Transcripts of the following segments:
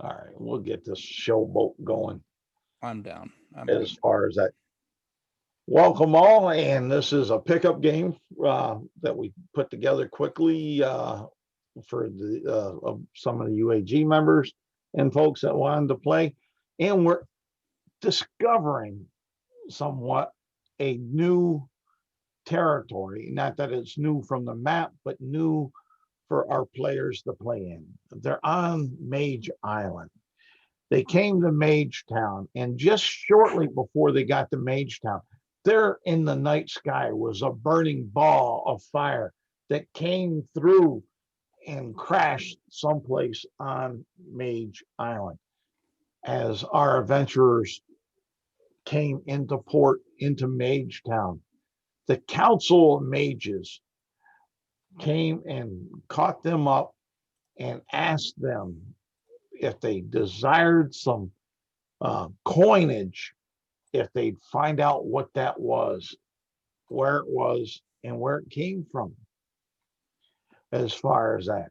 All right, we'll get this showboat going. I'm down. As far as that. Welcome all, and this is a pickup game that we put together quickly for some of the UAG members and folks that wanted to play. And we're discovering somewhat a new territory. Not that it's new from the map, but new for our players to play in. They're on Mage Island. They came to Mage Town, and just shortly before they got to Mage Town, there in the night sky was a burning ball of fire that came through and crashed someplace on Mage Island. As our adventurers came into port, into Mage Town, the Council of Mages came and caught them up and asked them if they desired some coinage, if they'd find out what that was, where it was, and where it came from, as far as that.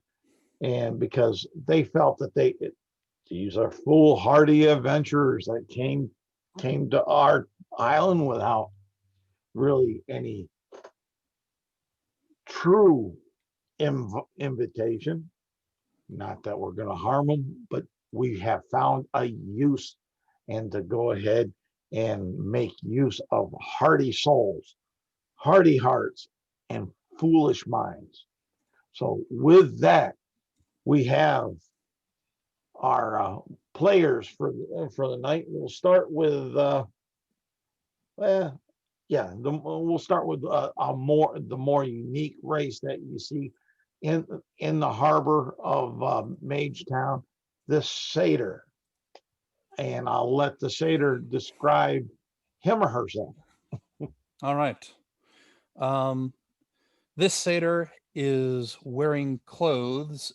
And because they felt that these are foolhardy adventurers that came to our island without really any true invitation. Not that we're going to harm them, but we have found a use, and to go ahead and make use of hardy souls, hardy hearts, and foolish minds. So with that, we have our players for the night. We'll start with we'll start with the more unique race that you see in the harbor of Mage Town, this satyr. And I'll let the satyr describe him or herself. All right. This satyr is wearing clothes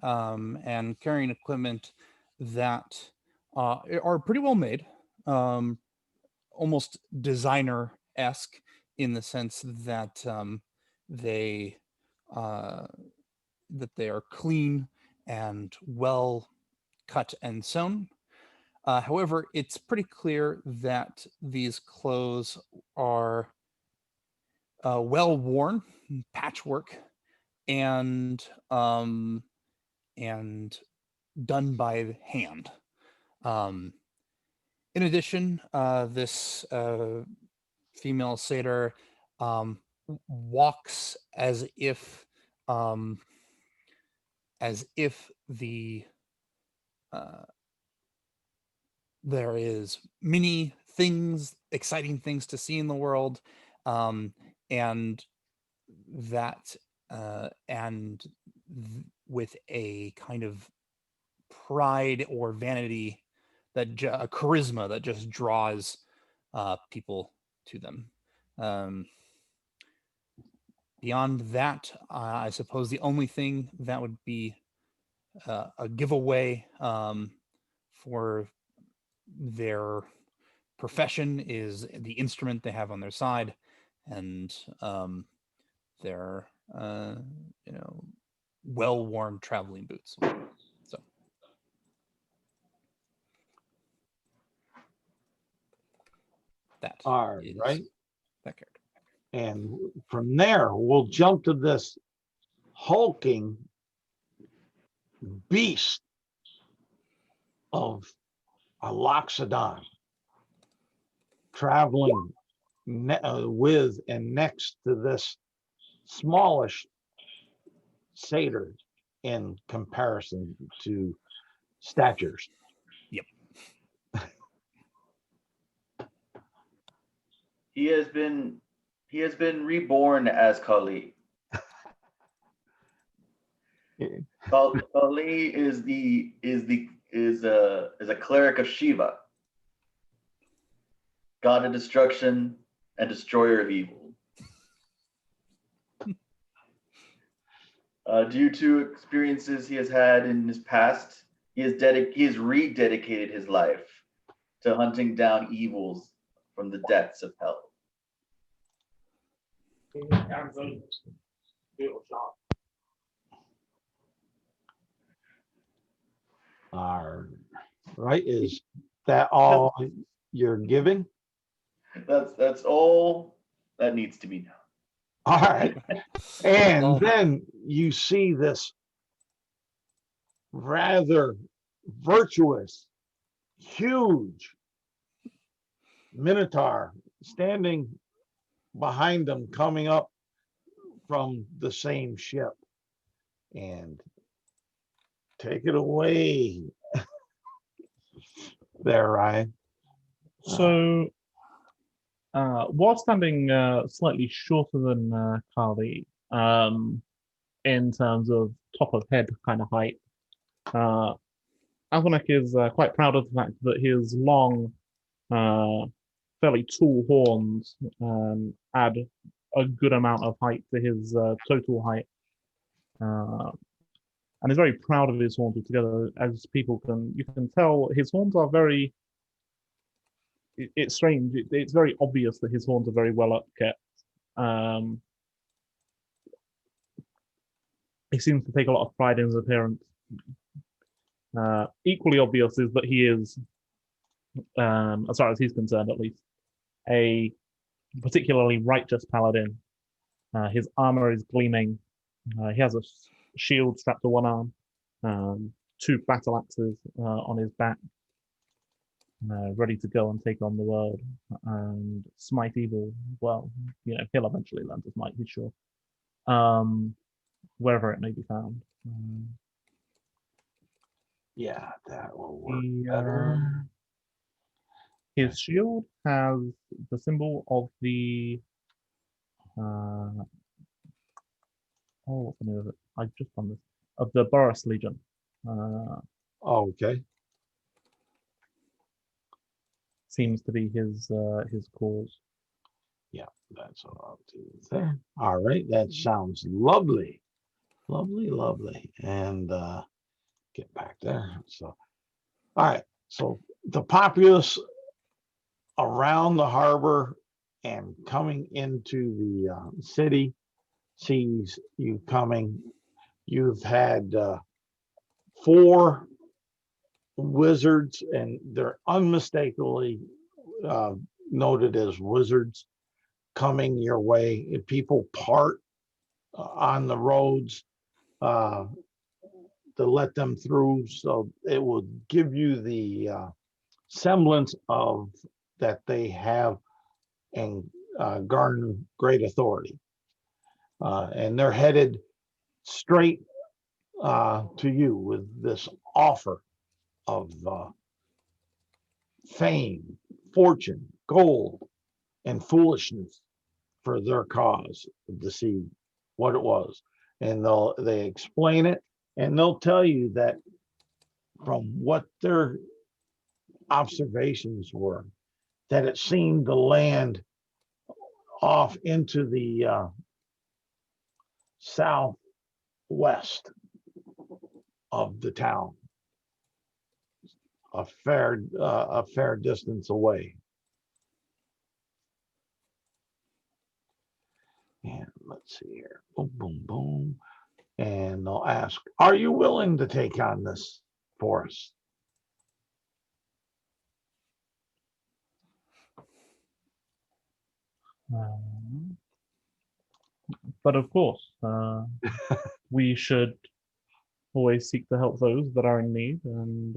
and carrying equipment that are pretty well made, almost designer-esque in the sense that they are clean and well cut and sewn. However, it's pretty clear that these clothes are well worn, patchwork, and done by hand. In addition, this female satyr walks as if the there is many things, exciting things to see in the world, and that with a kind of pride or vanity, that a charisma that just draws people to them. Beyond that, I suppose the only thing that would be a giveaway for their profession is the instrument they have on their side, and their well-worn traveling boots. So that All is right. that character. And from there, we'll jump to this hulking beast of a loxodon traveling with and next to this smallish satyr in comparison to statures. Yep. He has been reborn as Kali. Kali is a cleric of Shiva, god of destruction and destroyer of evil. Due to experiences he has had in his past, he has rededicated his life to hunting down evils from the depths of hell. All right, is that all you're giving? That's all that needs to be known. All right. And Well, then you see this rather virtuous, huge Minotaur standing behind them, coming up from the same ship. And take it away there, Ryan. So, while standing slightly shorter than Carly, in terms of top of head kind of height, Algonak is quite proud of the fact that his long, fairly tall horns add a good amount of height to his total height. And is very proud of his horns altogether. As you can tell, his horns are very. It's strange. It's very obvious that his horns are very well upkept. He seems to take a lot of pride in his appearance. Equally obvious is that he is, as far as he's concerned at least, a particularly righteous paladin. His armor is gleaming. He has a shield strapped to one arm, two battle axes on his back, ready to go and take on the world and smite evil. Well, he'll eventually learn to smite, he's sure. Wherever it may be found. Yeah, that will work better. His shield has the symbol of the what's the name of it? I've just done this. Of the Boris Legion. Okay. Seems to be his cause. Yeah, that's what I'll do there. All right, that sounds lovely. Lovely, lovely. And get back there. So, all right. So the populace around the harbor and coming into the city sees you coming. You've had 4 wizards, and they're unmistakably noted as wizards coming your way. If people part on the roads to let them through, so it will give you the semblance of that they have and garner great authority. And they're headed straight to you with this offer of fame, fortune, gold, and foolishness for their cause to see what it was. And they explain it, and they'll tell you that from what their observations were, that it seemed to land off into the southwest of the town, a fair distance away. And let's see here. Boom, boom, boom. And they'll ask, are you willing to take on this for us? But of course, we should always seek to help those that are in need. And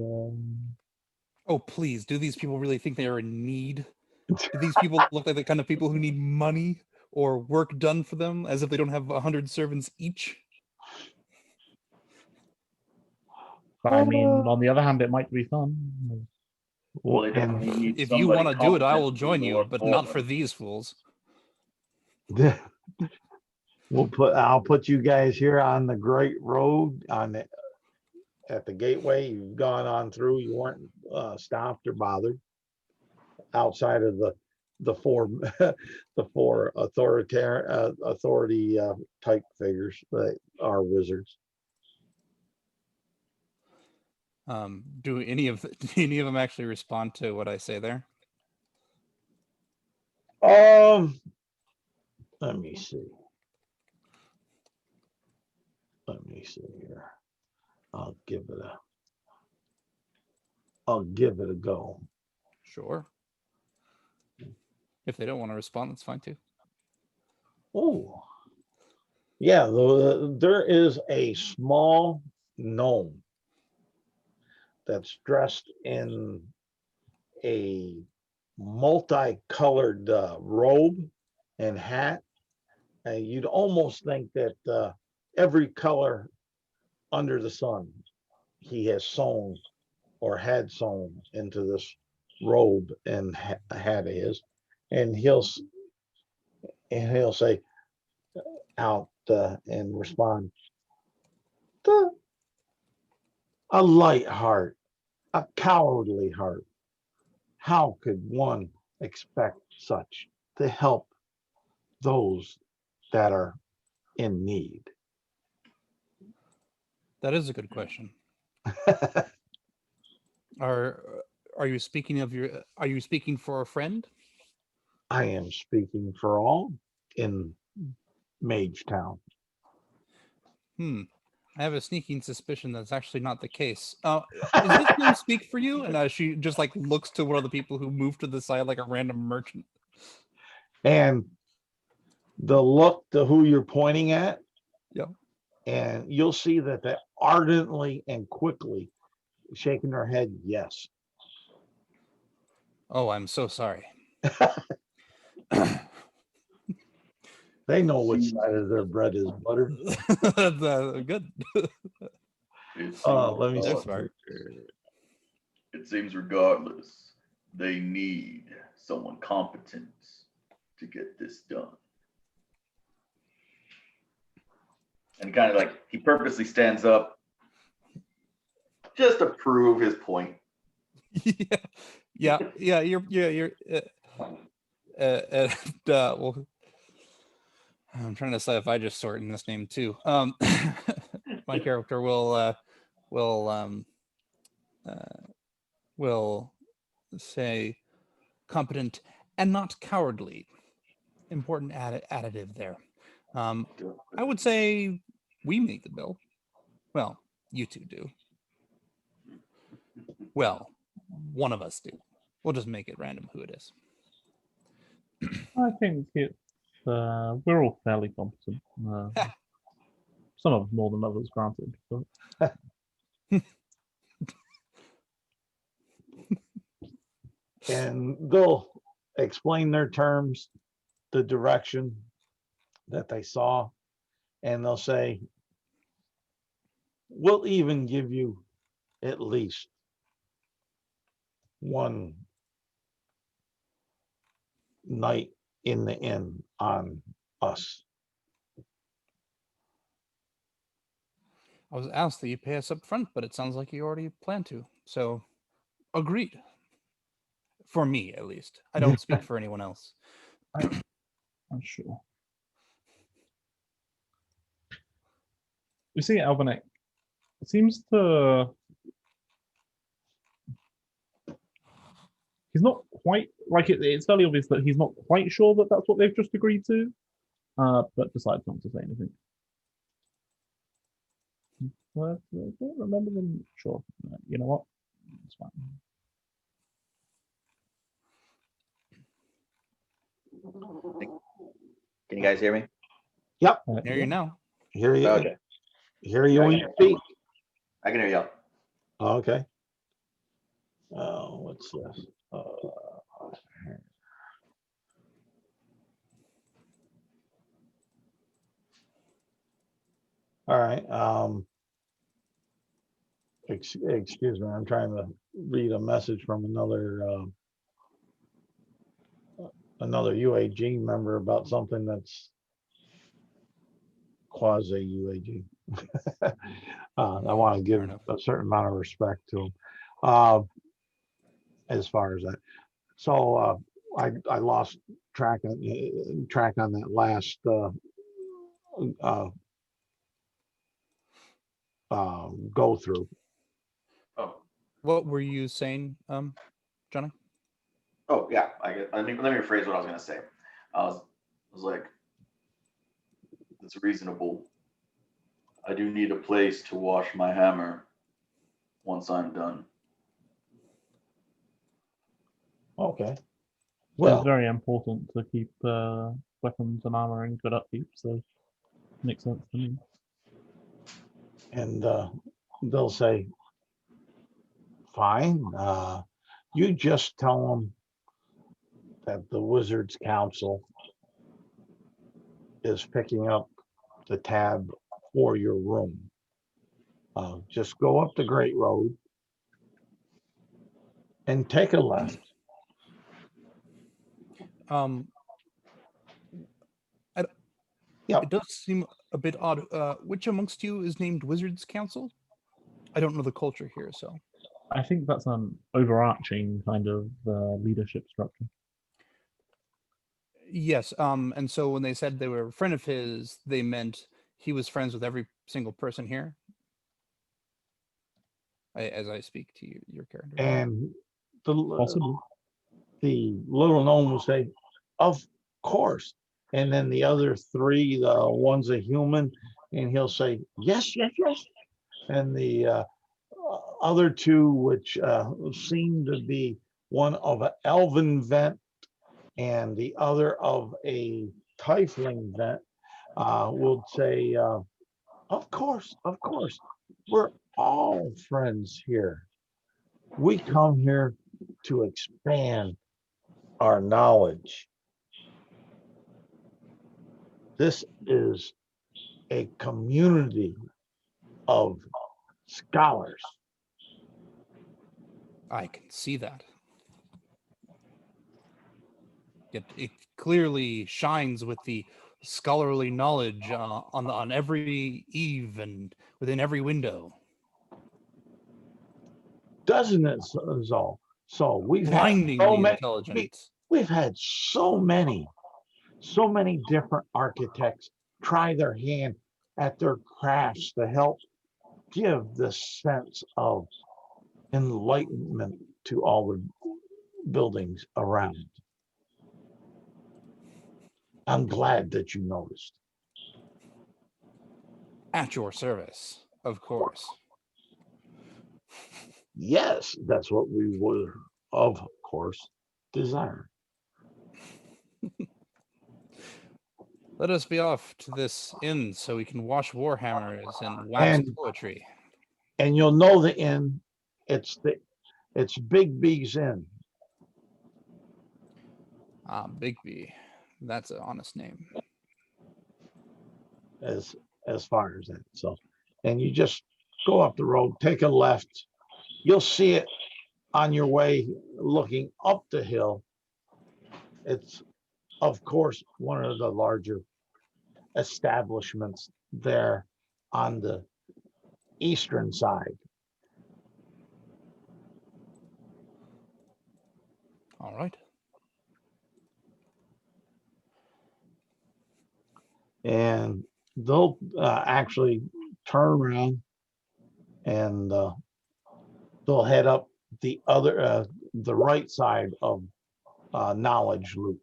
oh, please, do these people really think they are in need? Do these people look like the kind of people who need money or work done for them, as if they don't have 100 servants each? but I mean, on the other hand, it might be fun. Well, they definitely need If you want to do it, I will competent join to you, lord but all not of for them. these fools. I'll put you guys here on the Great Road at the gateway. You've gone on through. You weren't stopped or bothered outside of the 4 the 4 authority type figures that are wizards. Do any of them actually respond to what I say there? Let me see. Let me see here. I'll give it I'll give it a go. Sure. If they don't want to respond, that's fine too. Oh, yeah, there is a small gnome that's dressed in a multicolored robe and hat. You'd almost think that every color under the sun he has sewn or had sewn into this robe and hat of his, and he'll say out and respond, a light heart, a cowardly heart. How could one expect such to help those that are in need? That is a good question. Are you speaking of your? Are you speaking for a friend? I am speaking for all in Mage Town. I have a sneaking suspicion that's actually not the case. Is this gnome speak for you? And she just like looks to one of the people who moved to the side like a random merchant. And the look to who you're pointing at, Yeah. and you'll see that they ardently and quickly shaking their head, yes. Oh, I'm so sorry. They know which side of their bread is butter. Good. Let me They're see. smart. It seems regardless, they need someone competent to get this done. And kind of like he purposely stands up just to prove his point. Yeah. You're. Well, I'm trying to decide if I just sort in this name too. My character will say competent and not cowardly. Important additive there. I would say we make the bill. Well, you two do. Well, one of us do. We'll just make it random who it is. I think it's we're all fairly competent. Some of us more than others, granted. But And they'll explain their terms, the direction that they saw, and they'll say, we'll even give you at least one night in the inn on us. I was asked that you pay us up front, but it sounds like you already plan to. So, agreed. For me, at least. I don't speak for anyone else. I'm sure. You see, Albanek seems to. He's not quite like it's fairly obvious that he's not quite sure that that's what they've just agreed to, but decides not to say anything. But I don't remember them. Sure, you know what? It's fine. Can you guys hear me? Yep, Hear you now. hear you. Okay. Hear you when you speak. I can hear y'all. Okay. What's this? All right. Excuse me. I'm trying to read a message from another UAG member about something that's quasi UAG. I want to give a certain amount of respect to him as far as that. So I lost track on that last go through. Oh, What were you saying, Johnny? oh yeah. Let me rephrase what I was gonna say. I was like, it's reasonable. I do need a place to wash my hammer once I'm done. Okay. It's Well, very important to keep weapons and armor in good upkeep, so makes sense to me. and they'll say, fine, you just tell them that the Wizards Council is picking up the tab for your room. Just go up the Great Road and take a left. Yep. It does seem a bit odd. Which amongst you is named Wizards Council? I don't know the culture here, so. I think that's an overarching kind of leadership structure. Yes. And so when they said they were a friend of his, they meant he was friends with every single person here. As I speak to you, your character. And the Possibly. the little gnome will say, of course. And then the other three, the one's a human, and he'll say, yes, yes, yes. And the other two, which seem to be one of an elven vent and the other of a tiefling vent, will say, of course, we're all friends here. We come here to expand our knowledge. This is a community of scholars. I can see that. It clearly shines with the scholarly knowledge on every eave and within every window. Doesn't it, Zol? So we've had Blindingly intelligent. we've had so many different architects try their hand at their crafts to help give this sense of enlightenment to all the buildings around. I'm glad that you noticed. At your service, of course. Yes, that's what we would, of course, desire. Let us be off to this inn so we can wash warhammers and wax And poetry. and you'll know the inn. It's Big B's Inn. Bigby. That's an honest name. As far as that. So, and you just go up the road, take a left. You'll see it on your way looking up the hill. It's, of course, one of the larger establishments there on the eastern side. All right. And they'll actually turn around and they'll head up the other, the right side of Knowledge Loop.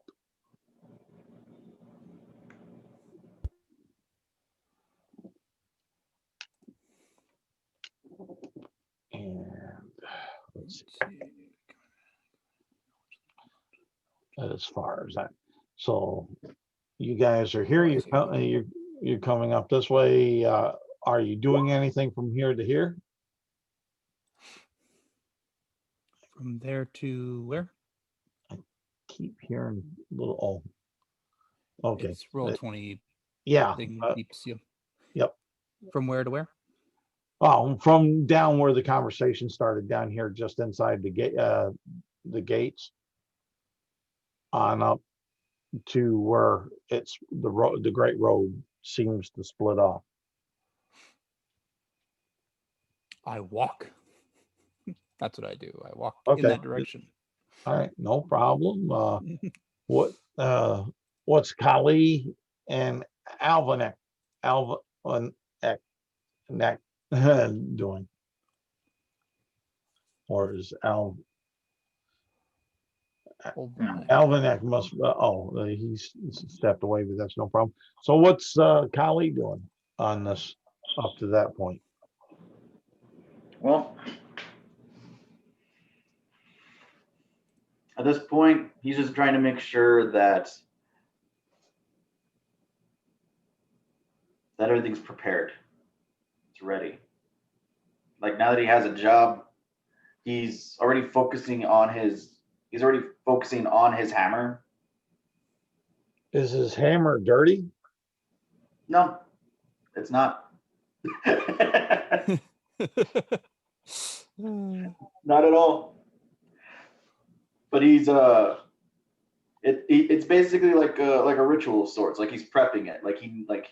And let's see, as far as that. So you guys are here. You're coming up this way. Are you doing anything from here to here? From there to where? Keep hearing little. Oh, okay. It's roll 20. Yeah. Keeps you. Yep. From where to where? Oh, from down where the conversation started, down here, just inside the gate, the gates, on up to where it's the road. The Great Road seems to split off. I walk. That's what I do. I walk in Okay. that direction. All right, no problem. What's Kali and Alvanek doing? Or is Alvanek must he's stepped away, but that's no problem. So what's Kali doing on this up to that point? Well, At this point, he's just trying to make sure that everything's prepared. It's ready. Like now that he has a job, he's already focusing on his hammer. Is his hammer dirty? No, it's not. Not at all. But he's it's basically like a ritual of sorts. Like he's prepping it. Like he kind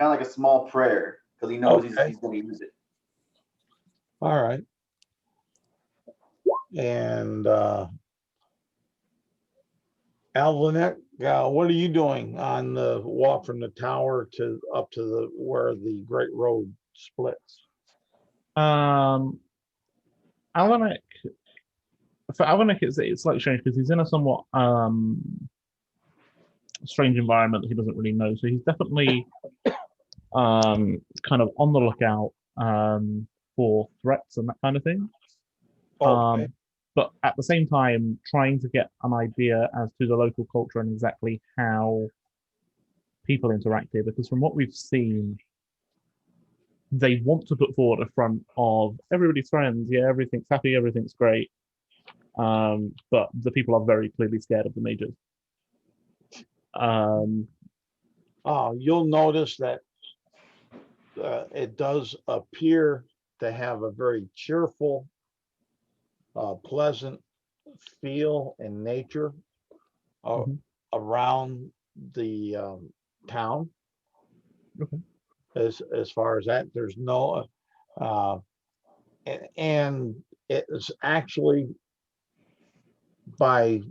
of like a small prayer because he knows Okay. he's going to use it. All right. And Alvinek, what are you doing on the walk from the tower to up to the where the Great Road splits? Alanek, for Alanek, it's like strange because he's in a somewhat strange environment that he doesn't really know. So he's definitely kind of on the lookout for threats and that kind of thing. Okay. But at the same time, trying to get an idea as to the local culture and exactly how people interact here, because from what we've seen, they want to put forward a front of everybody's friends, yeah, everything's happy, everything's great. But the people are very clearly scared of the Mages. You'll notice that it does appear to have a very cheerful, pleasant feel and nature around the town. Okay. As far as that, there's no, and it's actually by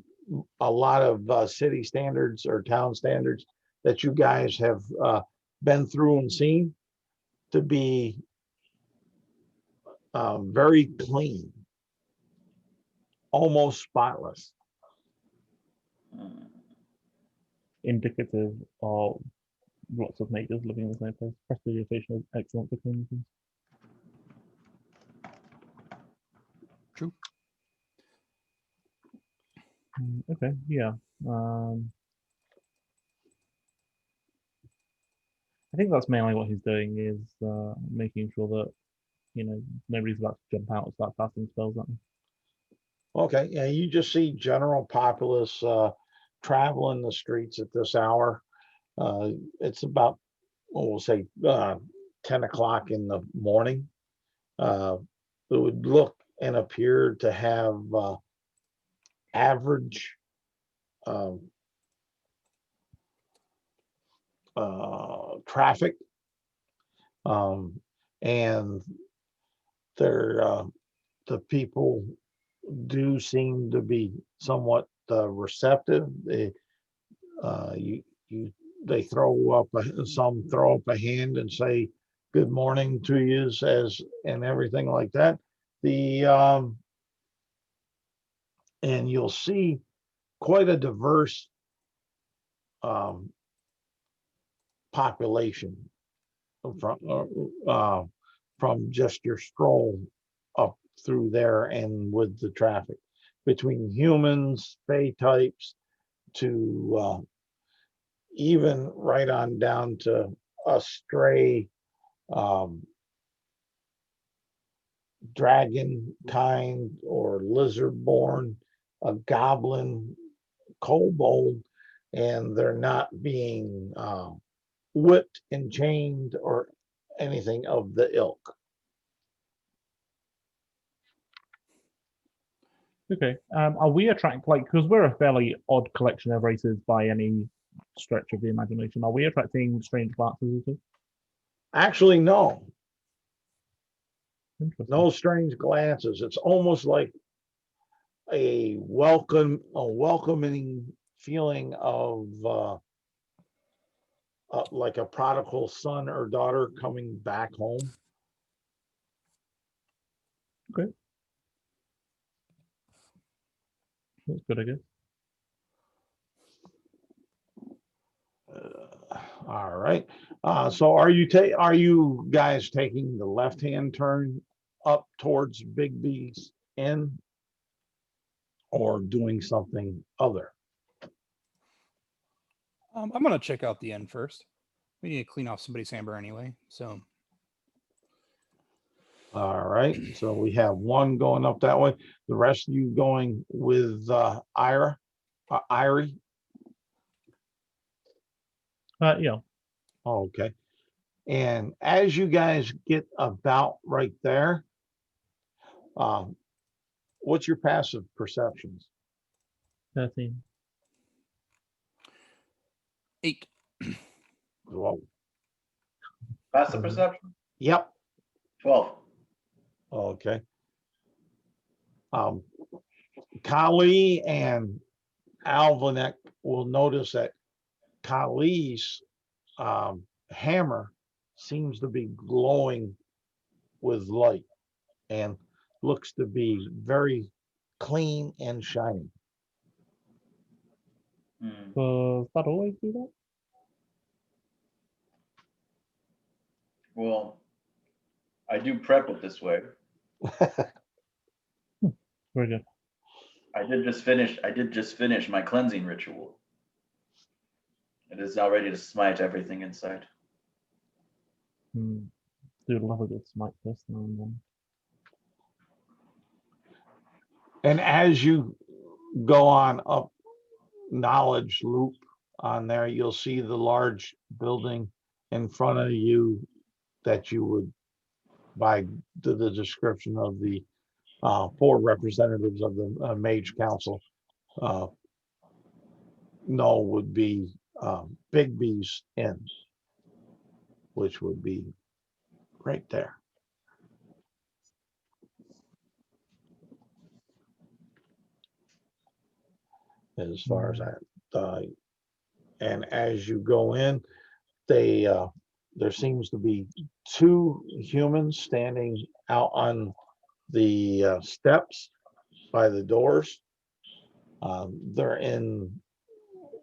a lot of city standards or town standards that you guys have been through and seen to be very clean, almost spotless. Indicative of lots of Mages living in the same place. Prestidigitation is excellent for cleaning things. True. Okay, yeah. I think that's mainly what he's doing is making sure that, nobody's about to jump out and start casting spells at him. Okay, yeah, you just see general populace traveling the streets at this hour. It's about, we'll say, 10 o'clock in the morning. It would look and appear to have average traffic, and the people do seem to be somewhat receptive. They throw up some throw up a hand and say good morning to you and everything like that. And you'll see quite a diverse population from just your stroll up through there, and with the traffic between humans, Fey types, to even right on down to a stray dragon kind or lizard born, a goblin, kobold, and they're not being whipped and chained or anything of the ilk. Okay. Are we because we're a fairly odd collection of races by any stretch of the imagination, are we attracting strange classes at all? Actually, no. Interesting. No strange glances. It's almost like a welcoming feeling of like a prodigal son or daughter coming back home. Okay. That's good, I guess. All right. So are you guys taking the left-hand turn up towards Bigby's Inn? or doing something other. I'm gonna check out the end first. We need to clean off somebody's amber anyway. So All right, so we have one going up that way. The rest of you going with Irie? Yeah. Oh, okay. And as you guys get about right there, what's your passive perceptions? 13. 8. Whoa. Passive perception. Yep. 12. Okay. Kali and Alvanek will notice that Kali's hammer seems to be glowing with light and looks to be very clean and shiny. Hmm. Does that always do that? Well, I do prep it this way. Very good. I did just finish my cleansing ritual. It is now ready to smite everything inside. Do love a good smite first now and then. And as you go on up knowledge loop on there, you'll see the large building in front of you that you would, by the description of the 4 representatives of the Mage Council, know would be Big B's Inn, which would be right there. As far as that, and as you go in, there seems to be 2 humans standing out on the steps by the doors. They're in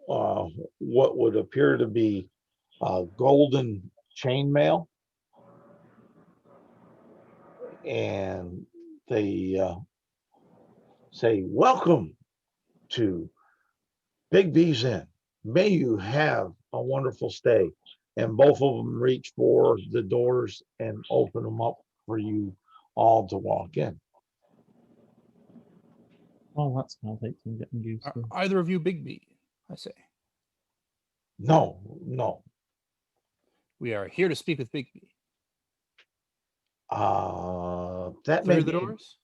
what would appear to be golden chainmail, and they say, "Welcome to Big B's Inn. May you have a wonderful stay." And both of them reach for the doors and open them up for you all to walk in. Oh, that's gonna take some getting used Are to. either of you Big B? I say. No. We are here to speak with Big B. That Through may the be, doors?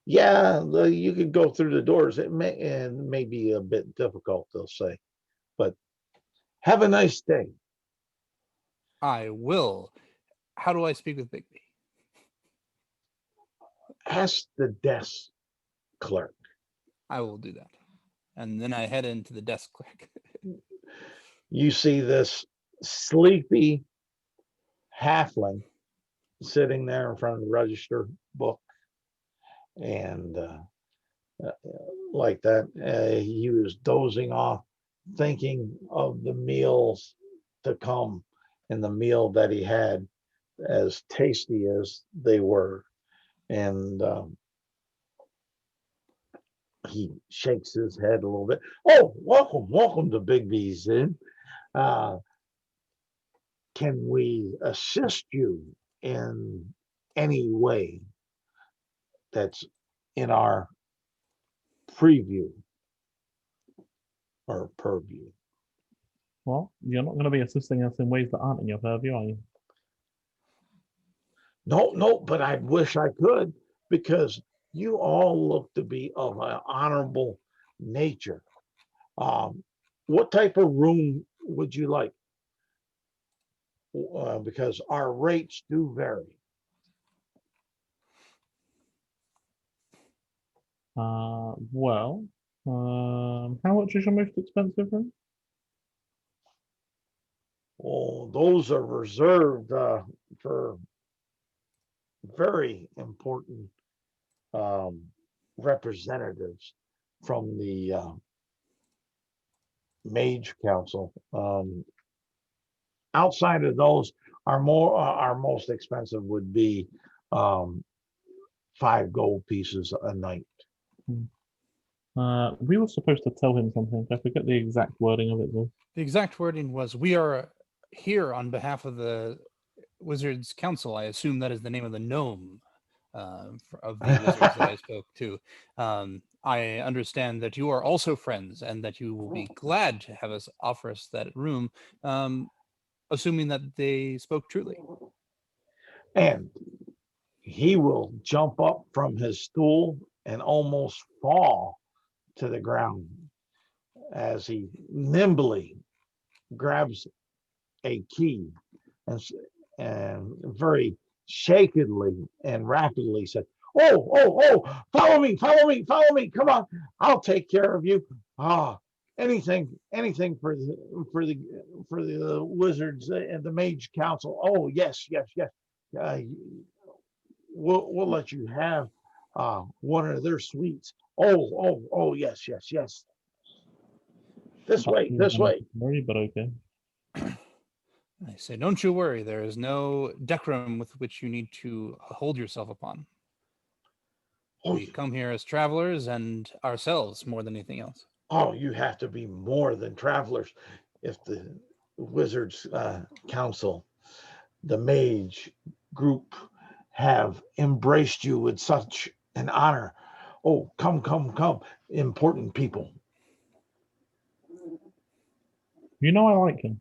yeah, you could go through the doors. It may be a bit difficult, they'll say, but have a nice day. I will. How do I speak with Big B? Ask the desk clerk. I will do that. And then I head into the desk clerk. You see this sleepy halfling sitting there in front of the register book, and like that, he was dozing off, thinking of the meals to come and the meal that he had, as tasty as they were. And he shakes his head a little bit. "Oh, welcome to Big B's Inn. Can we assist you in any way that's in our preview or purview?" Well, you're not going to be assisting us in ways that aren't in your purview, are you? No, but I wish I could, because you all look to be of an honorable nature. What type of room would you like? Because our rates do vary. Well, how much is your most expensive room? Oh, those are reserved for very important representatives from the Mage Council. Outside of those, our most expensive would be 5 gold pieces a night. We were supposed to tell him something. I forget the exact wording of it though. The exact wording was, "We are here on behalf of the Wizards Council." I assume that is the name of the gnome of the wizards that I spoke to. I understand that you are also friends and that you will be glad to have us offer us that room, assuming that they spoke truly. And he will jump up from his stool and almost fall to the ground as he nimbly grabs a key and very shakily and rapidly said, oh, follow me, come on, I'll take care of you. Anything for the wizards and the Mage Council. Oh, yes. We'll let you have one of their suites. Oh, yes. This way. Worry, but okay. I say, don't you worry. There is no decorum with which you need to hold yourself upon. We come here as travelers and ourselves more than anything else. Oh, you have to be more than travelers. If the Wizards Council, the Mage group, have embraced you with such an honor. Oh, come, important people. You know I like him.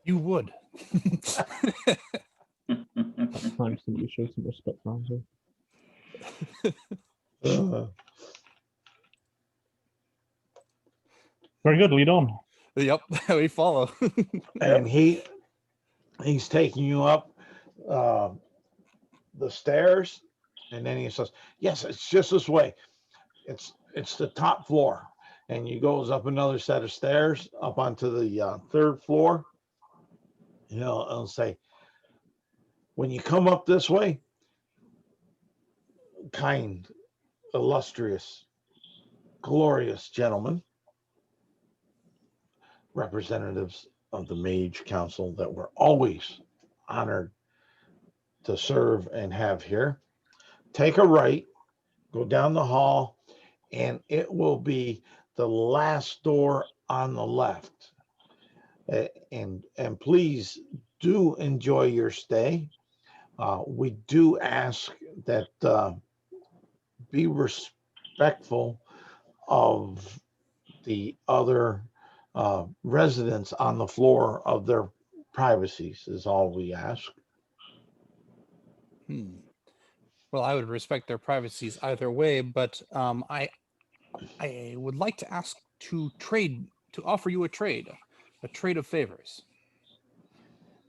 You would. That's time somebody show some respect around here. Very good, lead on. Yep, we follow. And he's taking you up the stairs, and then he says, yes, it's just this way. It's the top floor. And he goes up another set of stairs up onto the third floor. I'll say, when you come up this way, kind, illustrious, glorious gentlemen, representatives of the Mage Council that we're always honored to serve and have here, take a right, go down the hall, and it will be the last door on the left. And please do enjoy your stay. We do ask that be respectful of the other residents on the floor of their privacies is all we ask. Well, I would respect their privacies either way, but I would like to ask to offer you a trade of favors.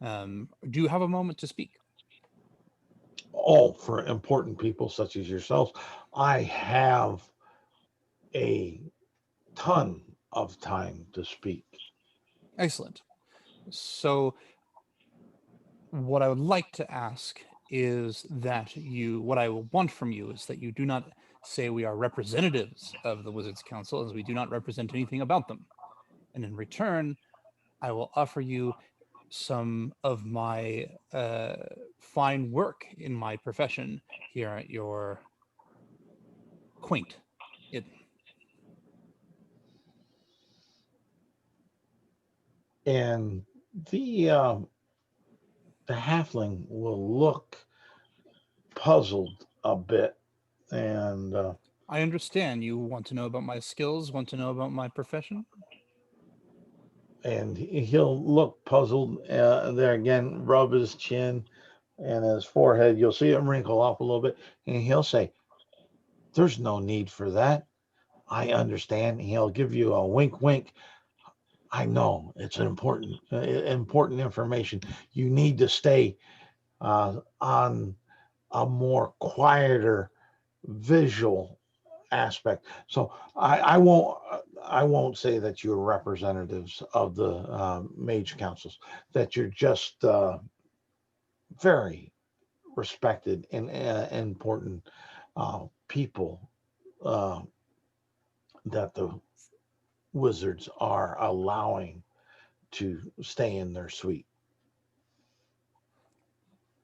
Do you have a moment to speak? Oh, for important people such as yourselves, I have a ton of time to speak. Excellent. So what I would like to ask is that what I will want from you is that you do not say we are representatives of the Wizards Council, as we do not represent anything about them. And in return, I will offer you some of my fine work in my profession here at your quaint inn. And the halfling will look puzzled a bit, and I understand you want to know about my skills, want to know about my profession. And he'll look puzzled there again, rub his chin and his forehead. You'll see him wrinkle up a little bit, and he'll say, there's no need for that. I understand. He'll give you a wink. I know it's an important information. You need to stay on a more quieter visual aspect. So I won't say that you're representatives of the Mage Councils, that you're just very respected and important people that the wizards are allowing to stay in their suite.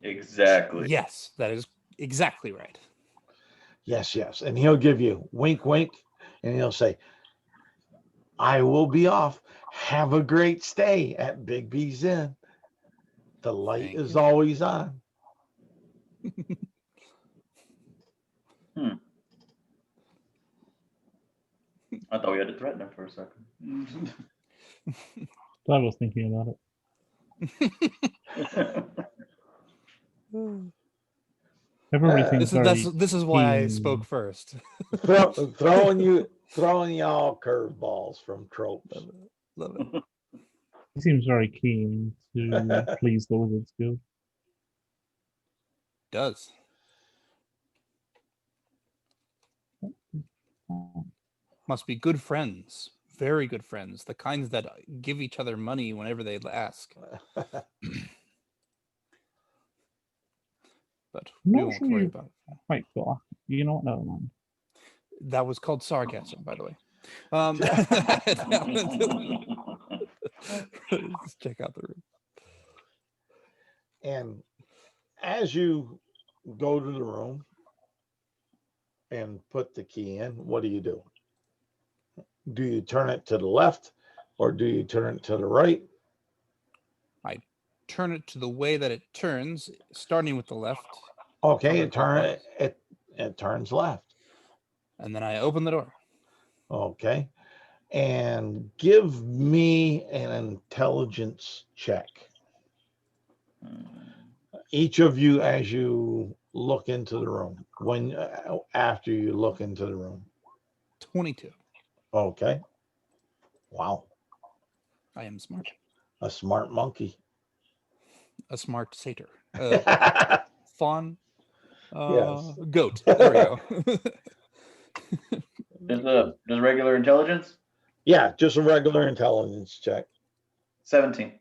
Exactly. Yes, that is exactly right. Yes, yes. And he'll give you wink, wink, and he'll say, I will be off. Have a great stay at Big B's Inn. The light Thank is you. always on. I thought we had to threaten him for a second. I was thinking about it. Everybody Uh, seems This is why I keen. spoke first. throwing you all curveballs from tropes. Love it. He seems very keen to please the Wizards Guild. Does. Must be good friends. Very good friends. The kinds that give each other money whenever they ask. But I'm we not won't sure worry you about it. quite got. You know what? Never mind. That was called sarcasm, by the way. Let's check out the room. And as you go to the room and put the key in, what do you do? Do you turn it to the left or do you turn it to the right? I turn it to the way that it turns, starting with the left, Okay, it counterclockwise. turns left. And then I open the door. Okay. And give me an intelligence check. Each of you as you look into the room. After you look into the room. 22. Okay. Wow. I am smart. A smart monkey. A smart satyr. Fawn. Yes. Goat. There we go. Does regular intelligence? Yeah, just a regular intelligence check. 17.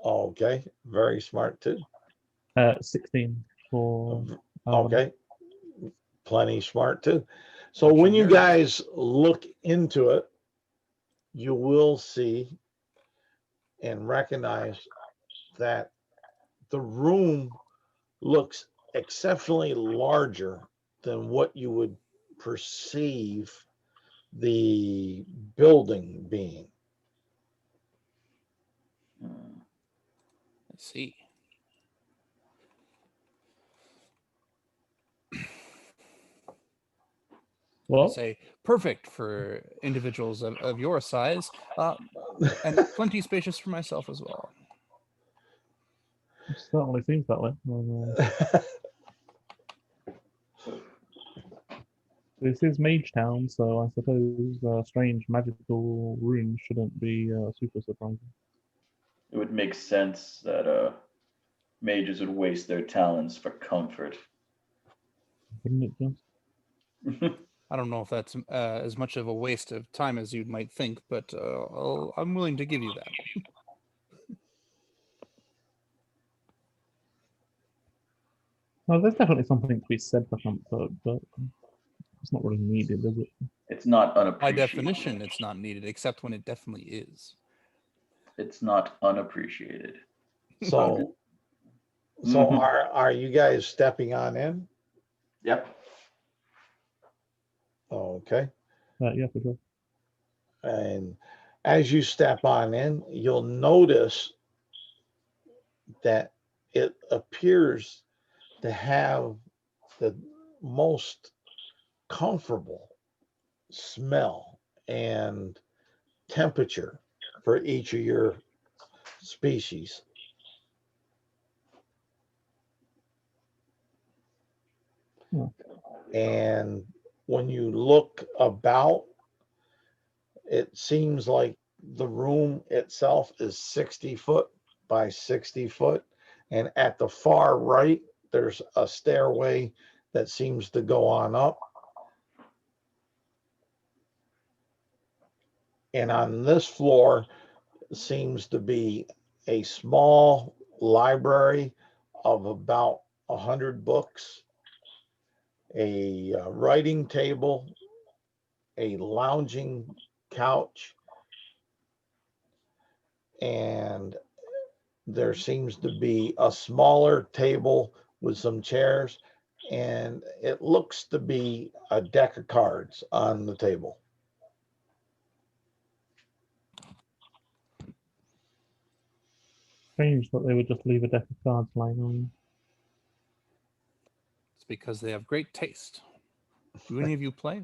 Okay. Very smart too. 16 for. Okay. Plenty smart too. So Bunch of when you nerds. guys look into it, you will see and recognize that the room looks exceptionally larger than what you would perceive the building being. Let's see. I Well, say perfect for individuals of your size, and plenty spacious for myself as well. it certainly seems that way. This is Mage Town, so I suppose strange magical rooms shouldn't be super surprising. It would make sense that mages would waste their talents for comfort. Wouldn't it just? I don't know if that's as much of a waste of time as you might think, but I'm willing to give you that. Well, there's definitely something to be said for comfort, but it's not really needed, is it? It's not By unappreciated. definition, it's not needed, except when it definitely is. It's not unappreciated. So are you guys stepping on in? Yep. Okay. Yeah, for sure. And as you step on in, you'll notice that it appears to have the most comfortable smell and temperature for each of your species. Hmm. And when you look about, it seems like the room itself is 60 foot by 60 foot. And at the far right, there's a stairway that seems to go on up. And on this floor seems to be a small library of about 100 books, a writing table, a lounging couch, and there seems to be a smaller table with some chairs and it looks to be a deck of cards on the table. Strange that they would just leave a deck of cards lying on. It's because they have great taste. Do any of you play?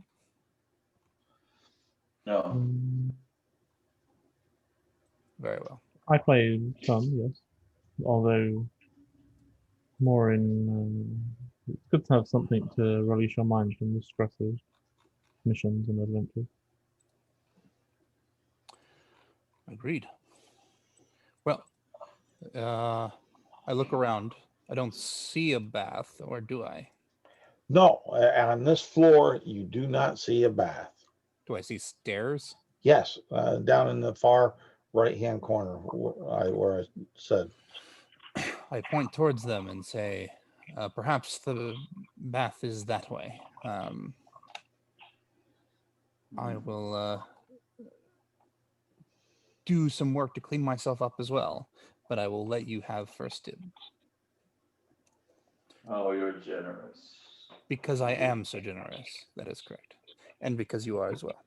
No. Very well. I play some, yes. Although more in it's good to have something to release your mind from the stress of missions and adventures. Agreed. Well, I look around. I don't see a bath, or do I? No, on this floor, you do not see a bath. Do I see stairs? Yes, down in the far right-hand corner where I said. I point towards them and say, perhaps the bath is that way. I will do some work to clean myself up as well, but I will let you have first dibs. Oh, you're generous. Because I am so generous. That is correct. And because you are as well.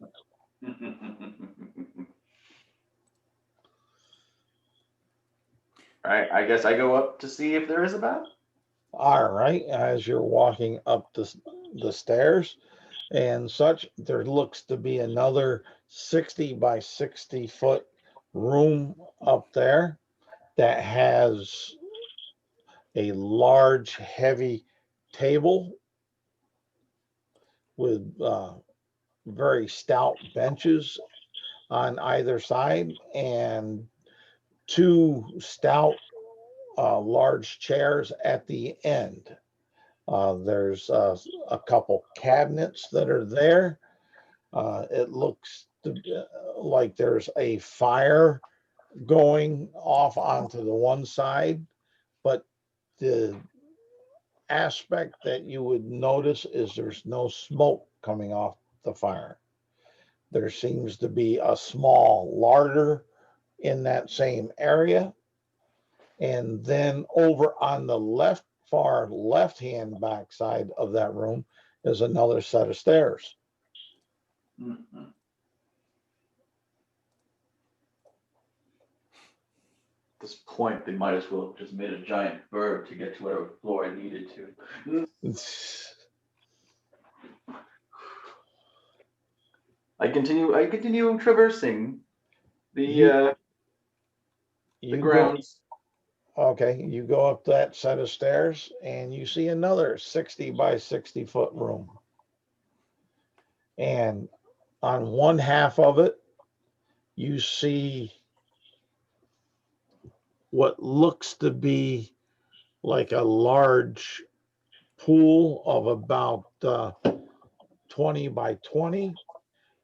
All right, I guess I go up to see if there is a bath. All right, as you're walking up the stairs and such, there looks to be another 60 by 60 foot room up there that has a large, heavy table with very stout benches on either side and two stout large chairs at the end. There's a couple cabinets that are there. It looks like there's a fire going off onto the one side, but the aspect that you would notice is there's no smoke coming off the fire. There seems to be a small larder in that same area. And then over on the far left-hand backside of that room is another set of stairs. Mm-hmm. At this point, they might as well have just made a giant bird to get to whatever floor I needed to. I continue traversing the You go, grounds. okay, you go up that set of stairs and you see another 60 by 60 foot room. And on one half of it, you see what looks to be like a large pool of about 20 by 20,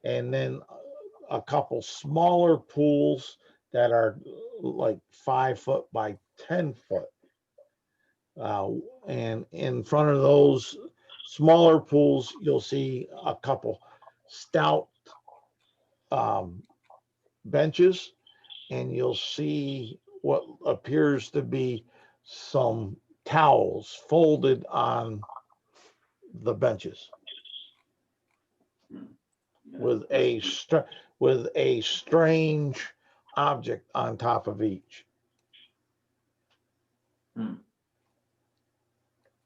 and then a couple smaller pools that are like 5 foot by 10 foot. And in front of those smaller pools, you'll see a couple stout benches, and you'll see what appears to be some towels folded on the benches with a strange object on top of each.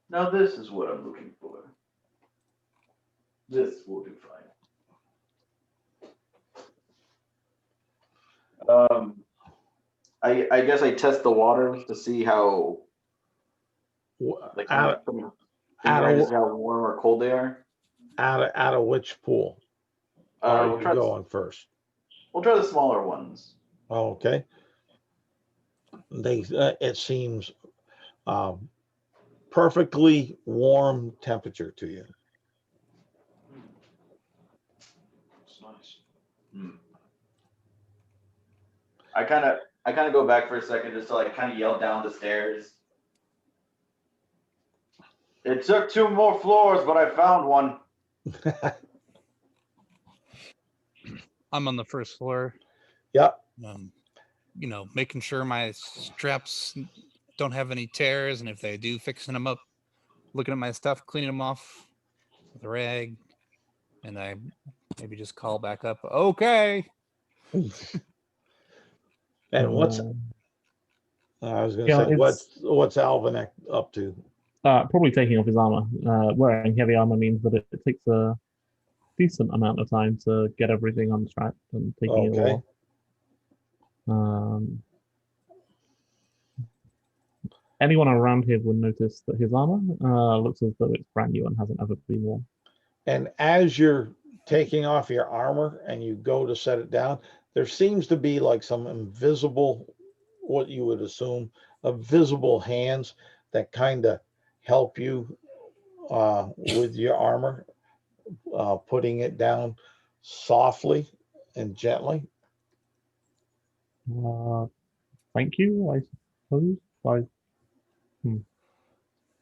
Now this is what I'm looking for. This will do fine. I guess I test the water to see how like how warm or cold they are. Out of which pool are you going first? We'll try the smaller ones. Okay. It seems perfectly warm temperature to you. That's nice. I kind of go back for a second just to like kind of yell down the stairs. It took 2 more floors, but I found one. I'm on the first floor. Yep. Making sure my straps don't have any tears, and if they do, fixing them up. looking at my stuff, cleaning them off with a rag, and I maybe just call back up. Okay. And what's Uh, I was gonna yeah, say, it's what's Alvin up to? probably taking off his armor. Wearing heavy armor means that it takes a decent amount of time to get everything unstrapped and taking it Okay. all off. Anyone around here would notice that his armor looks as though it's brand new and hasn't ever been worn. And as you're taking off your armor and you go to set it down, there seems to be like some invisible, what you would assume, visible hands that kind of help you with your armor, putting it down softly and gently. Thank you, I suppose.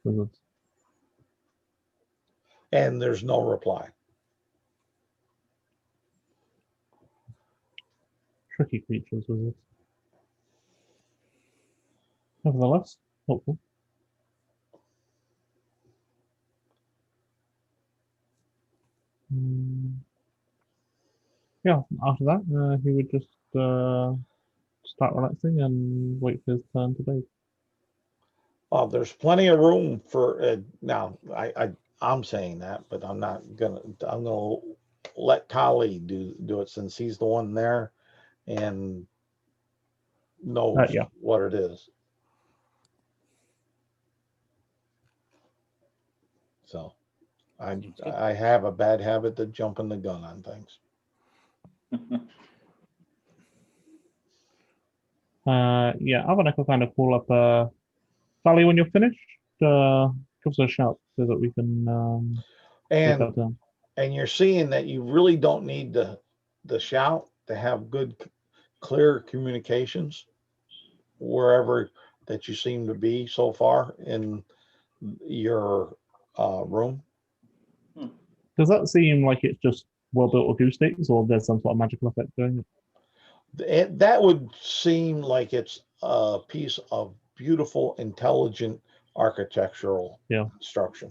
Wizards. And there's no reply. Tricky creatures, wizards. Nevertheless, helpful. Yeah, after that, he would just start relaxing and wait for his turn to bathe. There's plenty of room for now. I'm saying that, but I'm gonna let Kali do it since he's the one there and knows Yeah. what it is. So I have a bad habit to jumping the gun on things. Yeah, Avanek will kind of call up Sally when you're finished. Give us a shout so that we can take And our turn. and you're seeing that you really don't need the shout to have good, clear communications wherever that you seem to be so far in your room. Does that seem like it's just well built acoustics, or there's some sort of magical effect doing it? That would seem like it's a piece of beautiful, intelligent architectural structure.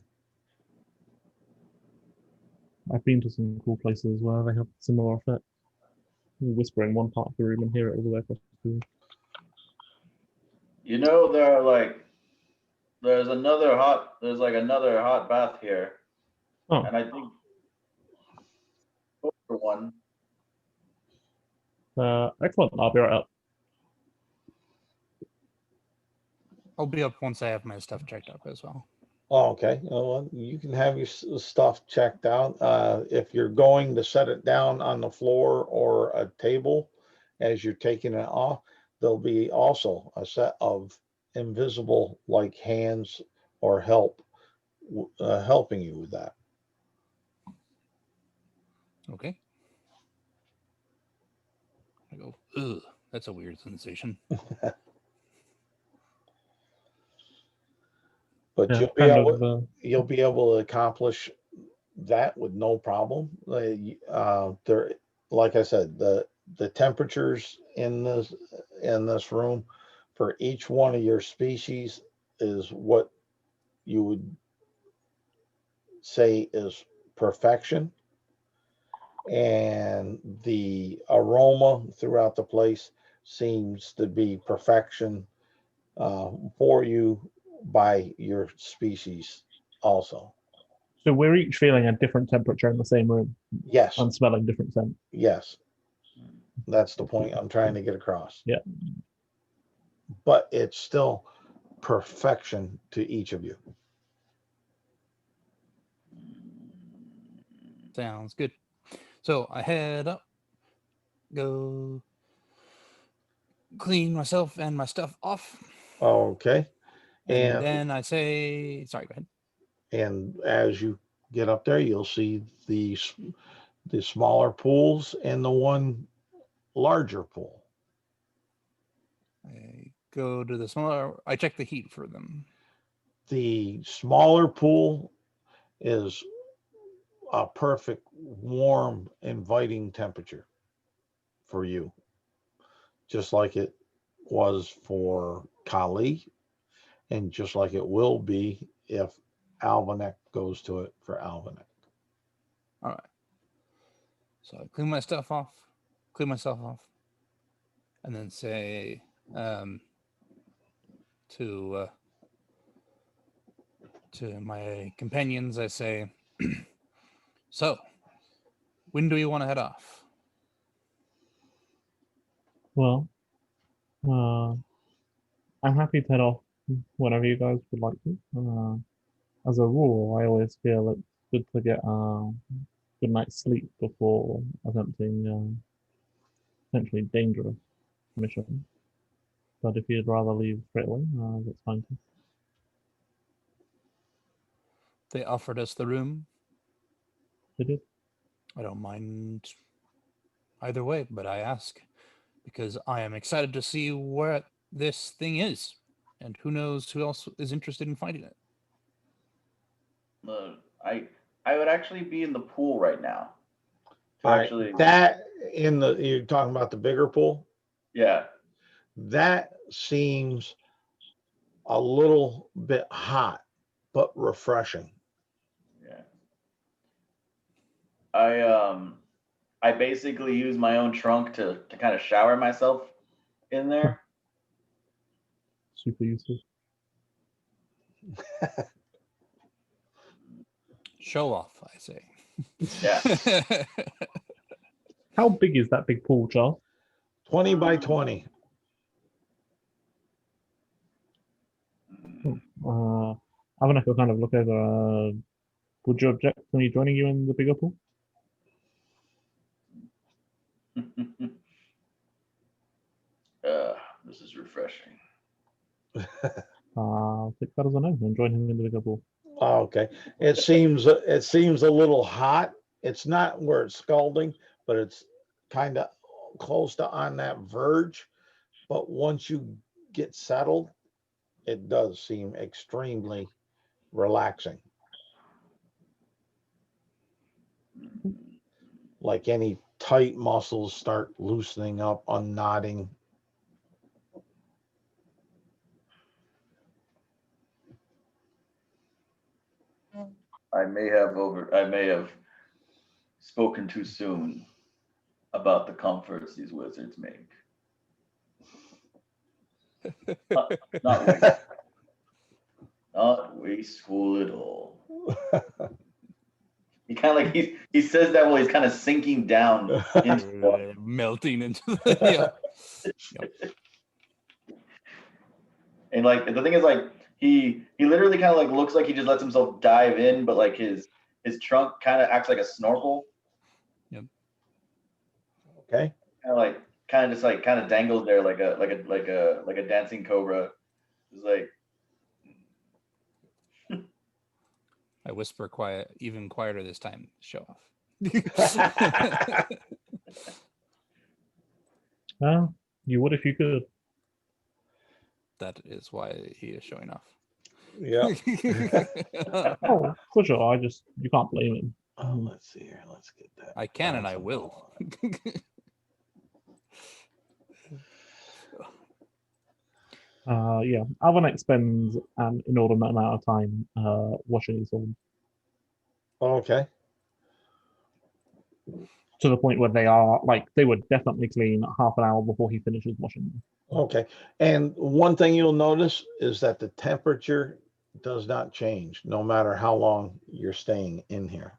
I've been to some cool places where they have similar effects. You whisper in one part of the room and hear it all the way across the room. You know, there's another hot bath here. Oh. And I think for one. Excellent. I'll be right up. I'll be up once I have my stuff checked up as well. Oh, okay. Well, you can have your stuff checked out. If you're going to set it down on the floor or a table as you're taking it off, there'll be also a set of invisible like hands or helping you with that. Okay. I go, ugh, that's a weird sensation. But Yeah, you'll be able to accomplish that with no problem. There, like I said, the temperatures in this room for each one of your species is what you would say is perfection, and the aroma throughout the place seems to be perfection for you by your species also. So we're each feeling a different temperature in the same room. Yes. And smelling different scents. Yes. That's the point I'm trying to get across. Yeah. But it's still perfection to each of you. Sounds good. So I head up, go clean myself and my stuff off. Okay. And then I say, sorry, go ahead. And as you get up there, you'll see the smaller pools and the one larger pool. I go to the smaller, I check the heat for them. The smaller pool is a perfect, warm, inviting temperature for you, just like it was for Kali, and just like it will be if Alvinic goes to it for Alvinic. All right. So I clean myself off, and then say to my companions, I say, so when do we want to head off? Well, I'm happy to head off whenever you guys would like to. As a rule, I always feel it's good to get a good night's sleep before attempting potentially dangerous mission. But if you'd rather leave straight away, that's fine too. They offered us the room. They did. I don't mind either way, but I ask because I am excited to see what this thing is, and who knows who else is interested in finding it. I would actually be in the pool right now. To All right, actually, that you're talking about the bigger pool? yeah. That seems a little bit hot, but refreshing. Yeah. I basically use my own trunk to kind of shower myself in there. Super useful. Show off, I say. Yeah. How big is that big pool, Charles? 20 by 20. I want to kind of look over. Would you object to me joining you in the bigger pool? This is refreshing. I'll take that as a no and join him in the bigger pool. Okay, it seems a little hot. It's not where it's scalding, but it's kind of close to on that verge. But once you get settled, it does seem extremely relaxing. Like any tight muscles start loosening up, unknotting. I may have spoken too soon about the comforts these wizards make. Not wasteful at all. He kind of like he says that while he's kind of sinking down into water. Melting into the Yep. And like the thing is, like he literally kind of like looks like he just lets himself dive in, but like his trunk kind of acts like a snorkel. Yep. Okay. Kind of dangles there like a dancing cobra. It's like I whisper even quieter this time. Show off. Well, you would if you could. That is why he is showing off. Yeah. Oh, for sure. You can't blame him. Let's see here. Let's get that. I can and I will. Yeah, Alvinic spends an inordinate amount of time washing his sword Okay. to the point where they would definitely clean half an hour before he finishes washing them. Okay. And one thing you'll notice is that the temperature does not change no matter how long you're staying in here.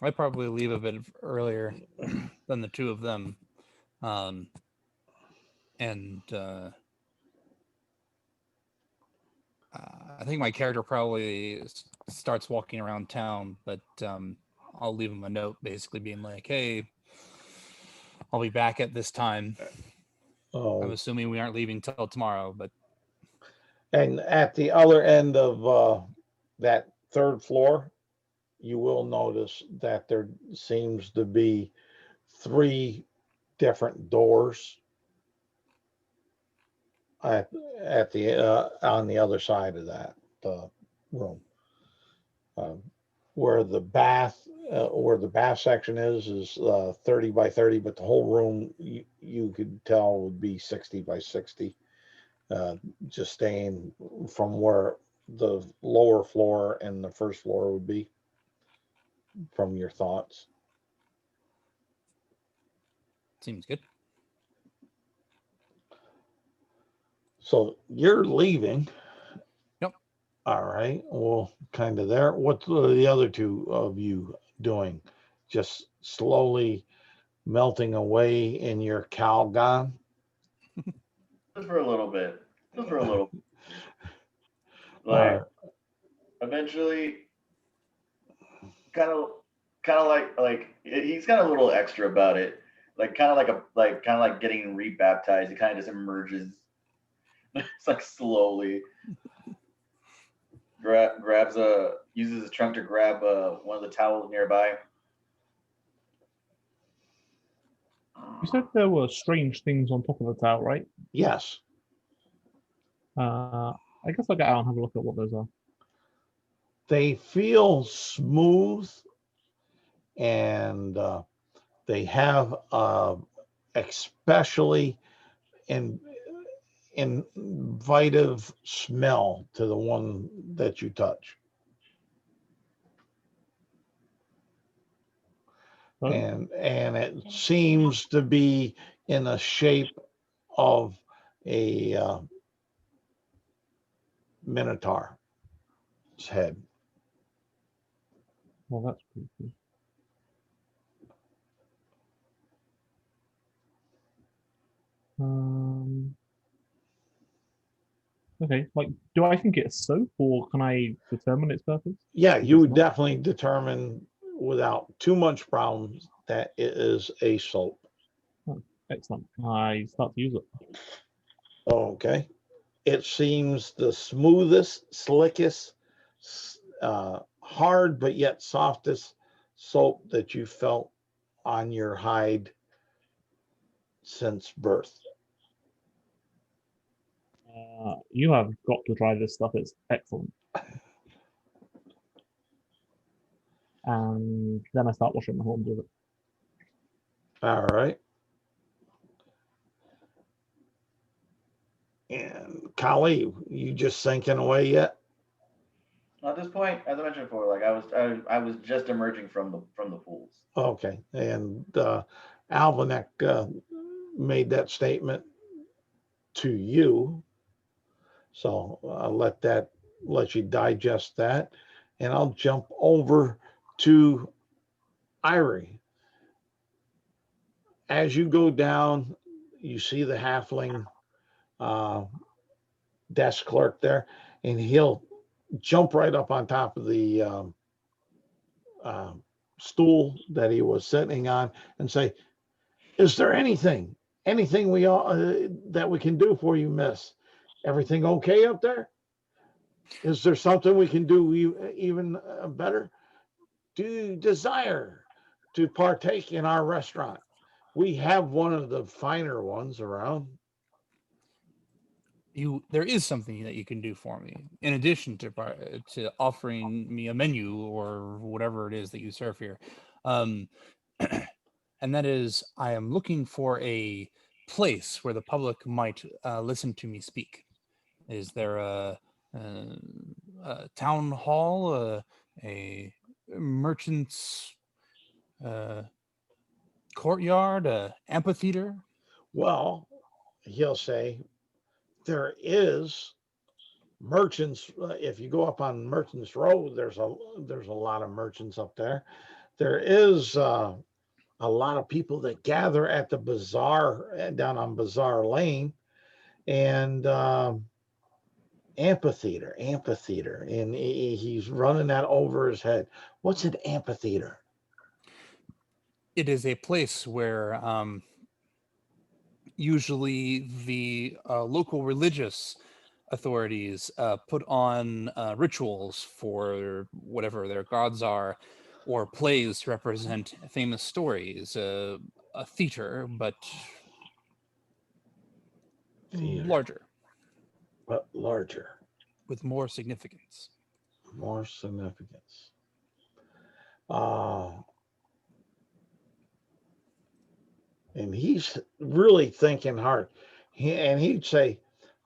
I probably leave a bit earlier than the two of them. I think my character probably starts walking around town, but I'll leave him a note basically being like, hey, I'll be back at this time. Oh. I'm assuming we aren't leaving till tomorrow, but. And at the other end of that third floor, you will notice that there seems to be 3 different doors at the on the other side of that room. Where the bath section is 30 by 30, but the whole room you could tell would be 60 by 60. just staying from where the lower floor and the first floor would be from your thoughts. Seems good. So you're leaving. Yep. All right. Well, kind of there. What's the other two of you doing? Just slowly melting away in your Calgon? Just for a little bit. Just for a little. All Like right. eventually, kind of like he's got a little extra about it. Like kind of like getting rebaptized. He kind of just emerges. It's like slowly uses his trunk to grab one of the towels nearby. You said there were strange things on top of the tower, right? Yes. I guess I'll get out and have a look at what those are. They feel smooth, and they have especially invitive smell to the one that you touch. Oh. And it seems to be in a shape of a minotaur's head. Well, that's pretty cool. Okay, like, do I think it's soap, or can I determine its purpose? Yeah, If you it's would not- definitely determine without too much problems that it is a soap. Excellent. I start to use it. Okay. It seems the smoothest, slickest, hard but yet softest soap that you felt on your hide since birth. You have got to try this stuff. It's excellent. And then I start washing my horns with it. All right. And Kali, you just sinking away yet? At this point, as I mentioned before, like I was just emerging from the pools. Okay. And Alvanek made that statement to you. So I'll let you digest that. And I'll jump over to Irie. As you go down, you see the halfling desk clerk there, and he'll jump right up on top of the stool that he was sitting on and say, "Is there anything we all that we can do for you, miss? Everything okay up there? Is there something we can do even better? Do you desire to partake in our restaurant? We have one of the finer ones around." There is something that you can do for me in addition to offering me a menu or whatever it is that you serve here, and that is I am looking for a place where the public might listen to me speak. Is there a town hall, a merchant's courtyard, a amphitheater? Well, he'll say, there is merchants. If you go up on Merchants Road, there's a lot of merchants up there. There is a lot of people that gather at the bazaar down on Bazaar Lane, and amphitheater, and he's running that over his head. What's an amphitheater? It is a place where usually the local religious authorities put on rituals for whatever their gods are, or plays to represent famous stories. A theater, but larger, But larger, with more significance. more significance. And he's really thinking hard. And he'd say,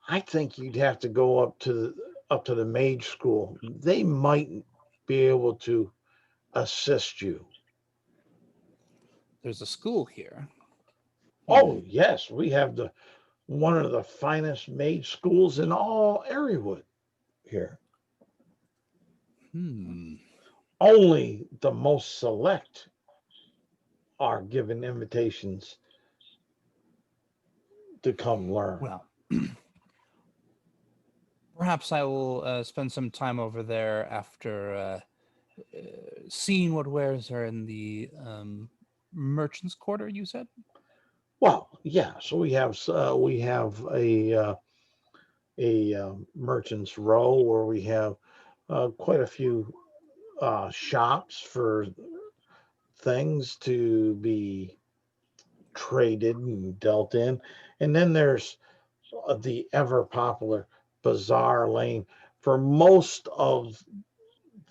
I think you'd have to go up to the Mage school. They might be able to assist you. There's a school here. Oh yes, we have one of the finest Mage schools in all Areawood here. Only the most select are given invitations to come learn. Well, perhaps I will spend some time over there after seeing what wares are in the merchants' quarter. You said. Well, yeah. So we have a merchants row where we have quite a few shops for things to be traded and dealt in, and then there's the ever popular bazaar lane for most of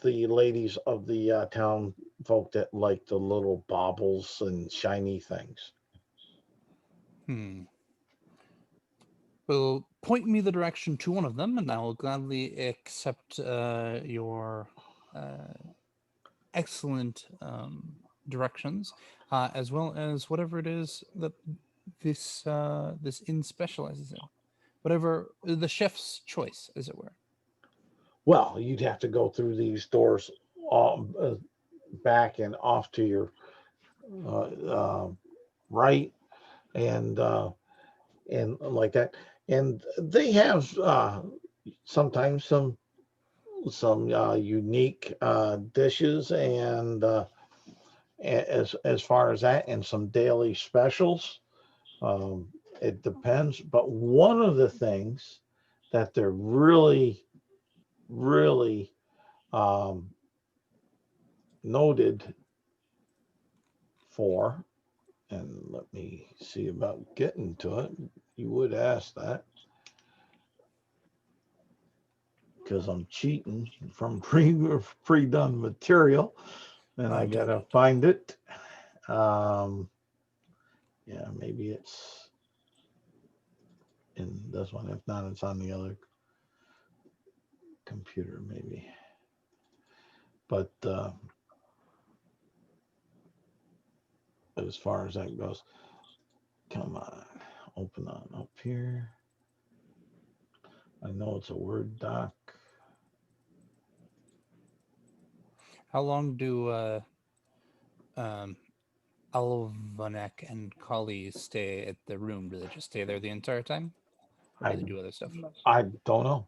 the ladies of the town folk that like the little baubles and shiny things. Well, point me the direction to one of them, and I will gladly accept your excellent directions, as well as whatever it is that this inn specializes in, whatever the chef's choice, as it were. Well, you'd have to go through these doors back and off to your right, and like that. And they have sometimes some unique dishes, and as far as that, and some daily specials. It depends, but one of the things that they're really noted for, and let me see about getting to it. You would ask that because I'm cheating from pre-done material, and I gotta find it. Yeah, maybe it's in this one. If not, it's on the other computer, maybe. But as far as that goes, come on, open on up here. I know it's a Word doc. How long do Alvanek and Kali stay at the room? Do they just stay there the entire time, or do they do other stuff? I don't know.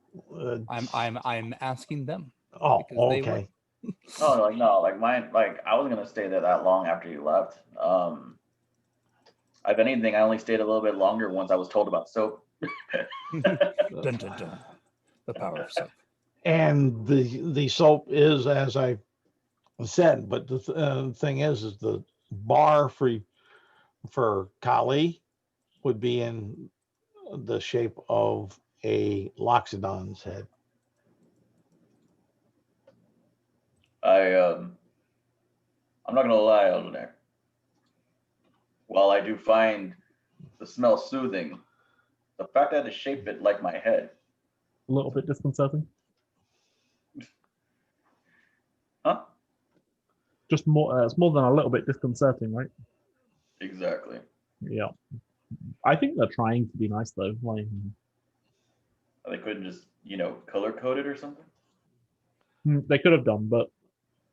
I'm asking them. Oh, because they okay. No, like mine, like I wasn't gonna stay there that long after you left. If anything, I only stayed a little bit longer once I was told about soap. Dun, dun, dun. The power of soap. And the soap is, as I said, but the thing is the bar for Kali would be in the shape of a loxodon's head. I'm not gonna lie, Elder. While I do find the smell soothing, the fact that I had to shape it like my head. A little bit disconcerting. Huh? Just more. It's more than a little bit disconcerting, right? Exactly. Yeah. I think they're trying to be nice though. Like They couldn't just, color code it or something. they could have done, but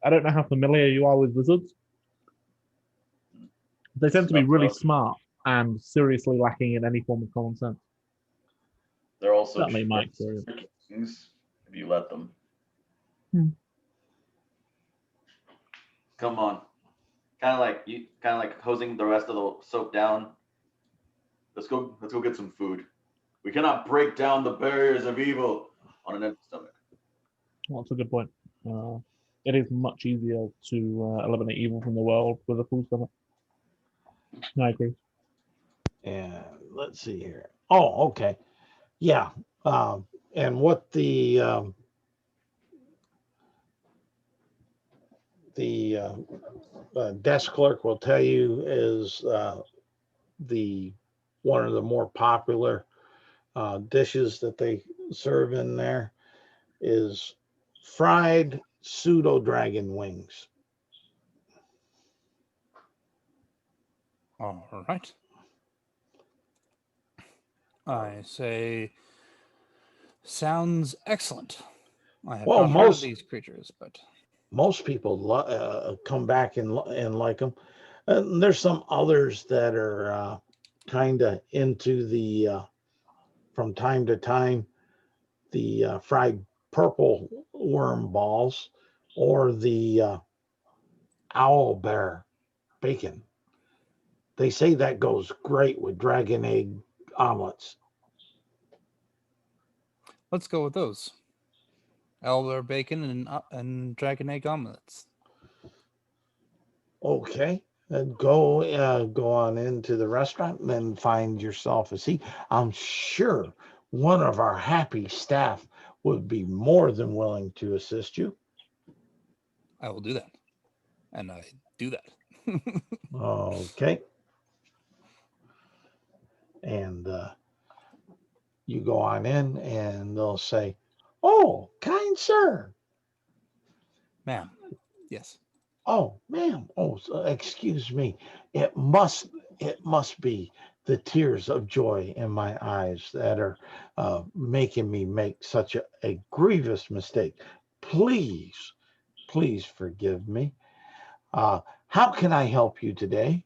I don't know how familiar you are with wizards. They tend to be really smart and seriously lacking in any form of common sense. They're also Certainly my experience. things if you let them. Come on. Kind of like hosing the rest of the soap down. Let's go get some food. We cannot break down the barriers of evil on an empty stomach. Well, that's a good point. It is much easier to eliminate evil from the world with a full stomach. I agree. And let's see here. Oh, okay. Yeah. And what the desk clerk will tell you is one of the more popular dishes that they serve in there is fried pseudo dragon wings. All right. I say, sounds excellent. I have Well, not heard of these creatures, but most people come back and like them. And there's some others that are kind of into the from time to time the fried purple worm balls or the owl bear bacon. They say that goes great with dragon egg omelets. let's go with those. Elder bacon and dragon egg omelets. Okay. And go on into the restaurant and then find yourself a seat. I'm sure one of our happy staff would be more than willing to assist you. I will do that. And I do that. Okay. And you go on in and they'll say, "Oh, kind sir. Ma'am. Yes. Oh, ma'am. Oh, excuse me. It must be the tears of joy in my eyes that are making me make such a grievous mistake. Please, please forgive me. How can I help you today?"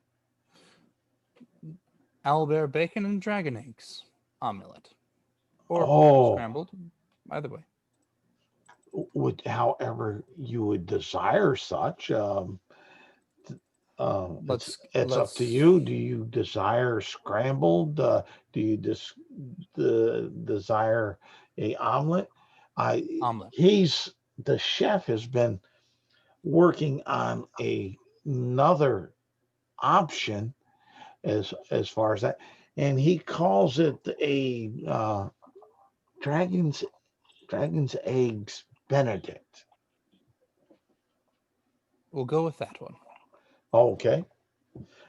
Owlbear bacon and dragon eggs omelet. Or Oh, scrambled. Either way. would however you would desire such. It's up to you. Do you desire scrambled? Do you desire a omelet? Omelet. The chef has been working on another option as far as that, and he calls it a dragon's eggs Benedict. We'll go with that one. Okay.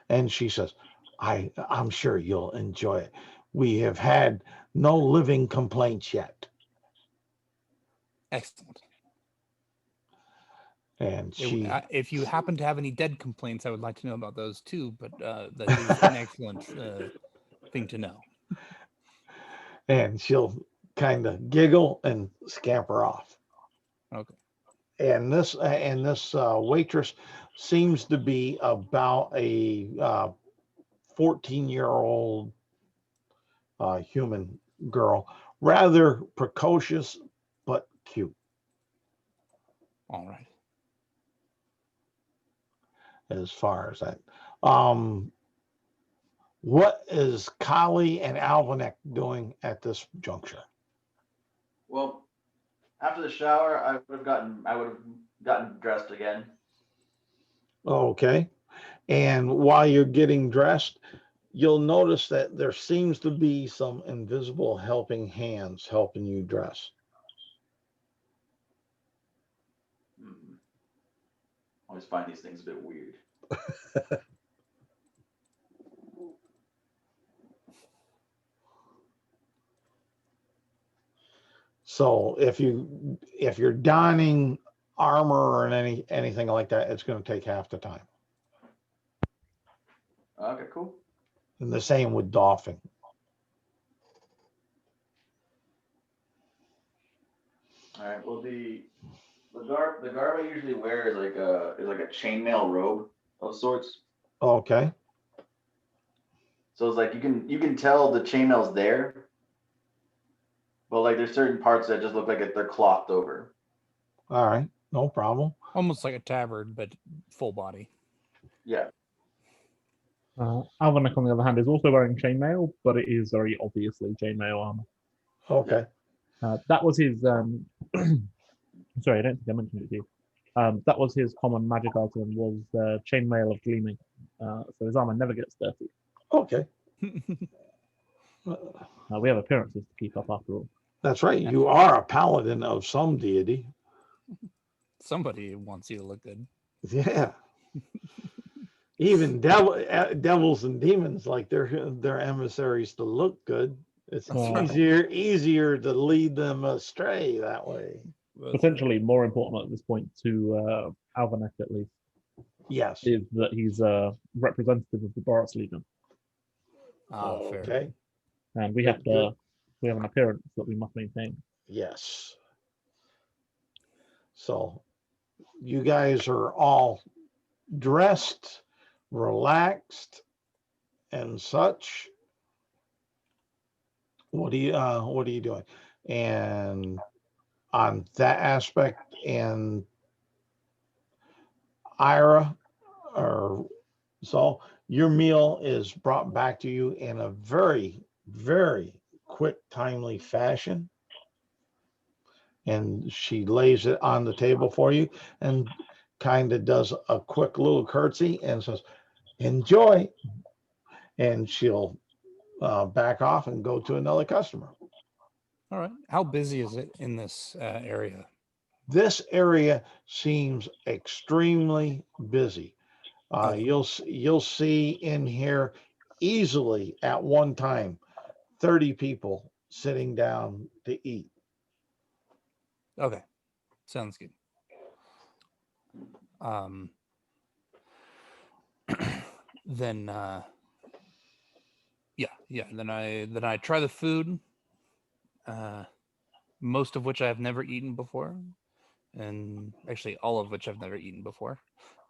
And she says, I'm sure you'll enjoy it. We have had no living complaints yet. Excellent. And if you happen to have any dead complaints, I would like to know about those too, but that is an excellent thing to know. And she'll kind of giggle and scamper off. Okay. And this waitress seems to be about a 14-year-old human girl, rather precocious but cute. All right. As far as that, what is Kali and Alvanek doing at this juncture? Well, after the shower, I would have gotten dressed again. Okay. And while you're getting dressed, you'll notice that there seems to be some invisible helping hands helping you dress. I always find these things a bit weird. So if you're donning armor or anything like that, it's going to take half the time. Okay, cool. And the same with doffing. All right. Well, the garb I usually wear is like a chainmail robe of sorts. Okay. So it's like you can tell the chainmail's there, but like there's certain parts that just look like they're clothed over. All right. No problem. Almost like a tabard, but full body. Yeah. Alvanek, on the other hand, is also wearing chainmail, but it is very obviously chainmail armor. Okay. That was his. Sorry, I don't think I mentioned it to you. That was his common magic item, was chainmail of gleaming. So his armor never gets dirty. Okay. We have appearances to keep up after all. That's right. You are a paladin of some deity. Somebody wants you to look good. Yeah. Even devils and demons like their emissaries to look good. It's That's right. easier to lead them astray that way. Potentially more important at this point to Alvanek at least Yes. is that he's a representative of the Boris Legion, Fair. Okay. and we Good, have to we have an appearance that we must maintain. Yes. So you guys are all dressed, relaxed, and such. What are you doing? And on that aspect, and Ira, or so your meal is brought back to you in a very, very quick, timely fashion. And she lays it on the table for you and kind of does a quick little curtsy and says, enjoy. And she'll back off and go to another customer. All right. How busy is it in this area? This area seems extremely busy. Okay. You'll see in here easily at one time 30 people sitting down to eat. Okay. Sounds good. Then yeah. Then I try the food, most of which I have never eaten before, and actually all of which I've never eaten before,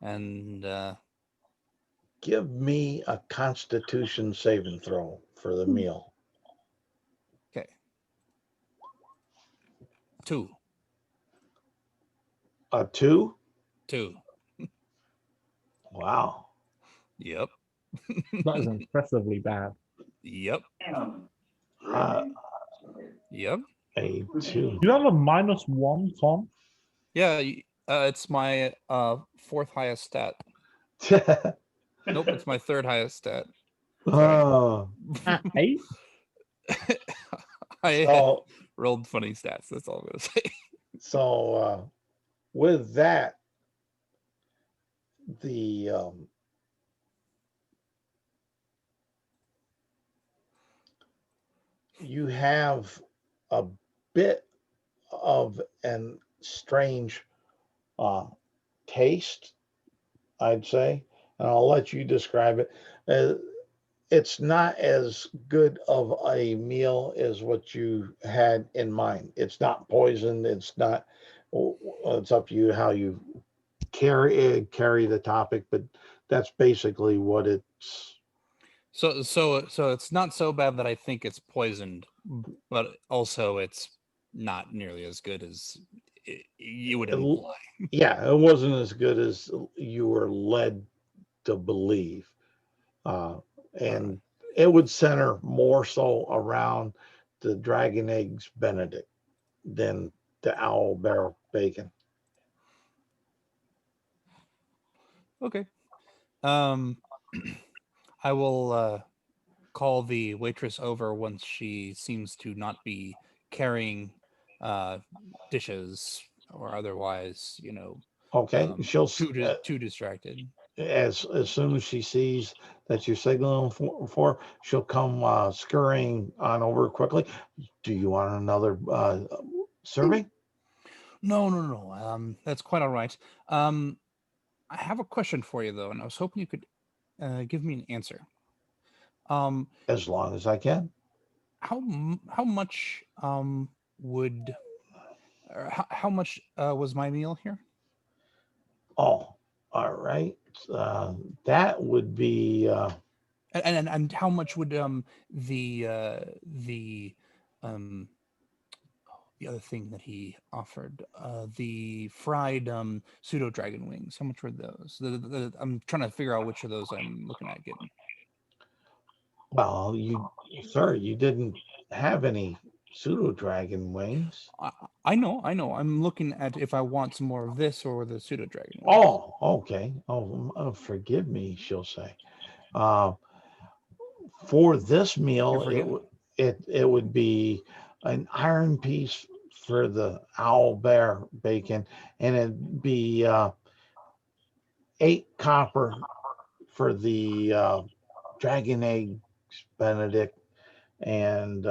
and Give me a Constitution saving throw for the meal. okay. 2. A 2? 2. Wow. Yep. That is impressively bad. Yep. Uh, Yep. a 2. Do you have a -1, Tom? Yeah. It's my 4th highest stat. Nope, it's my 3rd highest stat. Oh, 8? I so rolled funny stats. That's all I'm gonna say. so with that, the you have a bit of an strange taste, I'd say, and I'll let you describe it. It's not as good of a meal as what you had in mind. It's not poisoned. It's not. It's up to you how you carry the topic, but that's basically what it's. So it's not so bad that I think it's poisoned, but also it's not nearly as good as you would imply. Yeah, it wasn't as good as you were led to believe, and it would center more so around the dragon eggs Benedict than the owl bear bacon. Okay. I will call the waitress over once she seems to not be carrying dishes or otherwise, Okay, she'll too distracted. as soon as she sees that you're signaling for she'll come scurrying on over quickly. Do you want another serving? No. That's quite all right. I have a question for you though, and I was hoping you could give me an answer. As long as I can. How much would or how much was my meal here? Oh, all right. That would be And how much would the um the other thing that he offered, the fried pseudo dragon wings, how much were those? I'm trying to figure out which of those I'm looking at getting. well, you didn't have any pseudo dragon wings. I know. I'm looking at if I want some more of this or the pseudo dragon wings. Oh, okay. Oh, forgive me, she'll say. For this meal, it would be an iron piece for the owl bear bacon, and it'd be 8 copper for the dragon eggs Benedict, And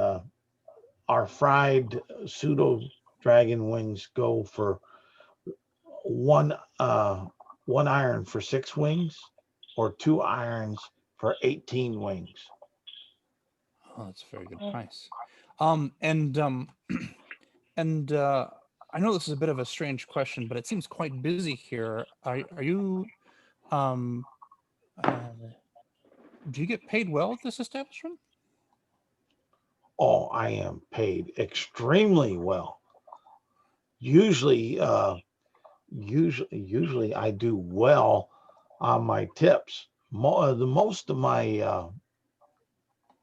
our fried pseudo dragon wings go for one iron for 6 wings, or 2 irons for 18 wings. Oh, that's a very good price. And and I know this is a bit of a strange question, but it seems quite busy here. Are you do you get paid well at this establishment? Oh, I am paid extremely well. Usually I do well on my tips. Most of my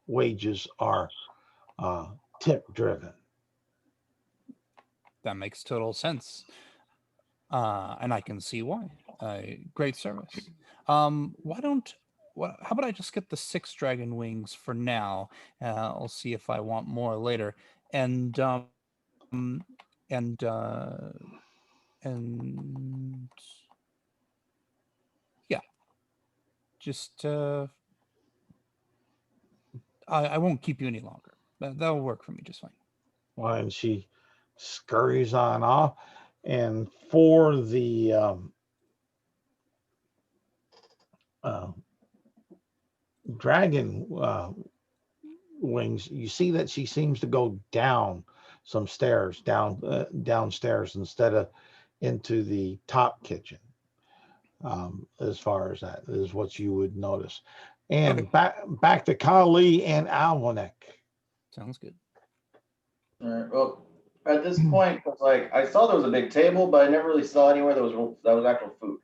wages are tip driven. That makes total sense. And I can see why. Great service. How about I just get the 6 dragon wings for now? I'll see if I want more later. And and yeah, just I won't keep you any longer. That'll work for me just fine. And she scurries on off. And for the dragon wings, you see that she seems to go down some stairs, downstairs instead of into the top kitchen. As far as that is what you would notice. And Okay. back to Kali and Alwinick. Sounds good. All right. Well, at this point, it's like I saw there was a big table, but I never really saw anywhere that was actual food.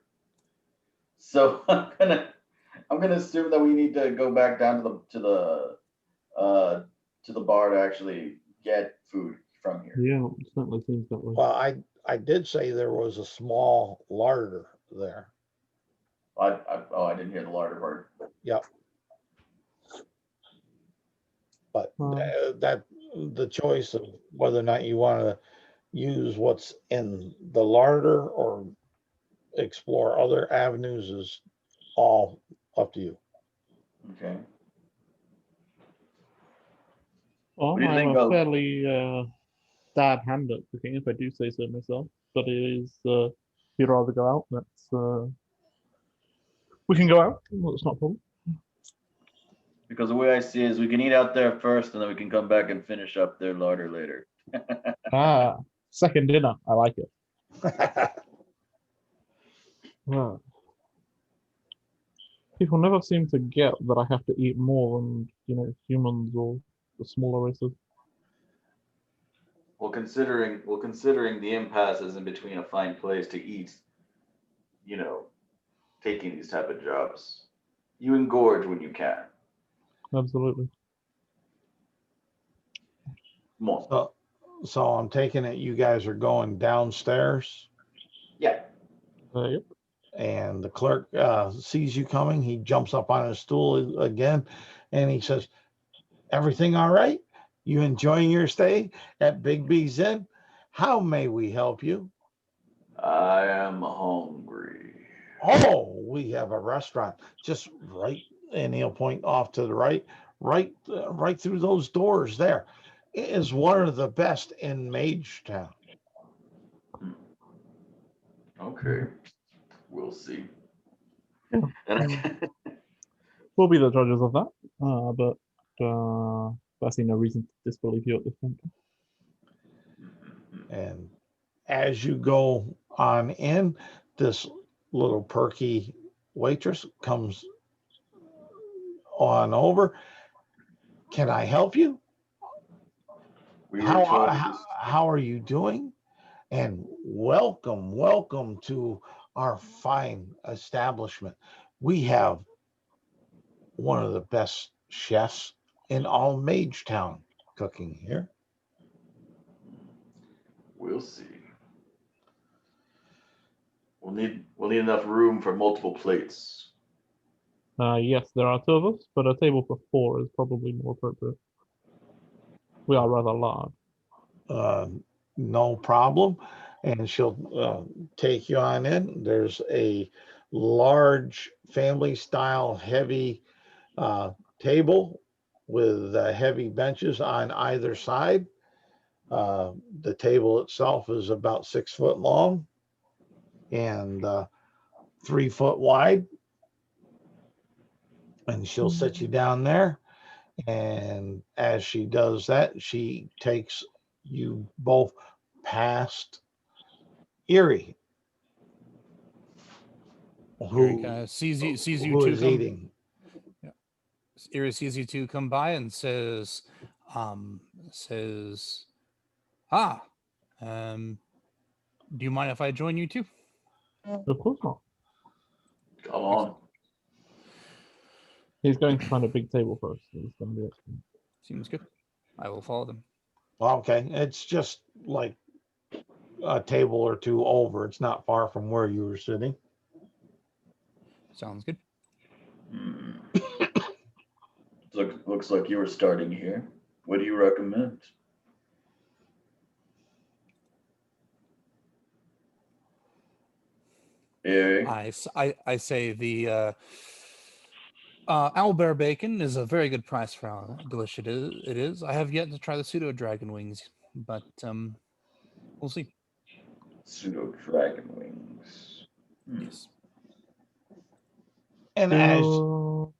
So I'm gonna assume that we need to go back down to the bar to actually get food from here. Yeah, it certainly seems that way. Well, I did say there was a small larder there. I didn't hear the larder part. Yep. But that the choice of whether or not you want to use what's in the larder or explore other avenues is all up to you. Okay. Well, What do you I'm think a of- fairly bad hand at cooking, if I do say so myself. But it is, if you'd rather go out, we can go out. That's not a problem. Because the way I see it is we can eat out there first and then we can come back and finish up their larder later. Second dinner. I like it. Yeah. People never seem to get that I have to eat more than, humans or the smaller races. Well, considering the impasse is in between a fine place to eat, taking these type of jobs, you engorge when you can. Absolutely. More. So I'm taking it you guys are going downstairs. Yeah. Yep. And the clerk sees you coming. He jumps up on his stool again, and he says, "Everything all right? You enjoying your stay at Big B's Inn? How may we help you?" I am hungry. "Oh, we have a restaurant just right," and he'll point off to the right through those doors there. It is one of the best in Mage Town. Okay. We'll see. Yeah. We'll be the judges of that. But I see no reason to disbelieve you at this point. And as you go on in, this little perky waitress comes on over. "Can I help you? How are you doing? And welcome to our fine establishment. We have one of the best chefs in all Mage Town cooking here." We'll see. We'll need enough room for multiple plates. Yes, there are 2 of us, but a table for 4 is probably more appropriate. We are rather large. No problem. And she'll take you on in. There's a large family style heavy table with heavy benches on either side. The table itself is about 6 foot long and 3 foot wide. And she'll sit you down there. And as she does that, she takes you both past Erie, Erie who, kind of sees you who two is come. eating. Erie sees you two come by and says, "Ah, do you mind if I join you too?" Of course not. Come on. He's going to find a big table for us. He's going to do it. Seems good. I will follow them. Okay, it's just like a table or two over. It's not far from where you were sitting. Sounds good. Looks like you were starting here. What do you recommend? Eric? I say the owlbear bacon is a very good price for how delicious it is. I have yet to try the pseudo dragon wings, but we'll see. Pseudo dragon wings. Yes. And So,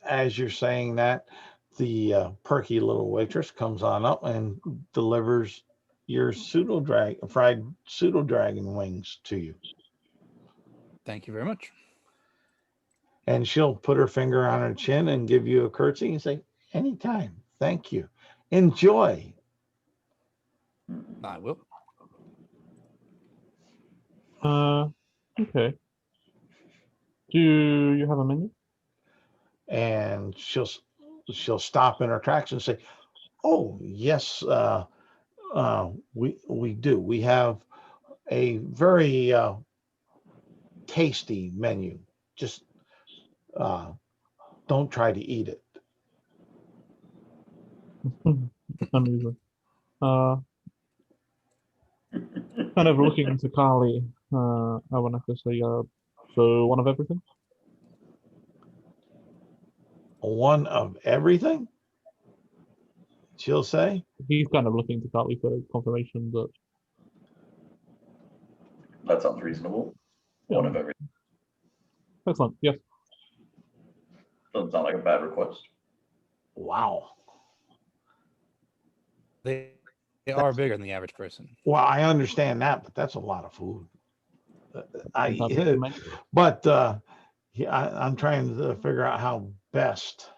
as you're saying that, the perky little waitress comes on up and delivers your fried pseudo dragon wings to you. Thank you very much. And she'll put her finger on her chin and give you a curtsy and say, "Anytime, thank you, enjoy." I will. okay. Do you have a menu? And she'll stop in her tracks and say, "Oh yes, we do. We have a very tasty menu. Just don't try to eat it." Amusing. Kind of looking into Carly, I want to say, so one of everything? One of everything, she'll say. He's kind of looking to Carly for confirmation that. That sounds reasonable. Yeah. One of everything. Excellent. Yes. Doesn't sound like a bad request. Wow. They are bigger than the average person. Well, I understand that, but that's a lot of food. Fantastic to make. But yeah, I'm trying to figure out how best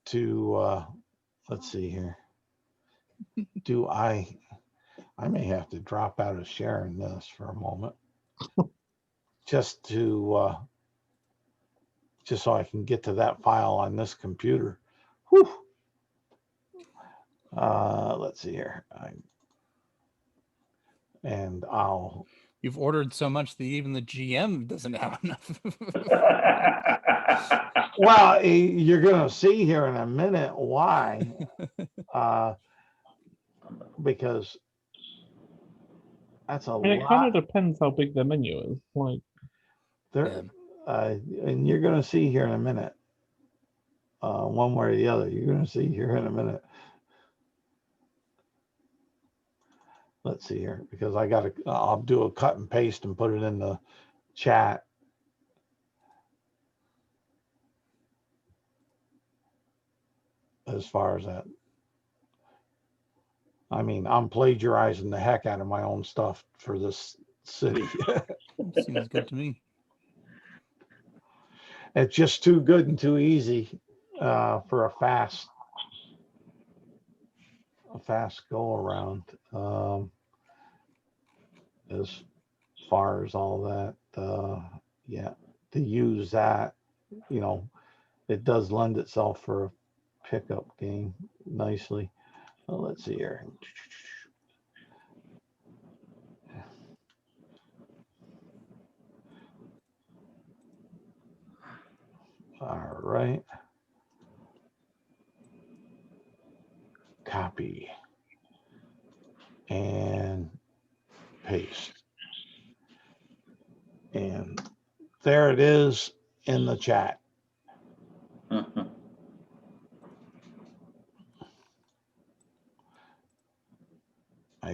to let's see here. Do I may have to drop out of sharing this for a moment just to just so I can get to that file on this computer. Whew. Let's see here. And I'll. You've ordered so much that even the GM doesn't have enough. Well, you're gonna see here in a minute why. Because that's a And it lot. kind of depends how big their menu is. Like, There, and you're gonna see here in a minute. One way or the other, you're gonna see here in a minute. Let's see here, because I'll do a cut and paste and put it in the chat. As far as that, I mean, I'm plagiarizing the heck out of my own stuff for this city. Seems good to me. It's just too good and too easy for a fast go around. As far as all that, yeah, to use that, it does lend itself for a pickup game nicely. Let's see here. All right. Copy and paste. And there it is in the chat.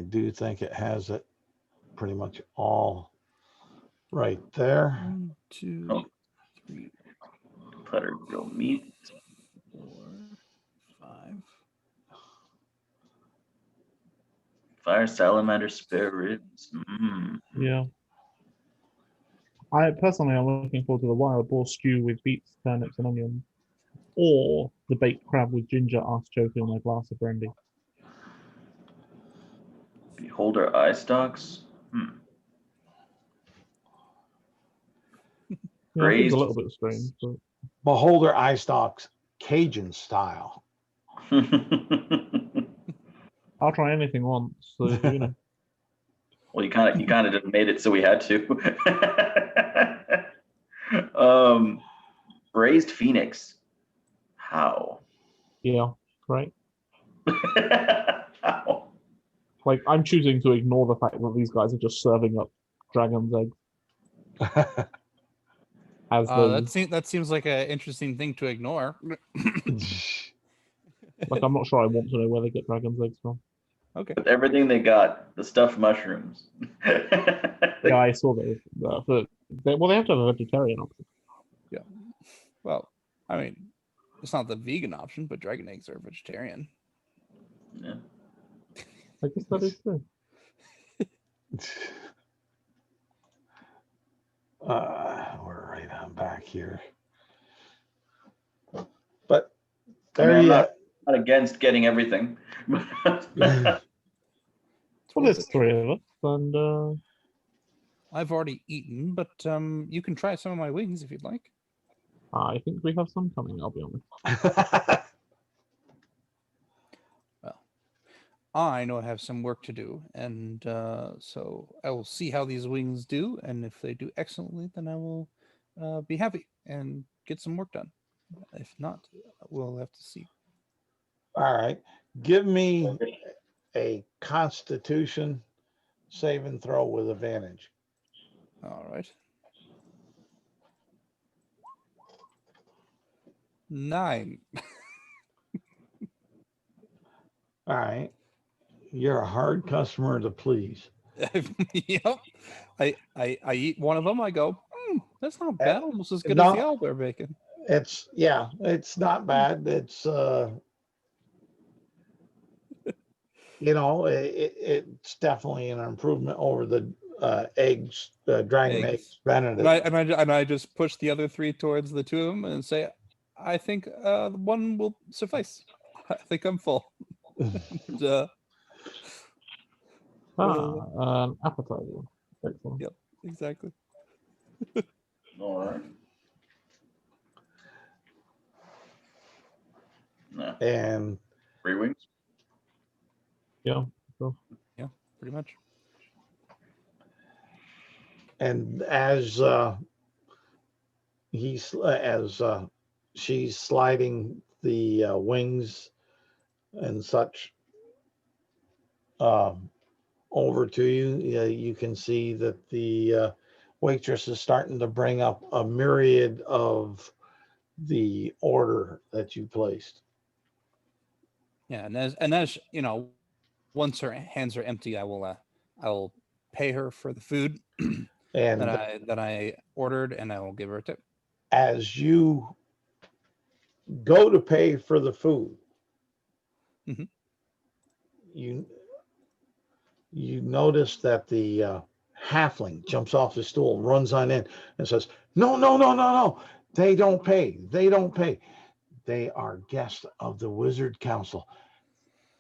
do think it has it pretty much all right there. 1, 2, Oh. 3, Butter grilled meat. 4, 5. Fire salamander spare ribs. Yeah. I personally am looking forward to the wild boar stew with beets, turnips, and onions, or the baked crab with ginger, artichoke, and a glass of brandy. Beholder eye stalks. Yeah, I think it's Braised. a little bit strange, but Beholder eye stalks, Cajun style. I'll try anything once. So you know. Well, you kind of just made it so we had to. Braised phoenix. How? Yeah, right. How? Like I'm choosing to ignore the fact that these guys are just serving up dragon's eggs as That seems like an interesting thing to ignore. like I'm not sure I want to know where they get dragon's eggs from. Okay. With everything they got, the stuffed mushrooms. Yeah, I saw those. They have to have a vegetarian option. Yeah. Well, I mean, it's not the vegan option, but dragon eggs are vegetarian. Yeah. I guess that is true. We're right on back here. But I mean, there I'm you not against getting everything. Well, there's 3 of us, and I've already eaten, but you can try some of my wings if you'd like. I think we have some coming. I'll be honest. Well, I know I have some work to do, and so I will see how these wings do, and if they do excellently, then I will be happy and get some work done. If not, we'll have to see. All right. Give me a Constitution save and throw with advantage. All right. 9. All right. You're a hard customer to please. Yep. I eat one of them. I go, that's not bad. Almost as good No. as the owlbear bacon. It's not bad. It's it's definitely an improvement over the eggs, dragon eggs Benedict. And I just push the other 3 towards the 2 of them and say, I think one will suffice. I think I'm full. And, An appetizer. Excellent. Yep, exactly. All right. No. And 3 wings. Yeah. So. Yeah, pretty much. and as she's sliding the wings and such over to you, you can see that the waitress is starting to bring up a myriad of the order that you placed. Yeah, and as you know, once her hands are empty, I will pay her for the food And that I ordered, and I will give her a tip. as you go to pay for the food, Mhm. you notice that the halfling jumps off the stool, runs on in, and says, "No! They don't pay. They don't pay. They are guests of the Wizard Council.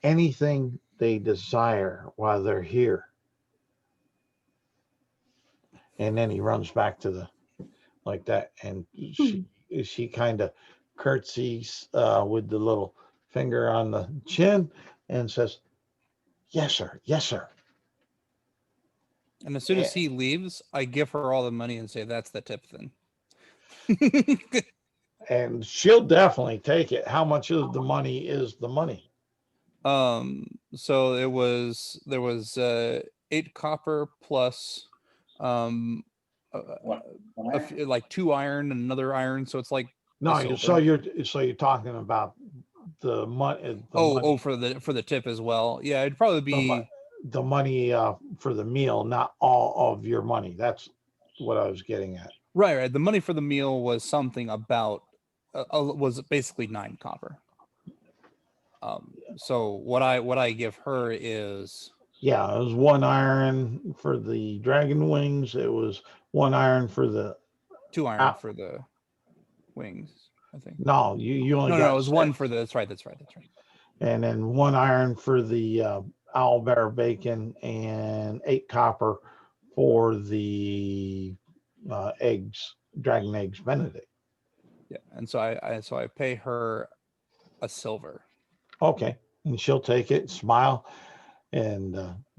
Anything they desire while they're here." And then he runs back to the like that, and she kind of curtsies with the little finger on the chin and says, "Yes, sir. Yes, sir." And as soon as he leaves, I give her all the money and say, "That's the tip then." And she'll definitely take it. How much of the money is the money? So there was 8 copper plus like 2 iron and another iron, so it's like No, so you're talking about the money. For the tip as well. Yeah, it'd probably be the money for the meal, not all of your money. That's what I was getting at. Right. The money for the meal was something about was basically 9 copper. So what I give her is, Yeah, it was 1 iron for the dragon wings. It was 1 iron for the 2 iron for the wings, I think. no, you only No, got it was 1 6. for the. That's right. And then 1 iron for the owl bear bacon and 8 copper for the eggs, dragon eggs Benedict. Yeah, and so I pay her a silver. Okay, and she'll take it, smile, and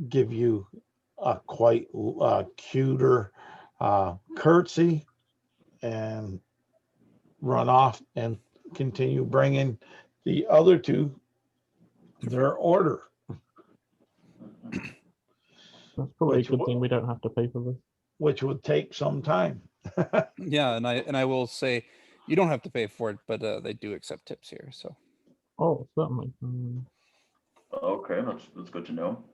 give you a quite cuter curtsy, and run off and continue bringing the other 2 their order. That's probably Which a good thing we don't have to pay for this. Which would take some time. Yeah, and I will say, you don't have to pay for it, but they do accept tips here. So Oh, certainly. Okay, that's good to know.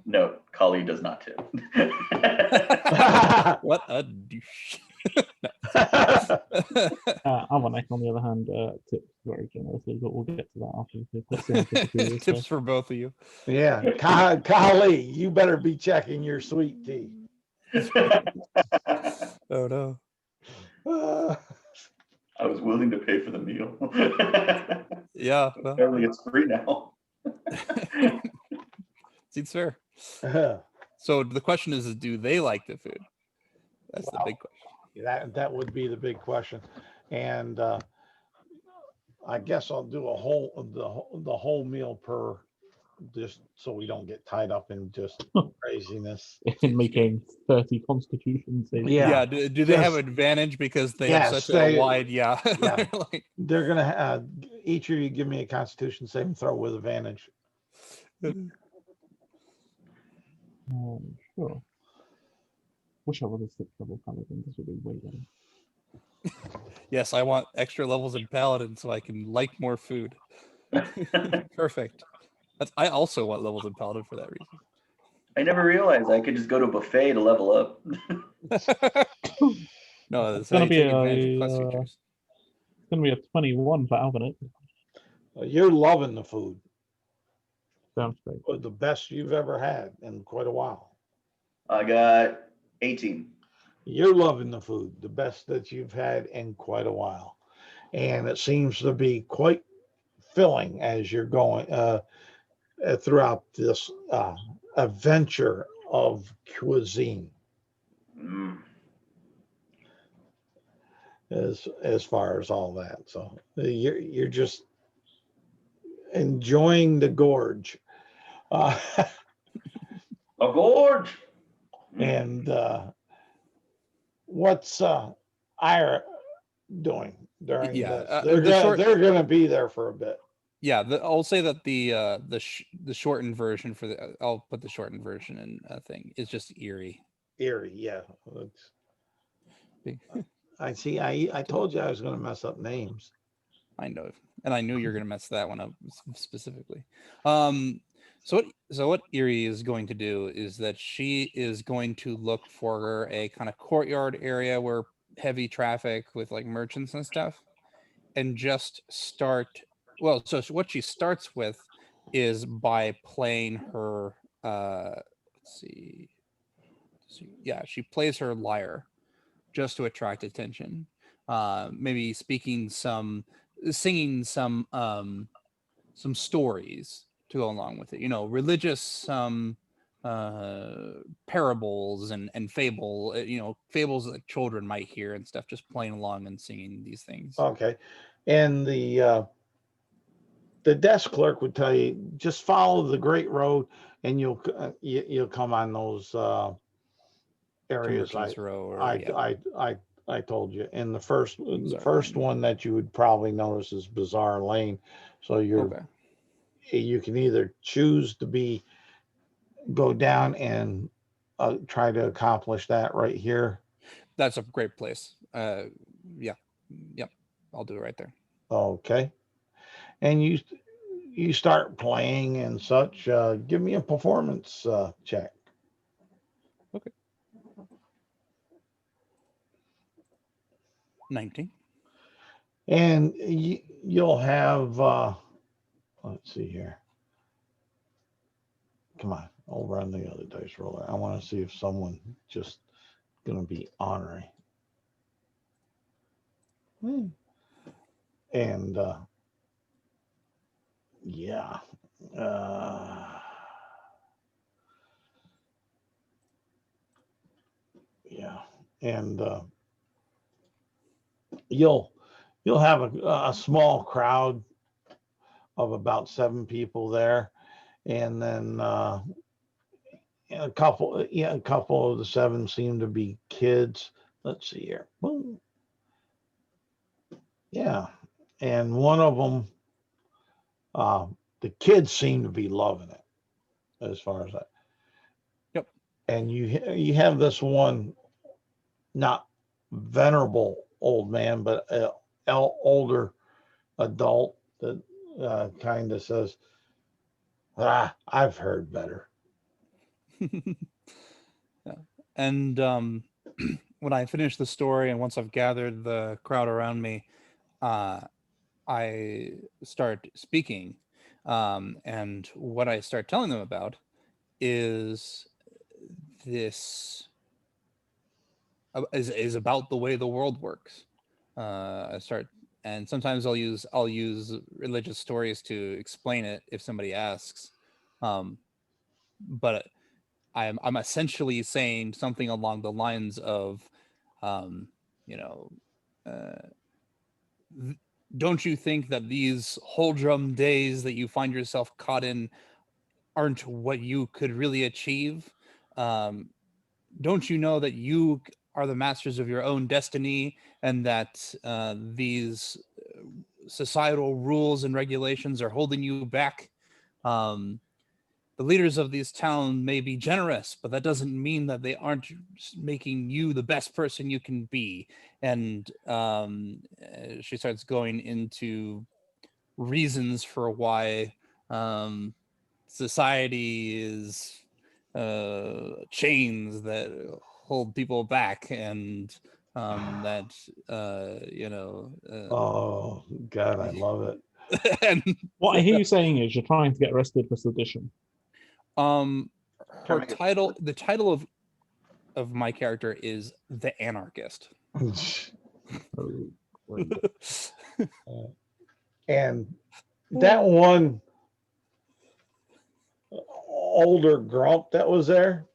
No, Kali does not tip. what a douche. Almanac, on the other hand, tips very generously, but we'll get to that after. Let's see how typical it is Tips first. for both of you. Yeah, Kali, you better be checking your sweet tea. Oh no. I was willing to pay for the meal. Yeah. Well, Apparently it's free now. seems fair. So the question is, do they like the food? That's the big question. that would be the big question. And I guess I'll do the whole meal per, just so we don't get tied up in just craziness. In making 30 constitutions. Yeah. Do they have Just- advantage because they Yes, have such they- a wide? Yeah. Yeah. Like, They're gonna each of you give me a Constitution saving throw with advantage. Sure. Wish I was a 6th level paladin. This would be way better. yes, I want extra levels in paladin so I can like more food. Perfect. I also want levels in paladin for that reason. I never realized I could just go to a buffet to level up. No, it's gonna how you be take advantage of class features. It's going to be a 21 for Alvin. You're loving the food. Sounds great. The best you've ever had in quite a while. I got 18. You're loving the food, the best that you've had in quite a while. And it seems to be quite filling as you're going throughout this adventure of cuisine. Mm. As far as all that. So you're just enjoying the gorge. A gorge. And what's Ira doing during Yeah, this? They're gonna be there for a bit. Yeah, I'll say that the shortened version for the I'll put the shortened version in a thing is just Erie. Erie, yeah. I see. I told you I was gonna mess up names. I know, and I knew you were gonna mess that one up specifically. So what Erie is going to do is that she is going to look for a kind of courtyard area where heavy traffic with like merchants and stuff, and just start. Well, so what she starts with is by playing her. Let's see. Yeah, she plays her lyre just to attract attention. Maybe singing some stories to go along with it. You know, religious parables and fable. Fables that children might hear and stuff. Just playing along and singing these things. Okay, and the desk clerk would tell you just follow the Great Road, and you'll come on those areas. I told you. And the first one that you would probably notice is Bazaar Lane. So you can either choose to go down and try to accomplish that right here. That's a great place. Yep, I'll do it right there. Okay. And you start playing and such, give me a performance check. Okay. 19. And you'll have, let's see here. Come on, over on the other dice roller. I want to see if someone just going to be honorary. And yeah. Yeah. And you'll have a small crowd of about 7 people there, and then a couple of the 7 seem to be kids. Let's see here. Boom. Yeah. And one of them, the kids seem to be loving it as far as that. Yep. And you have this one, not venerable old man, but an older adult that kind of says, I've heard better. Yeah. And when I finish the story and once I've gathered the crowd around me, I start speaking. And what I start telling them about is this is about the way the world works. And sometimes I'll use religious stories to explain it if somebody asks. But I'm essentially saying something along the lines of, don't you think that these Holdrum days that you find yourself caught in aren't what you could really achieve? Don't you know that you are the masters of your own destiny, and that these societal rules and regulations are holding you back? The leaders of these towns may be generous, but that doesn't mean that they aren't making you the best person you can be. And she starts going into reasons for why society is chains that hold people back, and that Oh God, I love it. and What I hear you saying is you're trying to get arrested for sedition. her title, the title of my character is the Anarchist. Oh, And that one older grump that was there,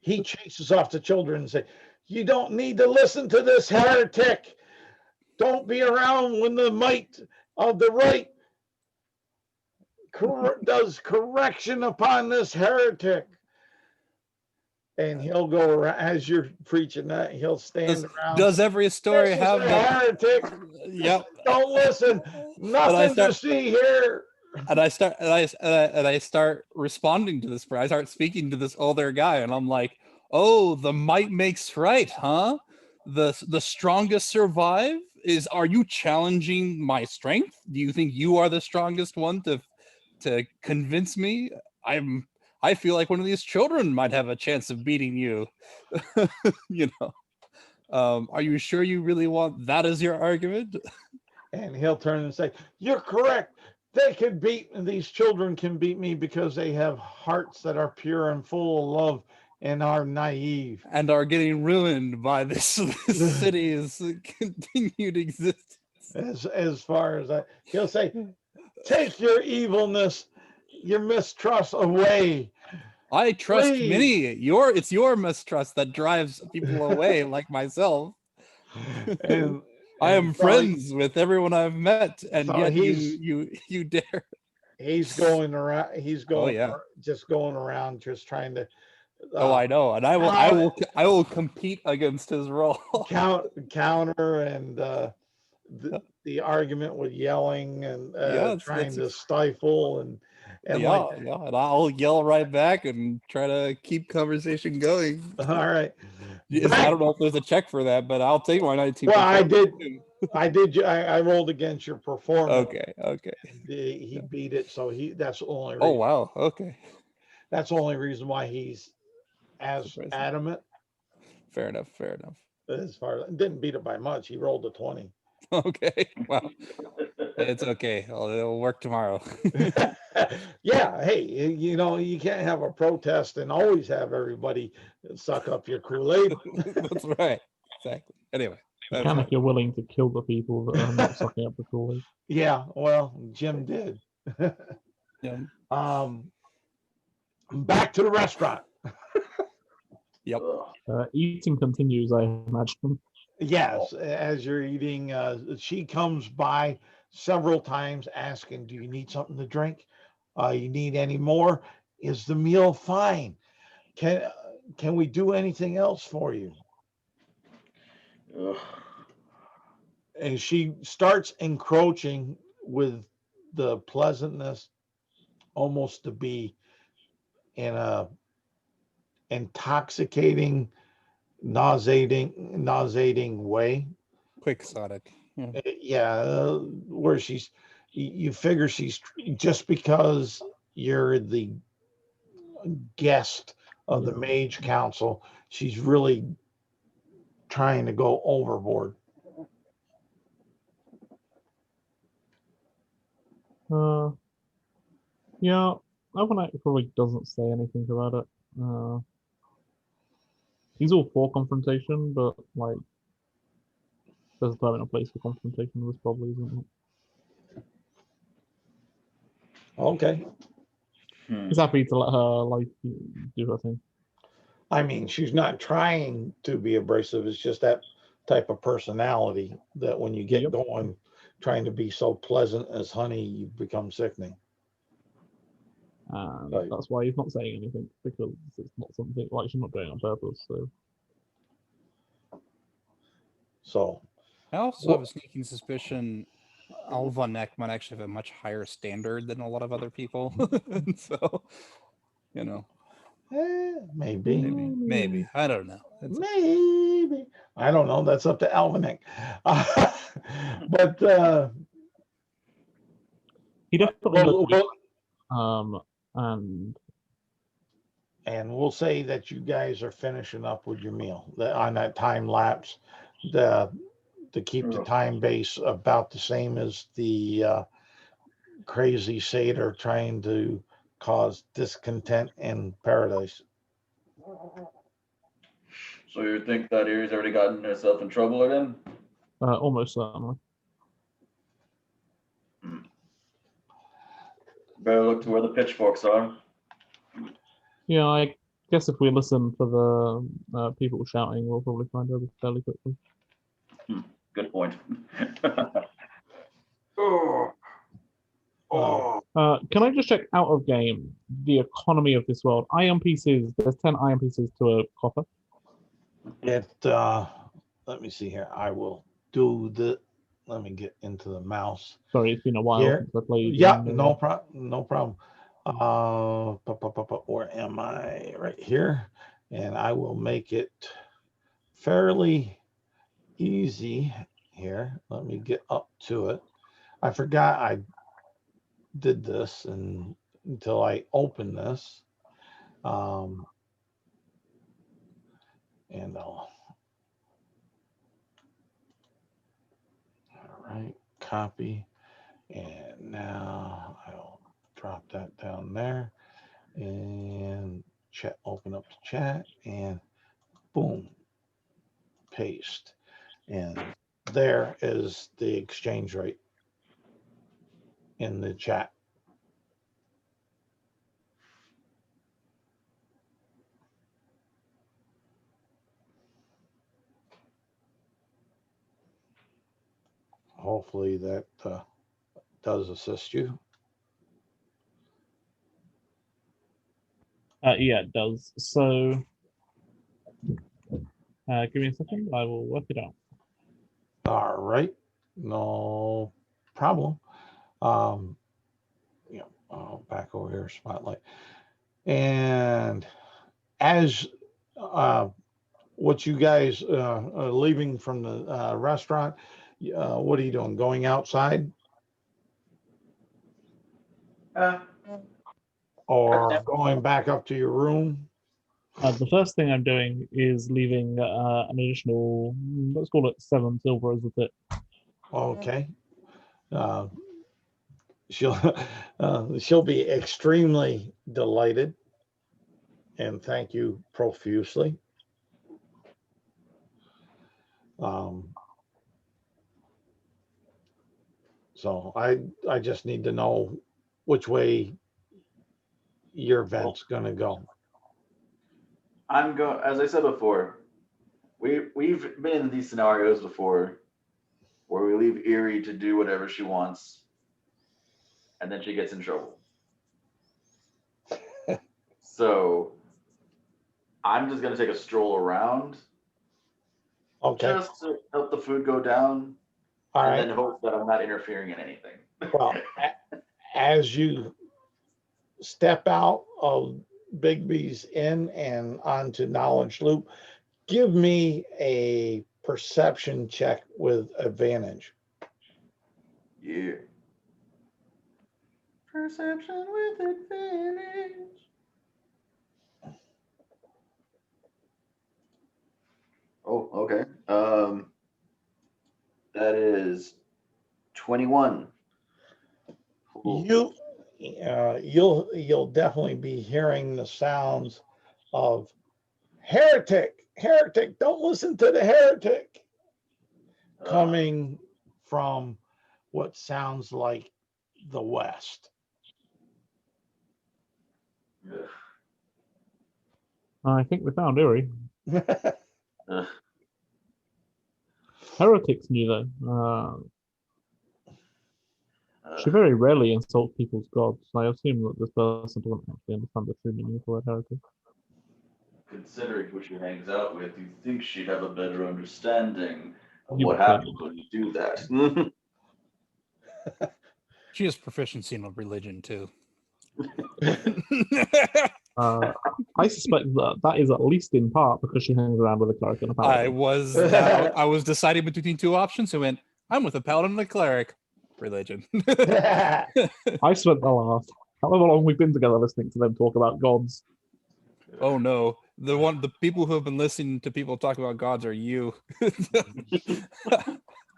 he chases off the children and say, "You don't need to listen to this heretic. Don't be around when the might of the right does correction upon this heretic." And he'll go around as you're preaching that. He'll stand around. Does every story "This is have a heretic? Yep. Don't listen. Nothing to see here." And I start responding to this. I start speaking to this older guy, and I'm like, "Oh, the might makes right, huh? The strongest survive. Are you challenging my strength? Do you think you are the strongest one to convince me? I feel like one of these children might have a chance of beating you." Are you sure you really want that as your argument? And he'll turn and say, "You're correct. These children can beat me because they have hearts that are pure and full of love and are naive. And are getting ruined by this city's continued existence." As far as that, he'll say, "Take your evilness, your mistrust away. I trust Please." many. It's your mistrust that drives people away, like myself. And I am friends with everyone I've met, and so yet you dare. He's going around. He's going, yeah. just going around, just trying to. I know, and I will compete against his role. counter and the argument with yelling and trying to stifle, and And Yeah, like, yeah, and I'll yell right back and try to keep conversation going. all right. I don't know if there's a check for that, but I'll take my 19%. Well, I rolled against your performance. Okay, okay. He beat it, so that's the only Oh reason. wow, okay. That's the only reason why he's as Surprising. adamant Fair enough, fair enough. as far as didn't beat it by much. He rolled a 20. Okay, wow. It's okay. It'll work tomorrow. Yeah, hey, you can't have a protest and always have everybody suck up your Kool-Aid. That's right. Exactly. Anyway, that's Can fine. if you're willing to kill the people that are not sucking up the Kool-Aid. Yeah, well, Jim did. Yeah. Back to the restaurant. Yep. Eating continues, I imagine. Yes, as you're eating, she comes by several times asking, "Do you need something to drink? You need any more? Is the meal fine? Can we do anything else for you?" Ugh. And she starts encroaching with the pleasantness, almost to be in a intoxicating, nauseating way. Quixotic. Yeah. Yeah, where you figure she's just because you're the guest of the Mage Council, she's really trying to go overboard. Yeah, Alvanac probably doesn't say anything about it. He's all for confrontation, but like, there's a time and a place for confrontation. This probably isn't. Okay. He's happy to let her like do her thing. I mean, she's not trying to be abrasive. It's just that type of personality that when you get going, trying to be so pleasant as honey, you become sickening. And that's why he's not saying anything, because it's not something like she's not doing it on purpose. So I also have a sneaking suspicion Alvanek might actually have a much higher standard than a lot of other people. So, maybe. I don't know. Maybe. I don't know. That's up to Alvanac. But he definitely and we'll say that you guys are finishing up with your meal on that time lapse, to keep the time base about the same as the crazy satyr trying to cause discontent in paradise. So you think that Erie's already gotten herself in trouble again? Almost certainly. Better look to where the pitchforks are. Yeah, I guess if we listen for the people shouting, we'll probably find her fairly quickly. Good point. Can I just check out of game the economy of this world? Iron pieces. There's 10 iron pieces to a copper. Let me see here. I will do the. Let me get into the mouse. Sorry, it's been a while since I played. Yeah, no problem. Where am I? Right here, and I will make it fairly easy here. Let me get up to it. I forgot I did this until I opened this. And all right, copy. And now I'll drop that down there and open up the chat and boom, paste. And there is the exchange rate in the chat. Hopefully that does assist you. Yeah, it does. So, give me a second. I will work it out. All right, no problem. back over here, spotlight. And as what you guys are leaving from the restaurant, what are you doing? Going outside or going back up to your room? The first thing I'm doing is leaving an additional, let's call it 7 silver as a tip. Okay. She'll she'll be extremely delighted and thank you profusely. So I just need to know which way your vent's gonna go. I'm going, as I said before, we've been in these scenarios before where we leave Erie to do whatever she wants and then she gets in trouble. So I'm just going to take a stroll around Okay. just to help the food go down All and right. then hope that I'm not interfering in anything. Well, as you step out of Bigby's Inn and onto Knowledge Loop, give me a perception check with advantage. Yeah. Perception with advantage. Oh, okay. That is 21. You'll definitely be hearing the sounds of heretic, heretic, don't listen to the heretic, coming from what sounds like the west. I think we found Uri. Uh, Heretics knew though. She very rarely insults people's gods. I assume that this person doesn't actually understand the true meaning of the word heretic. Considering who she hangs out with, you think she'd have a better understanding of You what would think. happens when you do that. She has proficiency in religion too. I suspect that is at least in part because she hangs around with a cleric and a paladin. I was deciding between two options. I went, I'm with a paladin and a cleric. Religion. I've spent the last however long we've been together listening to them talk about gods. Oh no. The people who have been listening to people talk about gods are you.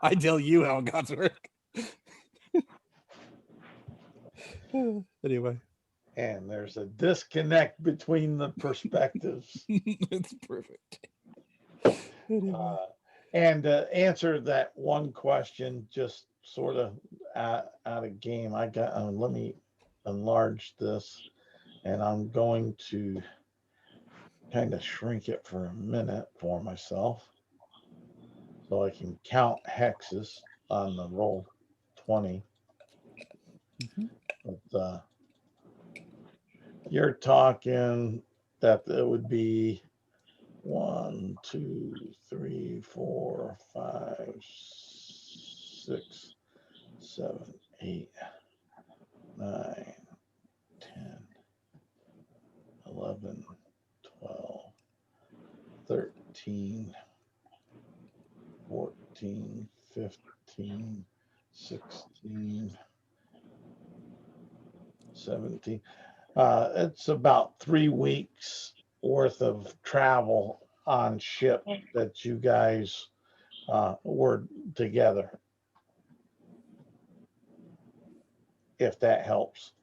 I tell you how gods work. Anyway. And there's a disconnect between the perspectives. It's perfect. Anyway. And to answer that one question, just sort of out of game, I got, let me enlarge this and I'm going to kind of shrink it for a minute for myself so I can count hexes on the roll 20. But you're talking that it would be 1, 2, 3, 4, 5, 6, 7, 8, 9, 10, 11, 12, 13, 14, 15, 16, 17. It's about 3 weeks worth of travel on ship that you guys were together. If that helps.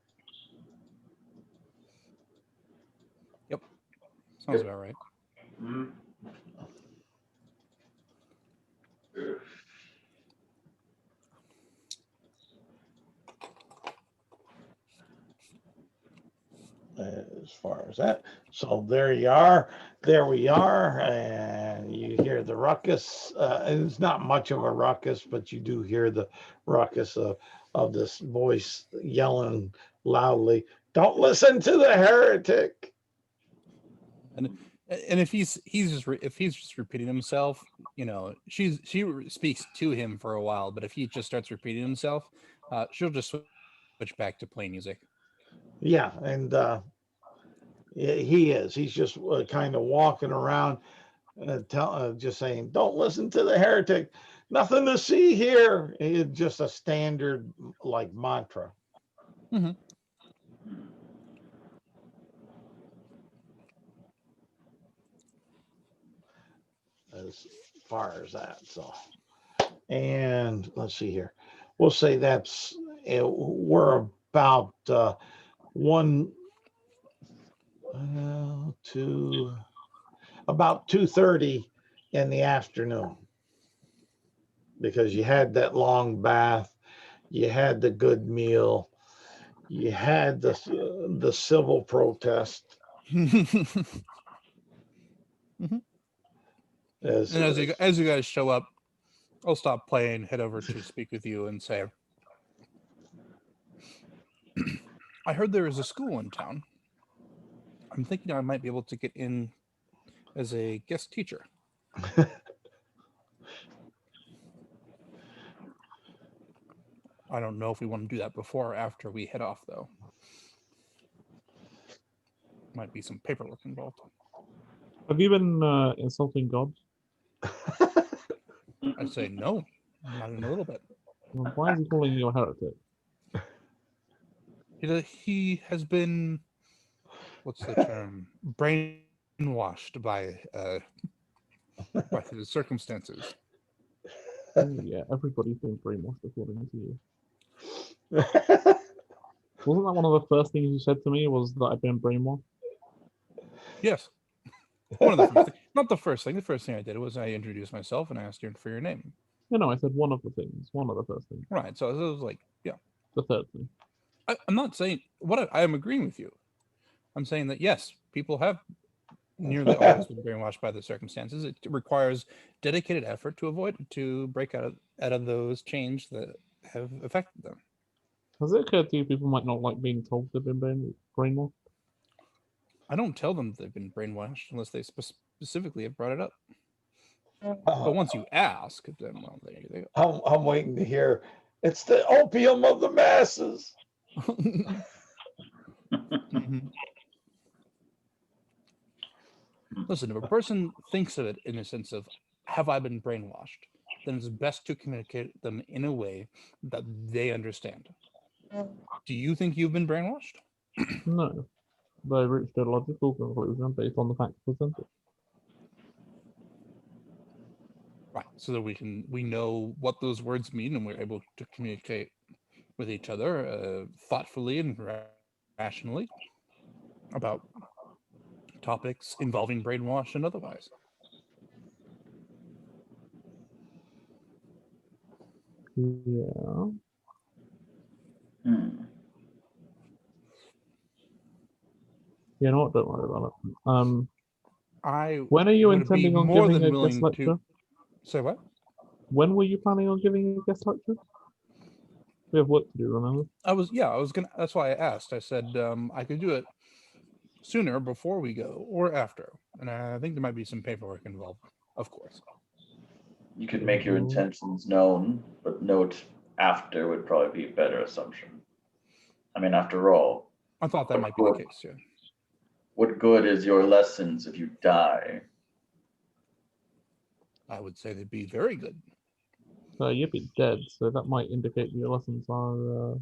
Yep. Sounds about right. Mhm. As far as that. So there you are. There we are. And you hear the ruckus. And it's not much of a ruckus, but you do hear the ruckus of this voice yelling loudly, don't listen to the heretic. And if he's just repeating himself, you know, she speaks to him for a while, but if he just starts repeating himself, she'll just switch back to plain music. Yeah, and he is. He's just kind of walking around, just saying, "Don't listen to the heretic. Nothing to see here." It's just a standard like mantra. Mm-hmm. As far as that, so. And let's see here. We'll say that's we're about one, two, about 2:30 in the afternoon, because you had that long bath, you had the good meal, you had the civil protest. As, And as you guys show up, I'll stop playing, head over to speak with you, and say, I heard there is a school in town. I'm thinking I might be able to get in as a guest teacher. I don't know if we want to do that before or after we head off, though. Might be some paperwork involved. Have you been insulting God? I'd say no, not in a little bit. Well, why is he calling you a heretic? He has been, what's the term, brainwashed by his circumstances. Oh, yeah, everybody's been brainwashed according to you. Wasn't that one of the first things you said to me, was that I've been brainwashed? Yes. One of the first things. Not the first thing. The first thing I did was I introduced myself and I asked you for your name. No, I said one of the things. One of the first things. Right. So it was like, yeah. The third thing. I'm not saying I am agreeing with you. I'm saying that yes, people have nearly always been brainwashed by the circumstances. It requires dedicated effort to break out of those chains that have affected them. Has it occurred to you people might not like being told they've been brainwashed? I don't tell them they've been brainwashed unless they specifically have brought it up. But once you ask, then well, there you go. I'm waiting to hear. It's the opium of the masses. Mm-hmm. Listen, if a person thinks of it in a sense of, have I been brainwashed? Then it's best to communicate them in a way that they understand. Do you think you've been brainwashed? No. But I reached a logical conclusion based on the facts presented. Right. So that we know what those words mean and we're able to communicate with each other thoughtfully and rationally about topics involving brainwash and otherwise. Yeah. You know what? Don't worry about it. When are you intending on giving a guest lecture? Say what? When were you planning on giving a guest lecture? We have work to do, remember? I was gonna. That's why I asked. I said I could do it sooner, before we go, or after. And I think there might be some paperwork involved, of course. You could make your intentions known, but note after would probably be a better assumption. I mean, after all, I thought that might be the case, yeah. What good is your lessons if you die? I would say they'd be very good. You'd be dead, so that might indicate your lessons are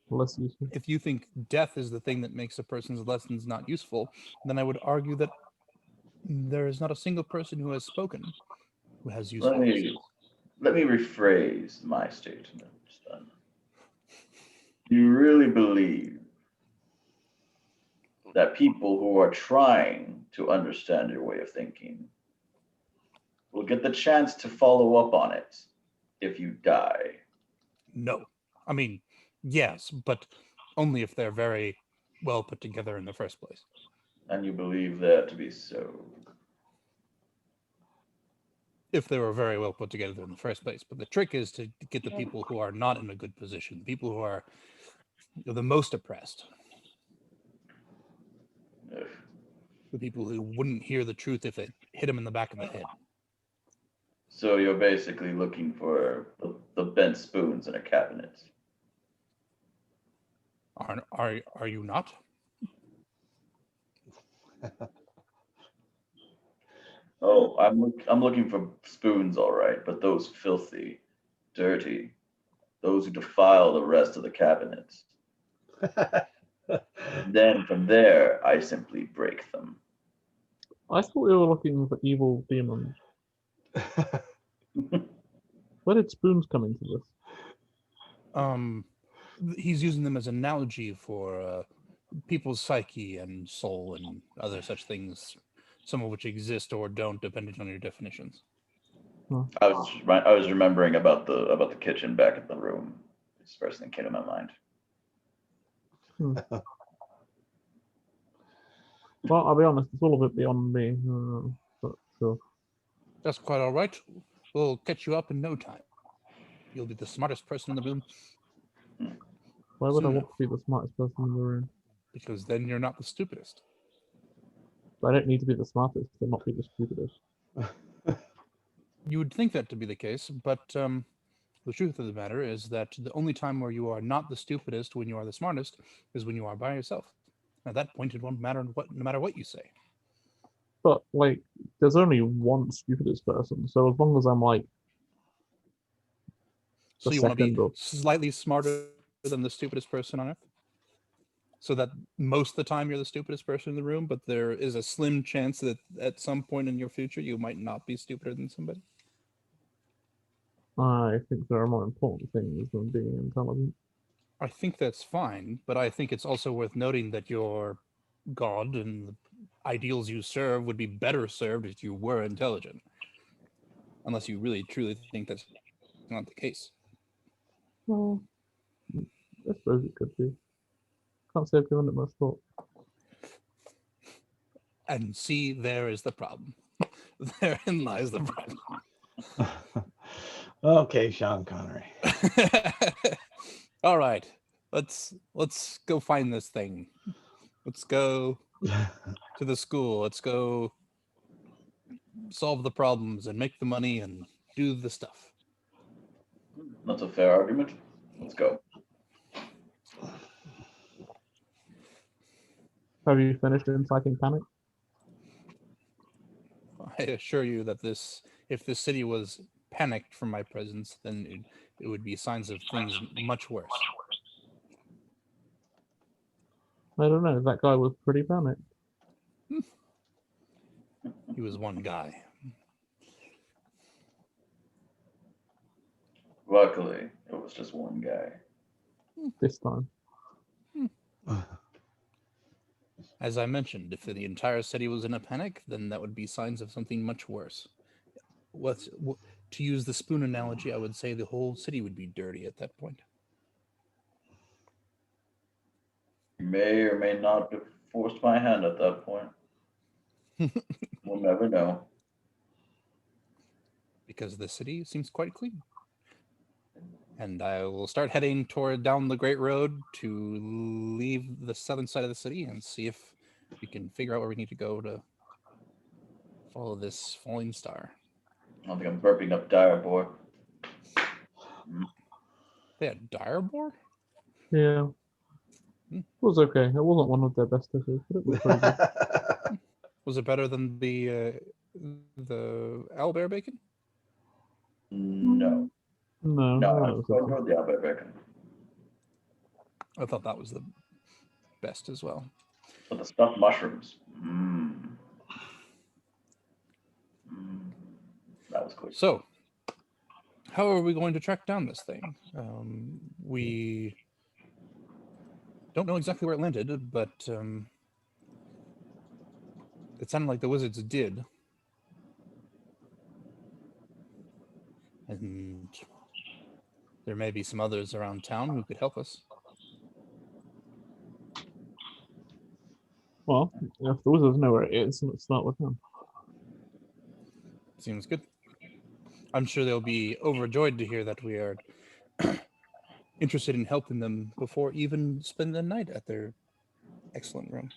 less useful. If you think death is the thing that makes a person's lessons not useful, then I would argue that there is not a single person who has spoken who has useful lessons. Let me rephrase my statement. You really believe that people who are trying to understand your way of thinking will get the chance to follow up on it if you die? No. I mean, yes, but only if they're very well put together in the first place. And you believe that to be so? If they were very well put together in the first place. But the trick is to get the people who are not in a good position, people who are the most oppressed, the people who wouldn't hear the truth if it hit them in the back of the head. So you're basically looking for the bent spoons in a cabinet. Are you not? Oh, I'm looking for spoons, all right, but those filthy, dirty, those who defile the rest of the cabinets. Then from there, I simply break them. I thought we were looking for evil demons. Where did spoons come into this? He's using them as an analogy for people's psyche and soul and other such things, some of which exist or don't, depending on your definitions. I was remembering about the kitchen back in the room. It's the first thing that came to my mind. Well, I'll be honest, it's all a bit beyond me. But sure. That's quite all right. We'll catch you up in no time. You'll be the smartest person in the room, Why would I Soon want to be the smartest person in the room? because then you're not the stupidest. I don't need to be the smartest to not be the stupidest. You would think that to be the case, but the truth of the matter is that the only time where you are not the stupidest when you are the smartest is when you are by yourself. At that point, it won't matter no matter what you say. But like, there's only one stupidest person, so as long as I'm like So the you want to be second or slightly smarter than the stupidest person on earth? So that most of the time you're the stupidest person in the room, but there is a slim chance that at some point in your future you might not be stupider than somebody? I think there are more important things than being intelligent. I think that's fine, but I think it's also worth noting that your God and the ideals you serve would be better served if you were intelligent. Unless you really truly think that's not the case. Well, I suppose it could be. Can't say I've given it much thought. And see, there is the problem. Therein lies the problem. Okay, Sean Connery. All right, let's go find this thing. Let's go to the school. Let's go solve the problems and make the money and do the stuff. That's a fair argument. Let's go. Have you finished inciting panic? I assure you that if this city was panicked from my presence, then it would be signs of things much worse. I don't know. That guy was pretty panicked. He was one guy. Luckily, it was just one guy. This time. As I mentioned, if the entire city was in a panic, then that would be signs of something much worse. To use the spoon analogy, I would say the whole city would be dirty at that point. You may or may not have forced my hand at that point. We'll never know. Because the city seems quite clean. And I will start heading down the Great Road to leave the southern side of the city and see if we can figure out where we need to go to follow this falling star. I don't think I'm burping up dire, boy. They had dire boar? Yeah. It was okay. It wasn't one of their best dishes, but it was pretty good. Was it better than the owlbear bacon? No. No, No, that I was was okay. going the Albert bacon. I thought that was the best as well. But the stuffed mushrooms. That was cool. So, how are we going to track down this thing? We don't know exactly where it landed, but it sounded like the wizards did. And there may be some others around town who could help us. Well, if the wizards know where it is, let's start with them. Seems good. I'm sure they'll be overjoyed to hear that we are interested in helping them before even spend the night at their excellent room.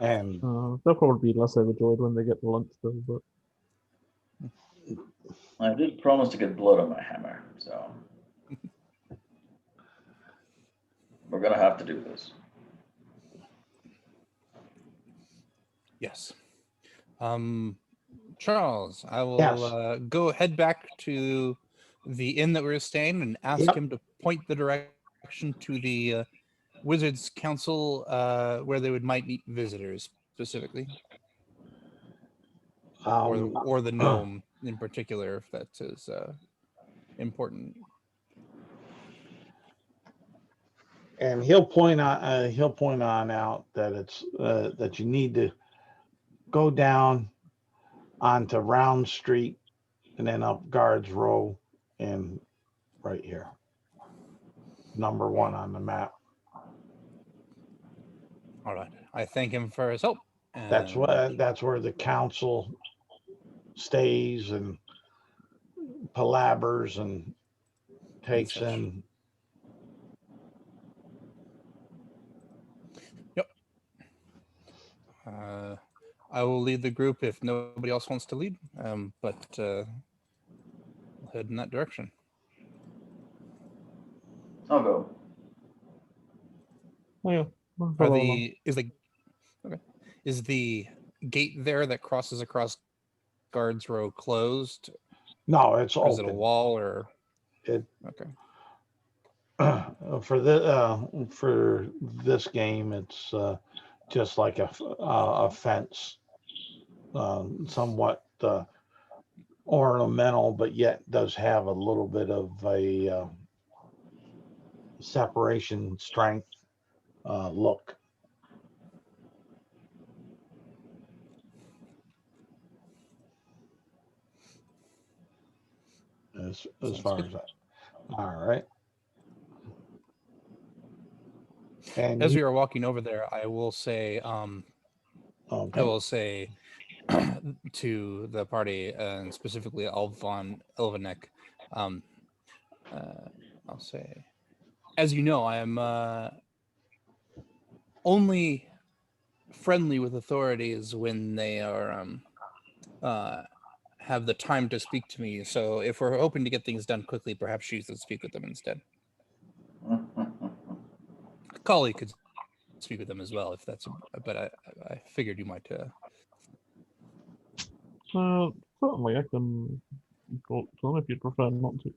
And They'll probably be less overjoyed when they get the lunch though, but I did promise to get blood on my hammer, so. We're gonna have to do this. Yes. Charles, I will Yes. go head back to the inn that we were staying and ask Yep. him to point the direction to the Wizards Council where they might meet visitors specifically, or the gnome in particular, if that is important. And he'll point on out that it's that you need to go down onto Round Street and then up Guards Row and right here. Number 1 on the map. All right. I thank him for his help. That's where the council stays and palabers and takes such. in. Yep. I will lead the group if nobody else wants to lead, but we'll head in that direction. I'll go. Oh, yeah. Is the gate there that crosses across Guards Row closed? No, it's Or is it a open. wall or? It Okay. For this game, it's just like a fence, somewhat ornamental, but yet does have a little bit of a separation strength look. As far as that. All right. And as we are walking over there, I will say, okay. I will say to the party, and specifically Elvanek, I'll say, as you know, I am only friendly with authorities when they are have the time to speak to me. So if we're hoping to get things done quickly, perhaps you should speak with them instead. Kali could speak with them as well if that's, but I figured you might. Certainly, I can talk to them if you'd prefer not to.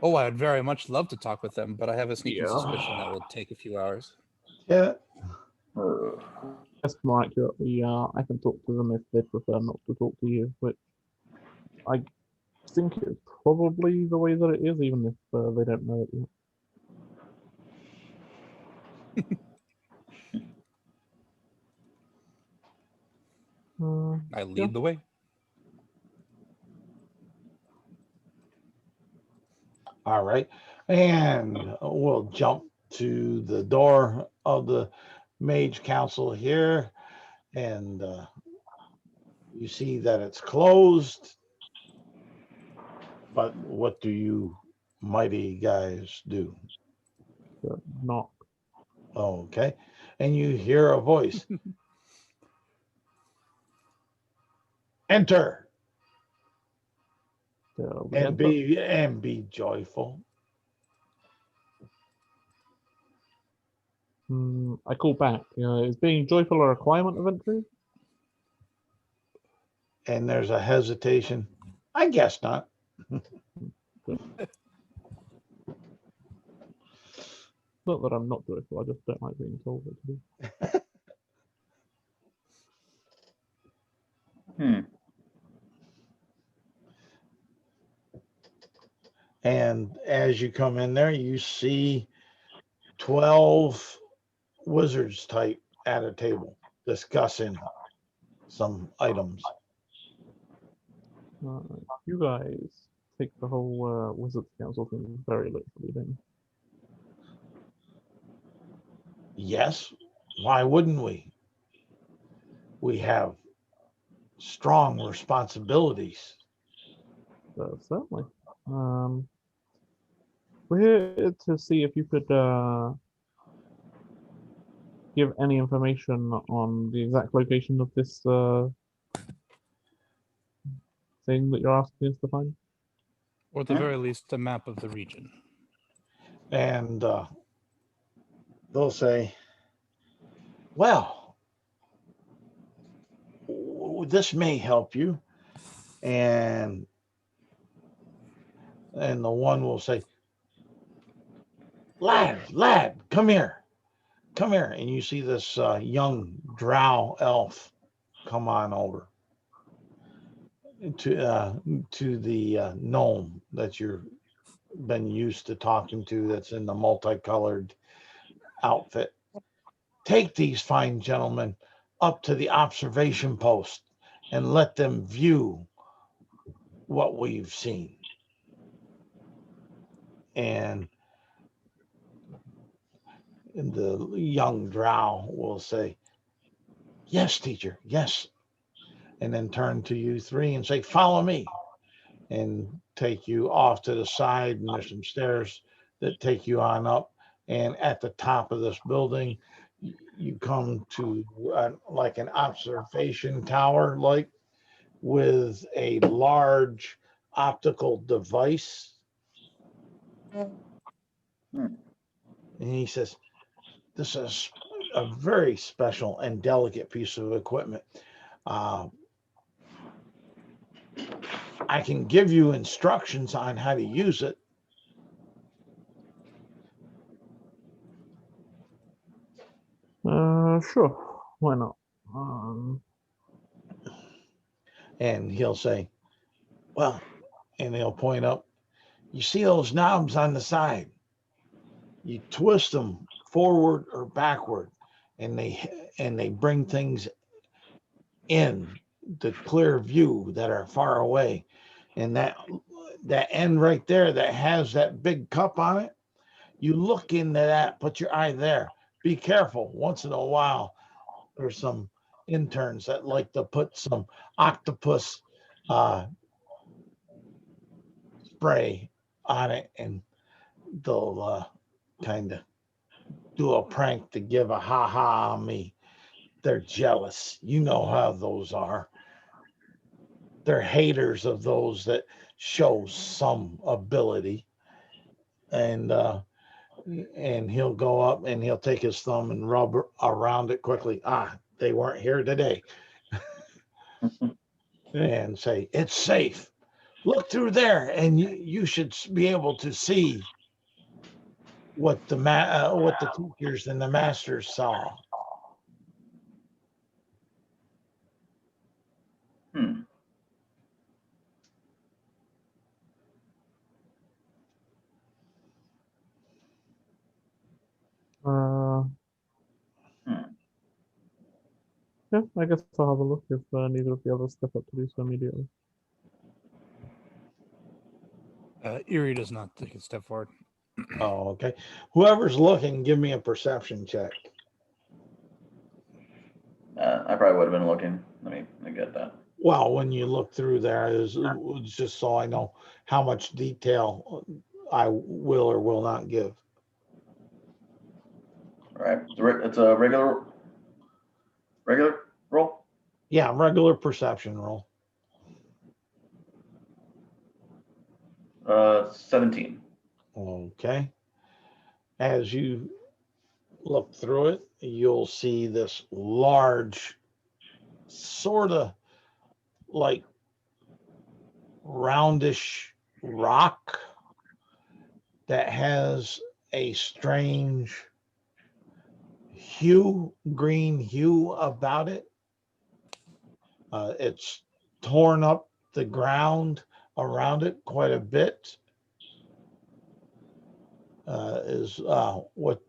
Oh, I'd very much love to talk with them, but I have a sneaking Yeah. suspicion that will take a few hours. Yeah. That's more accurately, I can talk to them if they prefer not to talk to you, but I think it's probably the way that it is, even if they don't know it yet. I lead the way. All right. And we'll jump to the door of the Mage Council here. And you see that it's closed. But what do you mighty guys do? Knock. Okay. And you hear a voice. Enter and be joyful. I call back. Is being joyful a requirement of entry? And there's a hesitation. I guess not. Not that I'm not joyful, I just don't like being told what to do. And as you come in there, you see 12 wizards type at a table discussing some items. You guys take the whole Wizards Council thing very literally then. Yes, why wouldn't we? We have strong responsibilities. Certainly. We're here to see if you could give any information on the exact location of this thing that you're asking us to find. Or at the very least, a map of the region. And they'll say, well, this may help you. And the one will say, lad, come here. And you see this young drow elf come on over to the gnome that you've been used to talking to, that's in the multicolored outfit. Take these fine gentlemen up to the observation post and let them view what we've seen. And the young drow will say, yes, teacher, yes. And then turn to you three and say, follow me, and take you off to the side. And there's some stairs that take you on up. And at the top of this building, you come to like an observation tower, like with a large optical device. And he says, this is a very special and delicate piece of equipment. I can give you instructions on how to use it. Sure. Why not? And he'll say, well, and he'll point up, you see those knobs on the side? You twist them forward or backward, and they bring things in the clear view that are far away. And that end right there that has that big cup on it, you look into that, put your eye there. Be careful. Once in a while, there's some interns that like to put some octopus spray on it, and they'll kind of do a prank to give a ha-ha on me. They're jealous. You know how those are. They're haters of those that show some ability. And he'll go up and he'll take his thumb and rub around it quickly. They weren't here today. And say, it's safe. Look through there, and you should be able to see what the teachers and the masters saw. Yeah, I guess I'll have a look if neither of the others step up to do so immediately. Erie does not take a step forward. Oh, okay. Whoever's looking, give me a perception check. I probably would have been looking. Let me get that. Well, when you look through there, it's just so I know how much detail I will or will not give. All right. It's a regular roll? Yeah, regular perception roll. 17. Okay. As you look through it, you'll see this large, sort of like roundish rock that has a strange green hue about it. It's torn up the ground around it quite a bit. Is what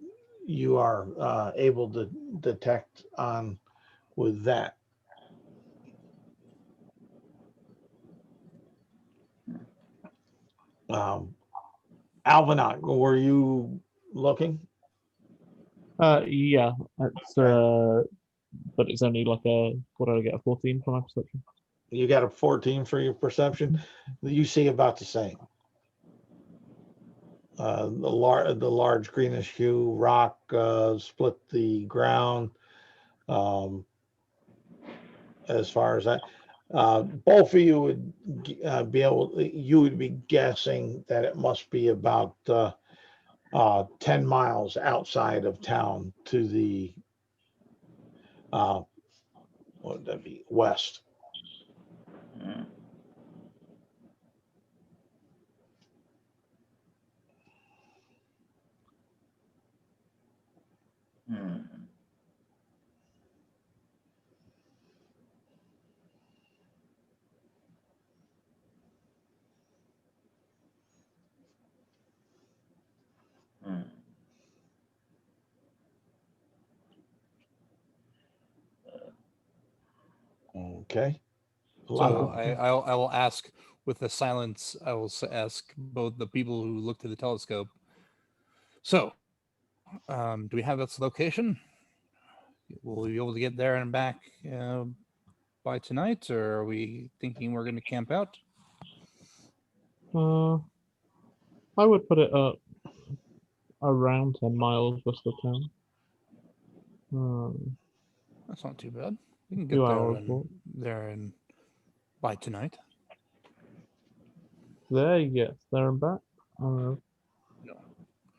you are able to detect on with that. Alvinac, were you looking? Yeah, it's but it's only like what did I get, a 14 for my perception? You got a 14 for your perception. You see about the same. The large greenish hue rock split the ground. As far as that, both of you would you would be guessing that it must be about 10 miles outside of town to the, what would that be, west. Mm. Hmm. Hmm. Okay. A lot So of- I will ask with the silence. I will ask both the people who looked at the telescope. So, do we have its location? Will we be able to get there and back by tonight, or are we thinking we're going to camp out? I would put it up around 10 miles west of town. That's not too bad. We can get 2 there hours and walk. by tonight. There, yes, there and back. No.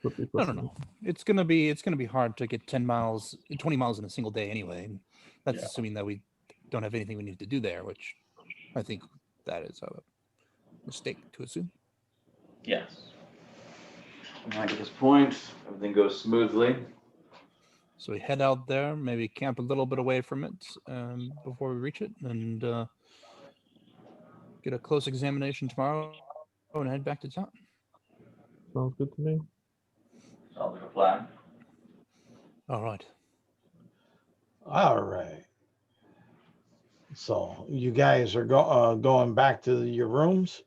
Could be No. possible. It's gonna be hard to get 10 miles, 20 miles in a single day anyway. That's Yeah. assuming that we don't have anything we need to do there, which I think that is a mistake to assume. Yes. At this point, everything goes smoothly. So we head out there, maybe camp a little bit away from it before we reach it, and get a close examination tomorrow and head back to town. Sounds good to me. Sounds like a plan. All right. All right. So you guys are going back to your rooms?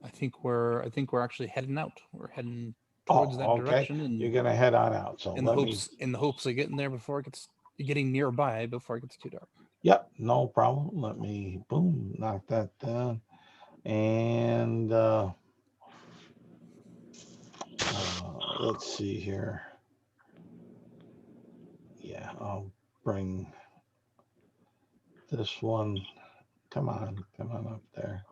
I think we're actually heading out. We're heading towards that Okay. direction, You're and gonna head on out. So in the hopes of getting there before it gets getting nearby before it gets too dark. Yep, no problem. Let me knock that down. And let's see here. Yeah, I'll bring this one. Come on up there.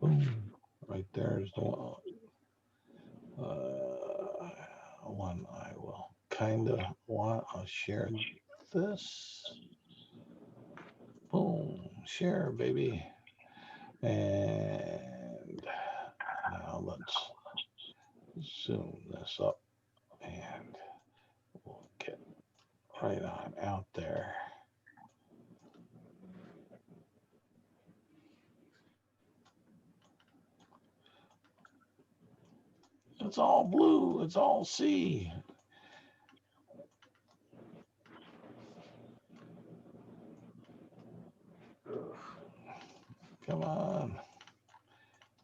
Boom. Right there is the one. One I will kind of want. I'll share this. Boom. Share, baby. And now let's zoom this up and we'll get right on out there. It's all blue. It's all sea. Come on.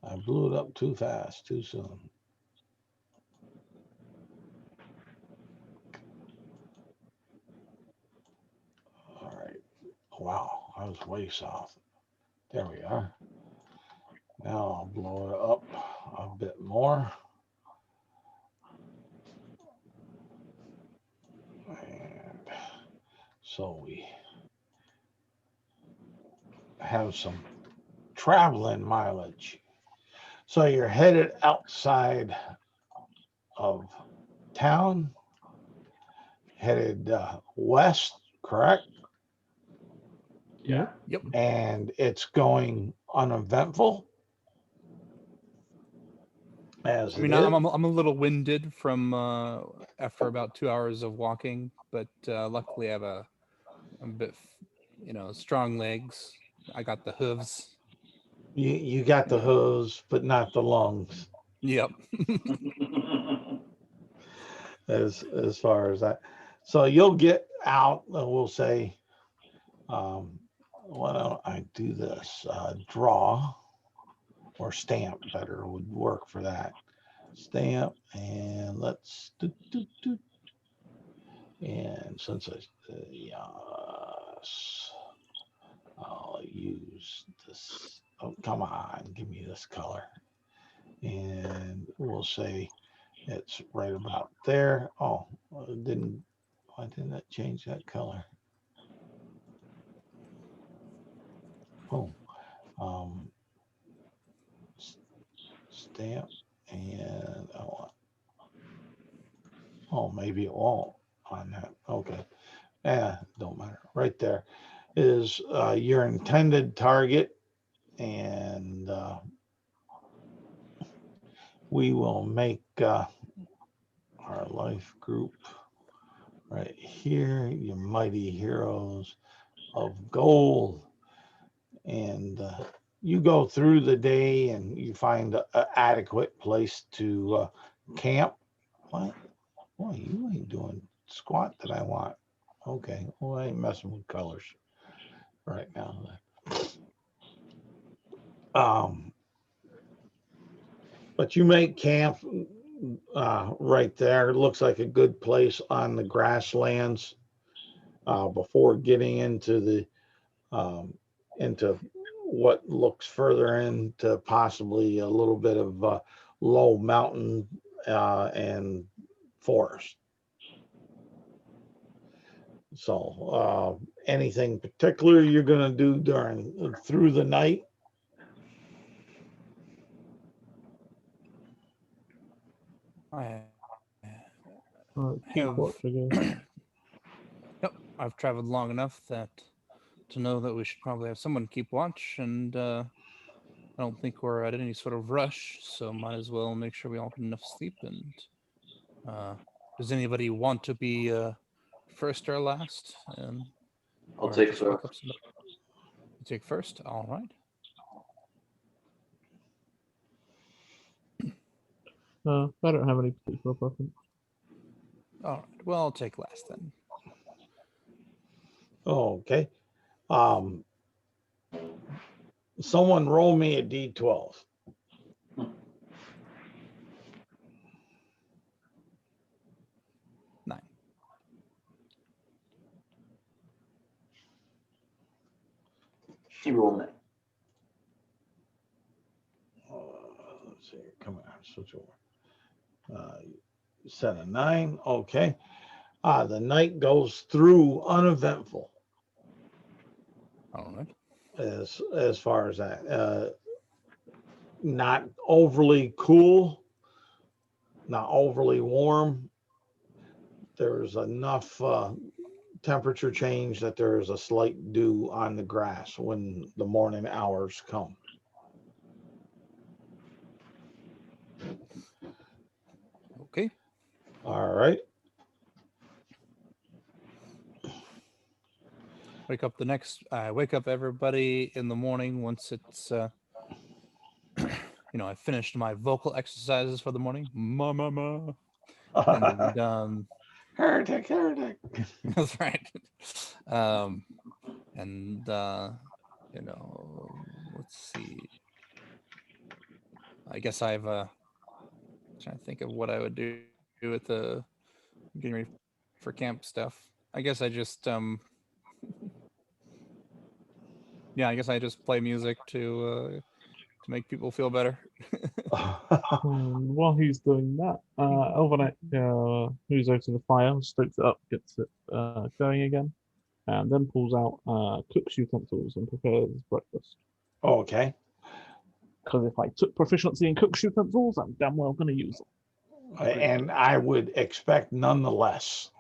I blew it up too fast, too soon. All right. Wow, I was way south. There we are. Now I'll blow it up a bit more. And so we have some traveling mileage. So you're headed outside of town, headed west, correct? Yeah. Yep. And it's going uneventful. As I mean, it is. I'm a little winded from after about 2 hours of walking, but luckily I have a bit, strong legs. I got the hooves. You got the hooves, but not the lungs. Yep. As far as that, so you'll get out. We'll say, why don't I do this? Draw or stamp better would work for that. Stamp, and let's and since I yes, I'll use this. Oh, come on, give me this color, and we'll say it's right about there. Oh, why didn't that change that color? Boom. Stamp, and I want Oh, maybe it won't on that. Okay. Yeah, don't matter. Right there is your intended target. And we will make our life group right here, your mighty heroes of gold. And you go through the day and you find an adequate place to camp. What? Boy, you ain't doing squat that I want. Okay, well, I ain't messing with colors right now. But you make camp right there. It looks like a good place on the grasslands before getting into the into what looks further into possibly a little bit of low mountain and forest. So anything particular you're going to do through the night? I Keep have. watch, I guess. Yep, I've traveled long enough that to know that we should probably have someone keep watch, and I don't think we're at any sort of rush, so might as well make sure we all get enough sleep. And does anybody want to be first or last? I'll Or take just first. wake up somebody? You take first. All right. I don't have any particular preference. All right. Well, I'll take last then. Okay. Someone roll me a D12. 9. She rolled it. Let's see. Come on, switch over. You said a 9. Okay. The night goes through uneventful. All right. As far as that, not overly cool, not overly warm. There's enough temperature change that there is a slight dew on the grass when the morning hours come. Okay. All right. Wake up everybody in the morning once it's I finished my vocal exercises for the morning. And Heretic. that's right. And let's see. I guess I've trying to think of what I would do with the getting ready for camp stuff. I guess I just I guess I just play music to make people feel better. While he's doing that, Elvenek, who's out to the fire, stokes it up, gets it going again, and then pulls out cook's utensils and prepares breakfast. Okay. Because if I took proficiency in cook's utensils, I'm damn well going to use them. And I would expect nonetheless.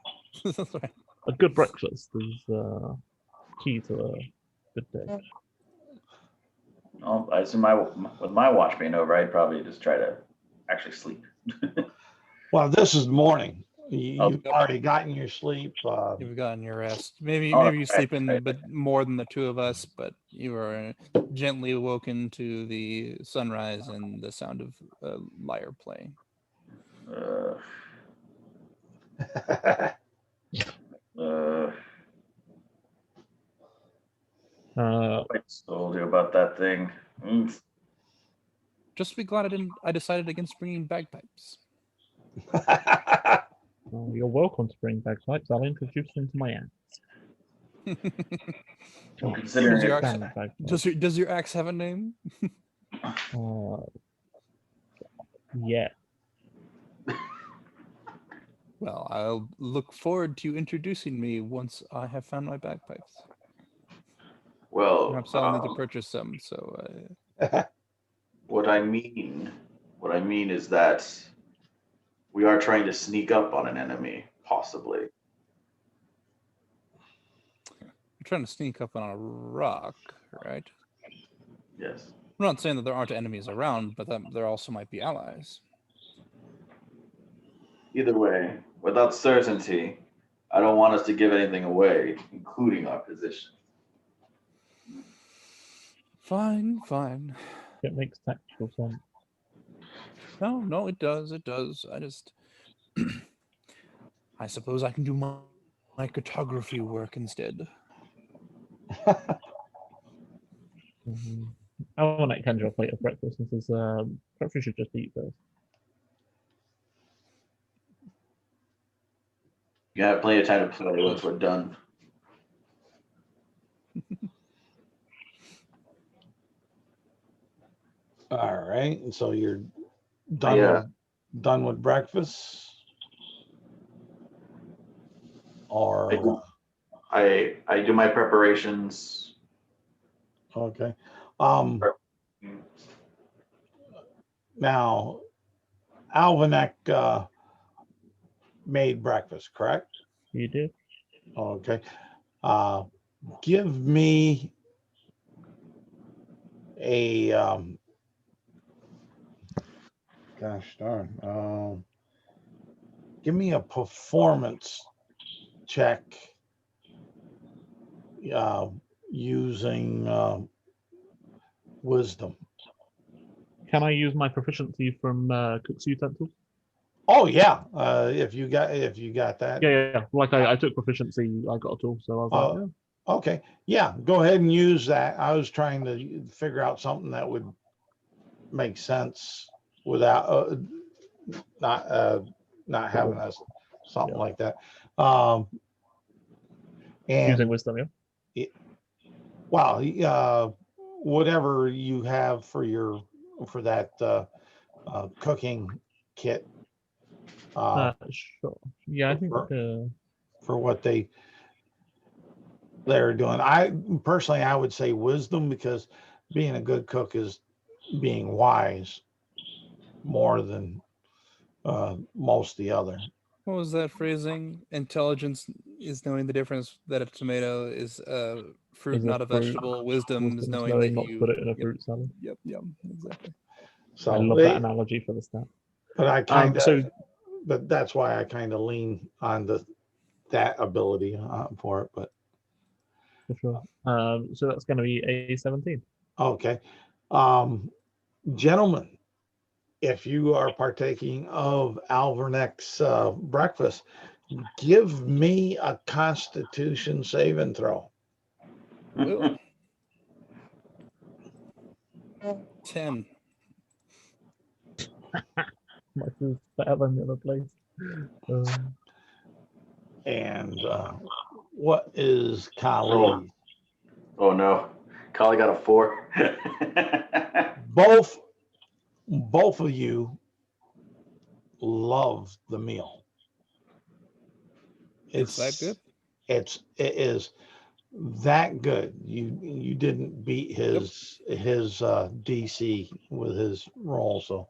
That's right. A good breakfast is key to a good day. I assume with my watch being over, I'd probably just try to actually sleep. Well, this is morning. You've already gotten your sleep. You've gotten your rest. Maybe you right, sleep in a right. bit more than the two of us, but you are gently awoken to the sunrise and the sound of a lyre playing. What told you about that thing? Just be glad I decided against bringing bagpipes. You're welcome to bring bagpipes. I'll introduce them to my aunt. Considering Does your axe have a name? Yeah. Well, I'll look forward to you introducing me once I have found my bagpipes. Well, Perhaps I'll need to purchase some. So, what I mean is that we are trying to sneak up on an enemy, possibly. We're trying to sneak up on a rock, right? Yes. I'm not saying that there aren't enemies around, but that there also might be allies. Either way, without certainty, I don't want us to give anything away, including our position. Fine, fine. It makes tactical sense. No, it does. It does. I just, I suppose I can do my cartography work instead. I want to conjure a plate of breakfast since his breakfast should just eat first. You have plenty of time to play once we're done. All right, and so you're done. Yeah. Done with breakfast, or I do my preparations. okay. Now, Alvanek made breakfast, correct? You do? Okay. Give me a gosh darn. Give me a performance check using wisdom. Can I use my proficiency from cook's utensils? Oh yeah, if you got that. Yeah. Like I took proficiency, I got a tool, so I was like, yeah. Okay, yeah, go ahead and use that. I was trying to figure out something that would make sense without not having us something like that. And Using wisdom, yeah. Well, whatever you have for that cooking kit. Sure. Yeah, I think for what they're doing. I personally, I would say wisdom, because being a good cook is being wise more than most of the other. What was that phrasing? Intelligence is knowing the difference that a tomato is a fruit, Is a not a fruit. vegetable. Wisdom is Wisdom's knowing that not you to put it in a Yep. fruit salad. Yep, exactly. So I love that analogy for the stat. But I kind of, so but that's why I kind of lean on that ability for it. But for sure. So that's going to be a 17. okay, gentlemen, if you are partaking of Alvernek's breakfast, give me a Constitution saving throw. Will. 10. Much is better than the other place. And what is Kali? Oh no, Kali got a 4. Both of you love the meal. It's that good? It is that good. You didn't beat his DC with his roll, so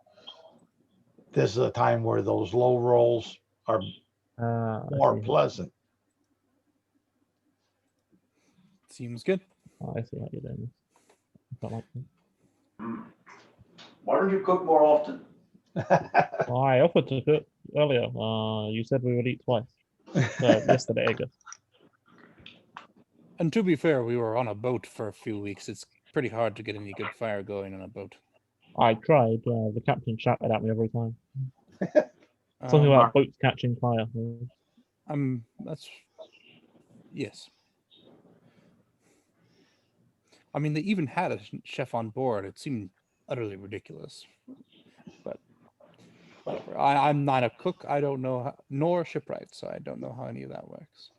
this is a time where those low rolls are more pleasant. Seems good. Oh, I see how you're doing this. I like it. Why don't you cook more often? Well, I offered to cook earlier. You said we would eat twice. Yesterday, I guess. And to be fair, we were on a boat for a few weeks. It's pretty hard to get any good fire going on a boat. I tried. The captain shouted at me every time. Something about boats catching fire. That's yes. I mean, they even had a chef on board. It seemed utterly ridiculous. But whatever. I'm not a cook. I don't know how, nor a shipwright, so I don't know how any of that works.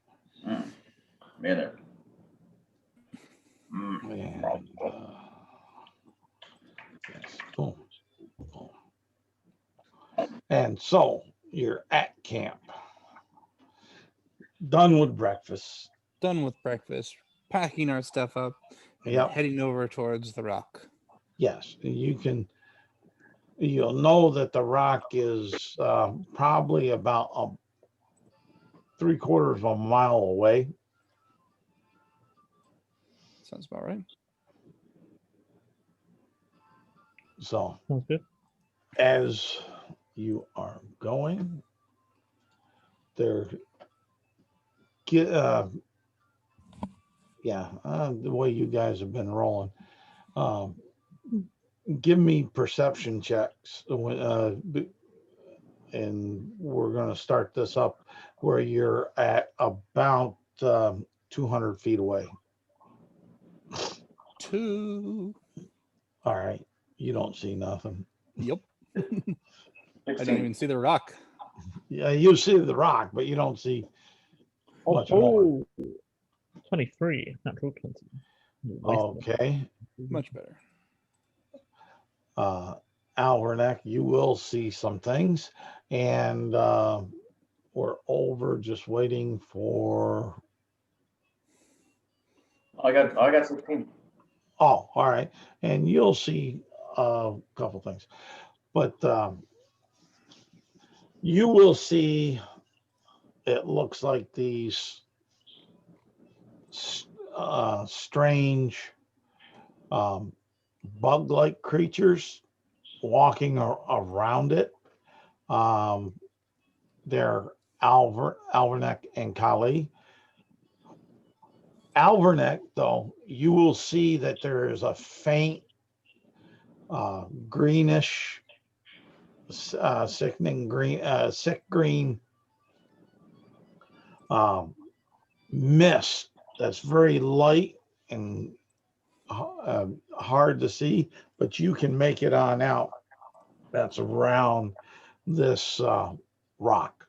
Man, Boom. And so you're at camp, done with breakfast. Done with breakfast, packing our stuff up, and heading over towards the rock. Yes, you can. You'll know that the rock is probably about 3/4 of a mile away. Sounds about right. So Sounds good. as you are going, there, the way you guys have been rolling. Give me perception checks, and we're going to start this up where you're at about 200 feet away. 2. All right, you don't see nothing. Yep. I 16. don't even see the rock. Yeah, you see the rock, but you don't see much more. 23. Natural 20. Wasted. Okay. Much better. Alverneck, you will see some things, and we're over just waiting for. I got 16. Oh, all right, and you'll see a couple things, but you will see. It looks like these strange bug-like creatures walking around it. They're Alverneck and Kali. Alverneck, though, you will see that there is a faint greenish, sickening green, sick green mist that's very light and hard to see, but you can make it on out. That's around this rock.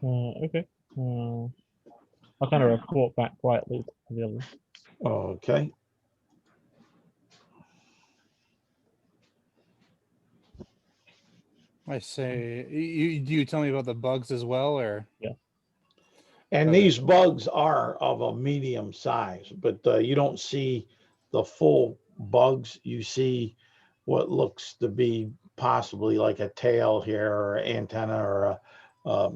Okay. I'll kind of report back quietly to the others. Okay. I say, do you tell me about the bugs as well, or? And Okay. these bugs are of a medium size, but you don't see the full bugs. You see what looks to be possibly like a tail here or antenna or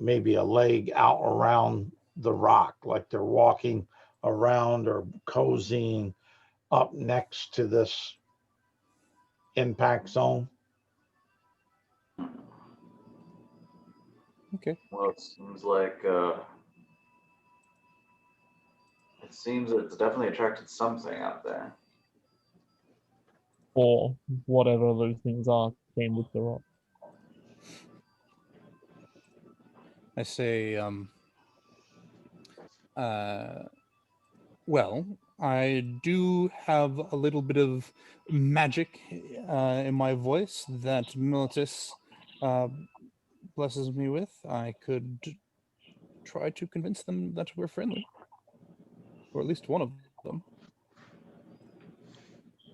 maybe a leg out around the rock, like they're walking around or cozying up next to this impact zone. Okay. Well, it seems it's definitely attracted something out there. Or whatever those things are came with the rock. I say, well, I do have a little bit of magic in my voice that Militus blesses me with. I could try to convince them that we're friendly, or at least one of them.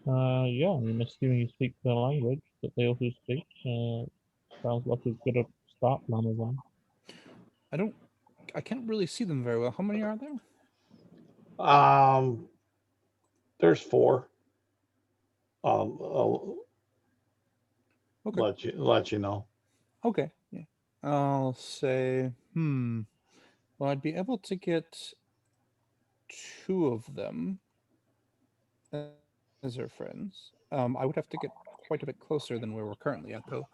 Yeah, I mean, assuming you speak the language that they also speak, sounds like as good a start plan as one. I can't really see them very well. How many are there? There's 4. I'll Okay. let you know. Okay. Yeah. I'll say, well, I'd be able to get 2 of them as our friends. I would have to get quite a bit closer than where we're currently at, though.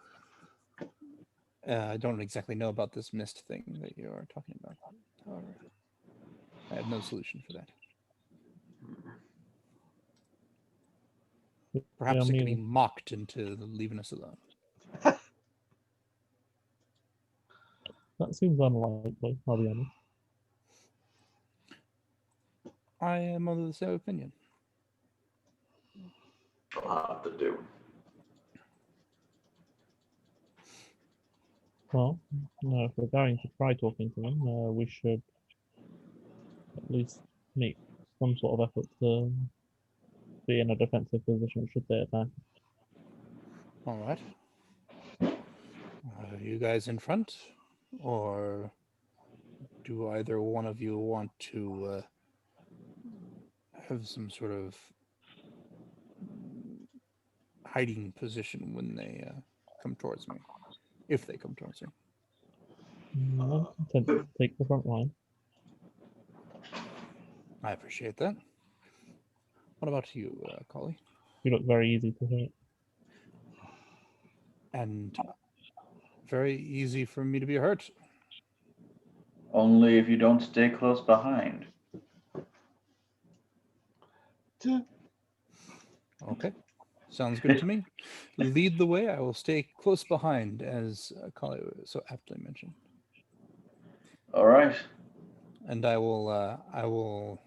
I don't exactly know about this mist thing that you are talking about. However, I have no solution for that. Perhaps it could be mocked into leaving us alone. That seems unlikely, I'll be honest. I am of the same opinion. I'll have to do. Well, no, if we're going to try talking to them, we should at least make some sort of effort to be in a defensive position should they attack. All right. Are you guys in front, or do either one of you want to have some sort of hiding position when they come towards me, if they come towards me. I'm content to take the front line. I appreciate that. What about you, Collie? You look very easy to hit. And very easy for me to be hurt. Only if you don't stay close behind. Okay, sounds good to me. Lead the way. I will stay close behind, as Collie so aptly mentioned. All right. And I will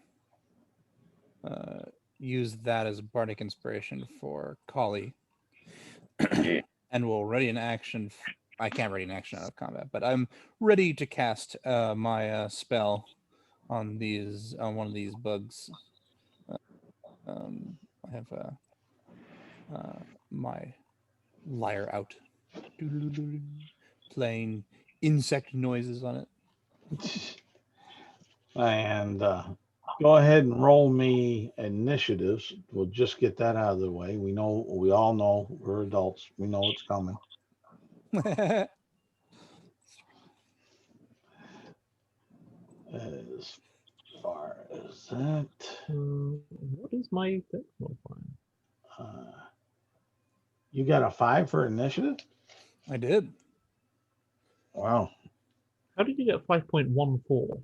use that as bardic inspiration for Collie. Yeah. And will ready an action. I can't ready an action out of combat, but I'm ready to cast my spell on one of these bugs. I have my lyre out, playing insect noises on it. And go ahead and roll me initiatives. We'll just get that out of the way. We all know we're adults. We know it's coming. As far as that, What is my dex modifier? you got a 5 for initiative? I did. Wow. How did you get 5.14?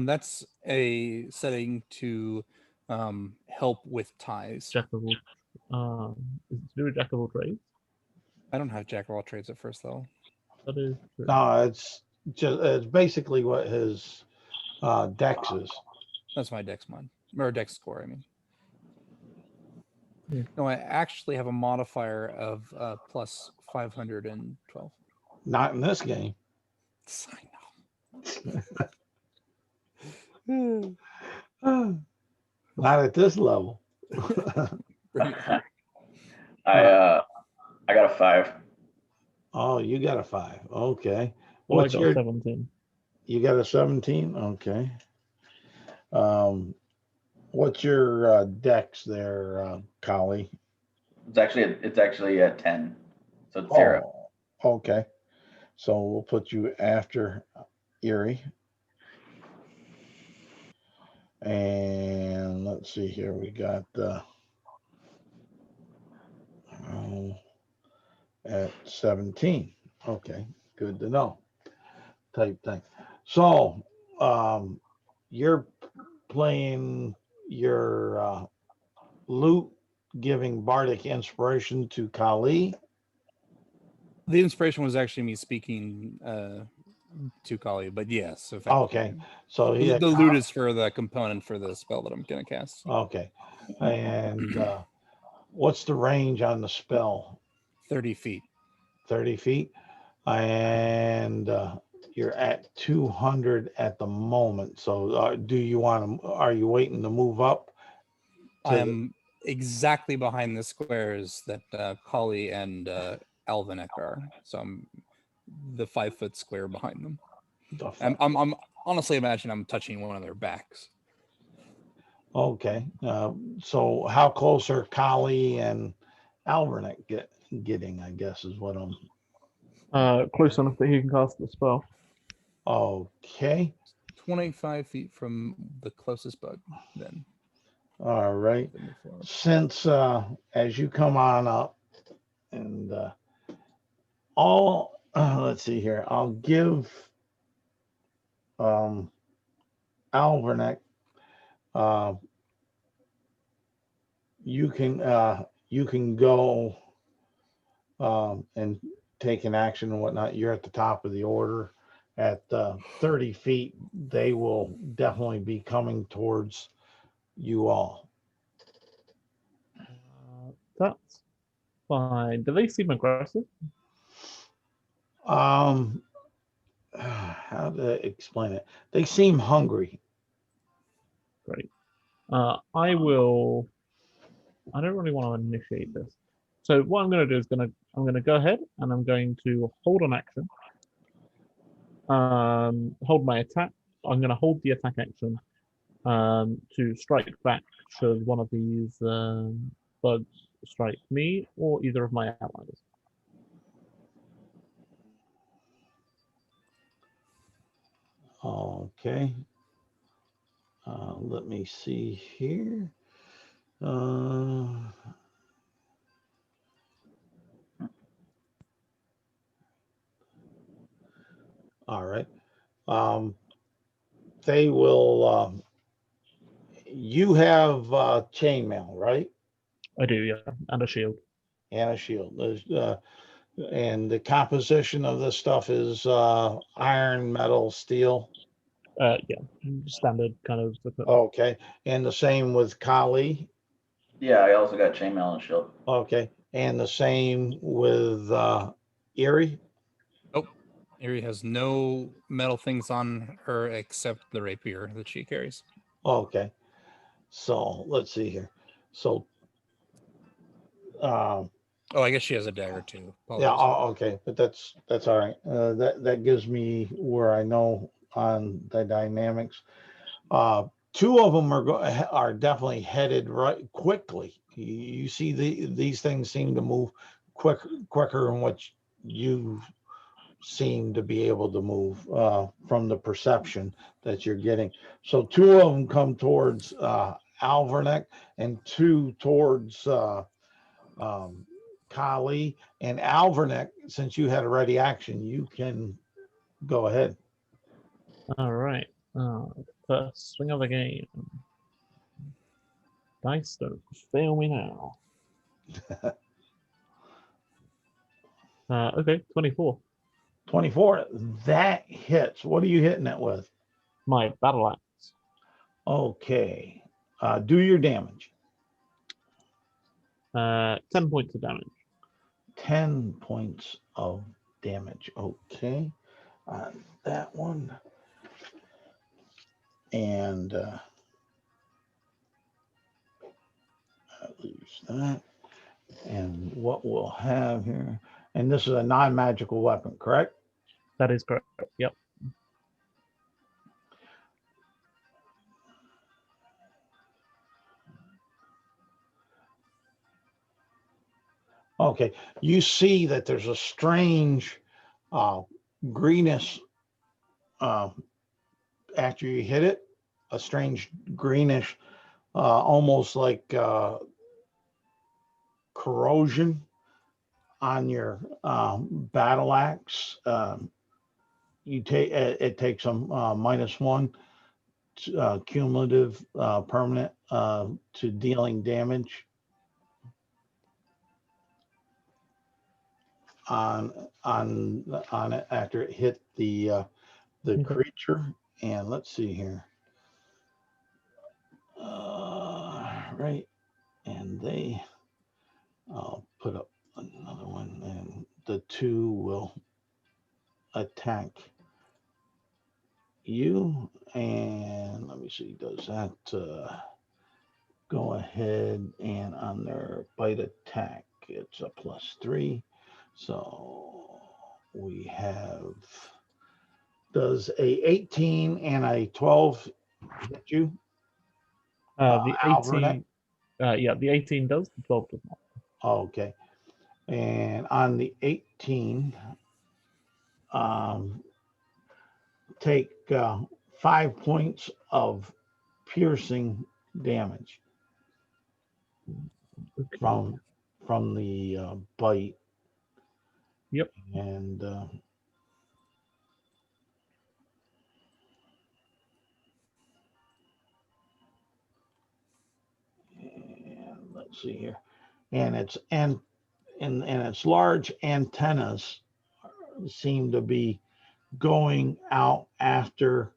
That's a setting to help with ties. Jack of all, is it to do with Jack of all trades? I don't have jack of all trades at first level. That is true. No, it's basically what his dex is. That's my dex mod, or dex score, I mean. Yeah. No, I actually have a modifier of plus 512. Not in this game. I know. Not at this level. Bring it on. I got a 5. Oh, you got a 5. Okay. Well, I What's got your 17. You got a 17? Okay. What's your dex there, Collie? It's actually a 10. So it's 0. Oh, okay. So we'll put you after Erie. And let's see here. We got at 17. Okay, good to know. Type thing. So you're playing your lute, giving bardic inspiration to Kali. The inspiration was actually me speaking to Kali, but yes. Okay, so the lute is for the component for the spell that I'm going to cast. Okay, and what's the range on the spell? 30 feet. 30 feet, and you're at 200 at the moment. So are you waiting to move up? I am exactly behind the squares that Kali and Alvanek are. So I'm the 5-foot square behind them. I'm honestly imagine I'm touching one of their backs. Okay. So how close are Kali and Alvanek getting, I guess, is what I'm... Close enough that he can cast the spell. Okay. 25 feet from the closest bug, then. All right. Since as you come on up, and let's see here, I'll give Alvanek, you can go and take an action and whatnot. You're at the top of the order. At 30 feet, they will definitely be coming towards you all. That's fine. Do they seem aggressive? How to explain it? They seem hungry. Great. I don't really want to initiate this. So what I'm going to do is I'm going to go ahead and I'm going to hold an action. Hold my attack. I'm going to hold the attack action to strike back should one of these bugs strike me or either of my allies. Okay. Let me see here. All right. They will. You have chainmail, right? I do, yeah, and a shield. And a shield. And the composition of this stuff is iron, metal, steel. Yeah, standard kind of equipment. Okay. And the same with Kali. Yeah, I also got chainmail and shield. Okay. And the same with Erie. Oh, Erie has no metal things on her except the rapier that she carries. Okay. So let's see here. So Oh, I guess she has a dagger too. yeah, Apologies. okay, but that's all right. That gives me where I know on the dynamics. Two of them are definitely headed right quickly. You see these things seem to move quicker than what you seem to be able to move from the perception that you're getting. So two of them come towards Alverneck and two towards Kali. And Alverneck, since you had a ready action, you can go ahead. All right. First swing of the game. Dice don't fail me now. Okay, 24. 24. That hits. What are you hitting it with? My battle axe. Okay. Do your damage. 10 points of damage. 10 points of damage. Okay. On that one. And I'll lose that. And what we'll have here, and this is a non-magical weapon, correct? That is correct. Yep. Okay. You see that there's a strange greenish after you hit it, a strange greenish, almost like corrosion on your battle axe. You take it takes a -1 cumulative permanent to dealing damage on it after it hit the Okay. creature. And let's see here. Right, and I'll put up another one, and the two will attack you. And let me see, does that go ahead, and on their bite attack, it's a +3. So we have, does a 18 and a 12 hit you? The Alverneck? 18, yeah, the 18 does, the 12 does not. Okay. And on the 18, take 5 points of piercing damage Okay. from the bite. Yep. And let's see here. And its large antennas seem to be going out after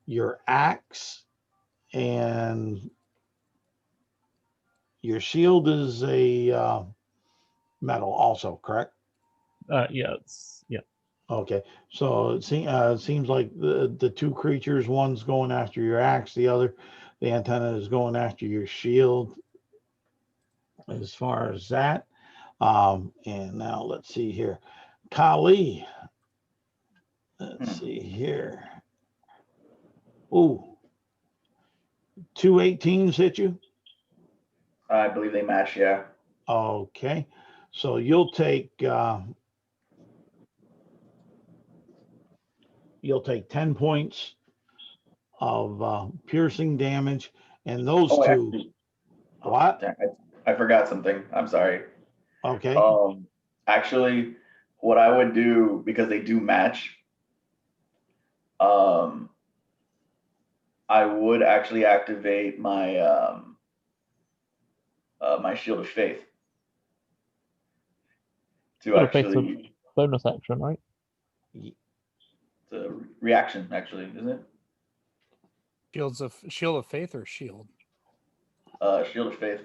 your axe, and your shield is a metal also, correct? Yeah, yeah. Okay, so it seems like the two creatures, one's going after your axe, the antenna is going after your shield. As far as that, and now let's see here, Kali. Let's see here. Ooh, 2 18s hit you. I believe they match. Yeah. Okay, so you'll take 10 points of piercing damage, and those Oh, two. actually, What? dang, I forgot something. I'm sorry. Okay. Actually, what I would do, because they do match, I would actually activate my my Shield of Faith to Shield of Faith's a actually bonus action, right? the reaction. Actually, isn't it? Shield of Faith or Shield? Shield of Faith.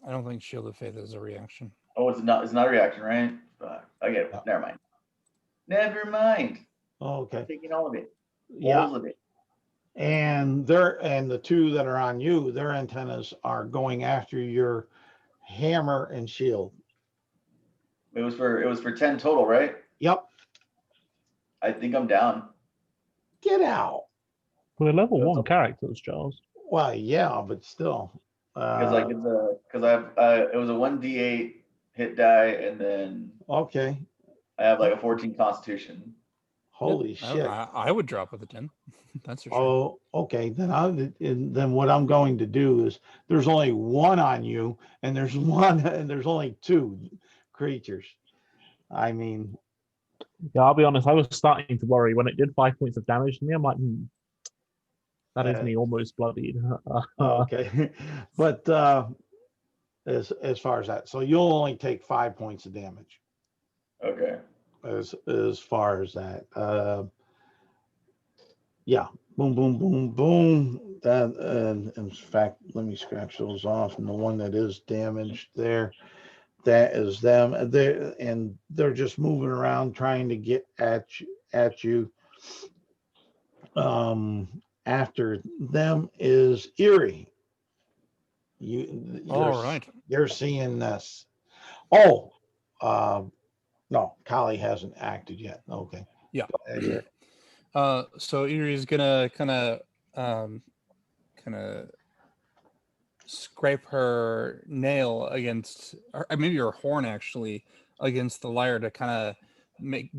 I don't think Shield of Faith is a reaction. Oh, it's not. It's not a reaction, right? I get it. Yeah. Never mind. Never mind. Okay. Taking all of it. Yeah. All of it. And the two that are on you, their antennas are going after your hammer and shield. It was for 10 total, right? Yep. I think I'm down. Get out. We're level That's 1 all. characters, Charles. Well, yeah, but still. Because like it's because I have it was a 1d8 hit die, and then Okay. I have like a 14 Constitution. Holy Yep, shit. I would drop with a 10. That's for sure. Oh, okay. Then what I'm going to do is there's only one on you, and there's only two creatures. I mean, Yeah, I'll be honest, I was starting to worry when it did 5 points of damage to me. I'm like, that is me almost bloodied. okay. But as far as that, so you'll only take 5 points of damage Okay. as far as that. Yeah. Boom, boom, boom, boom. That in fact, let me scratch those off. And the one that is damaged there, that is them. They're just moving around trying to get at you. After them is Erie. All right. You're seeing this. Oh, no, Kali hasn't acted yet. Okay. Yeah. Go ahead, Erie. So Erie's gonna kind of scrape her nail against, or maybe her horn actually, against the lyre to kind of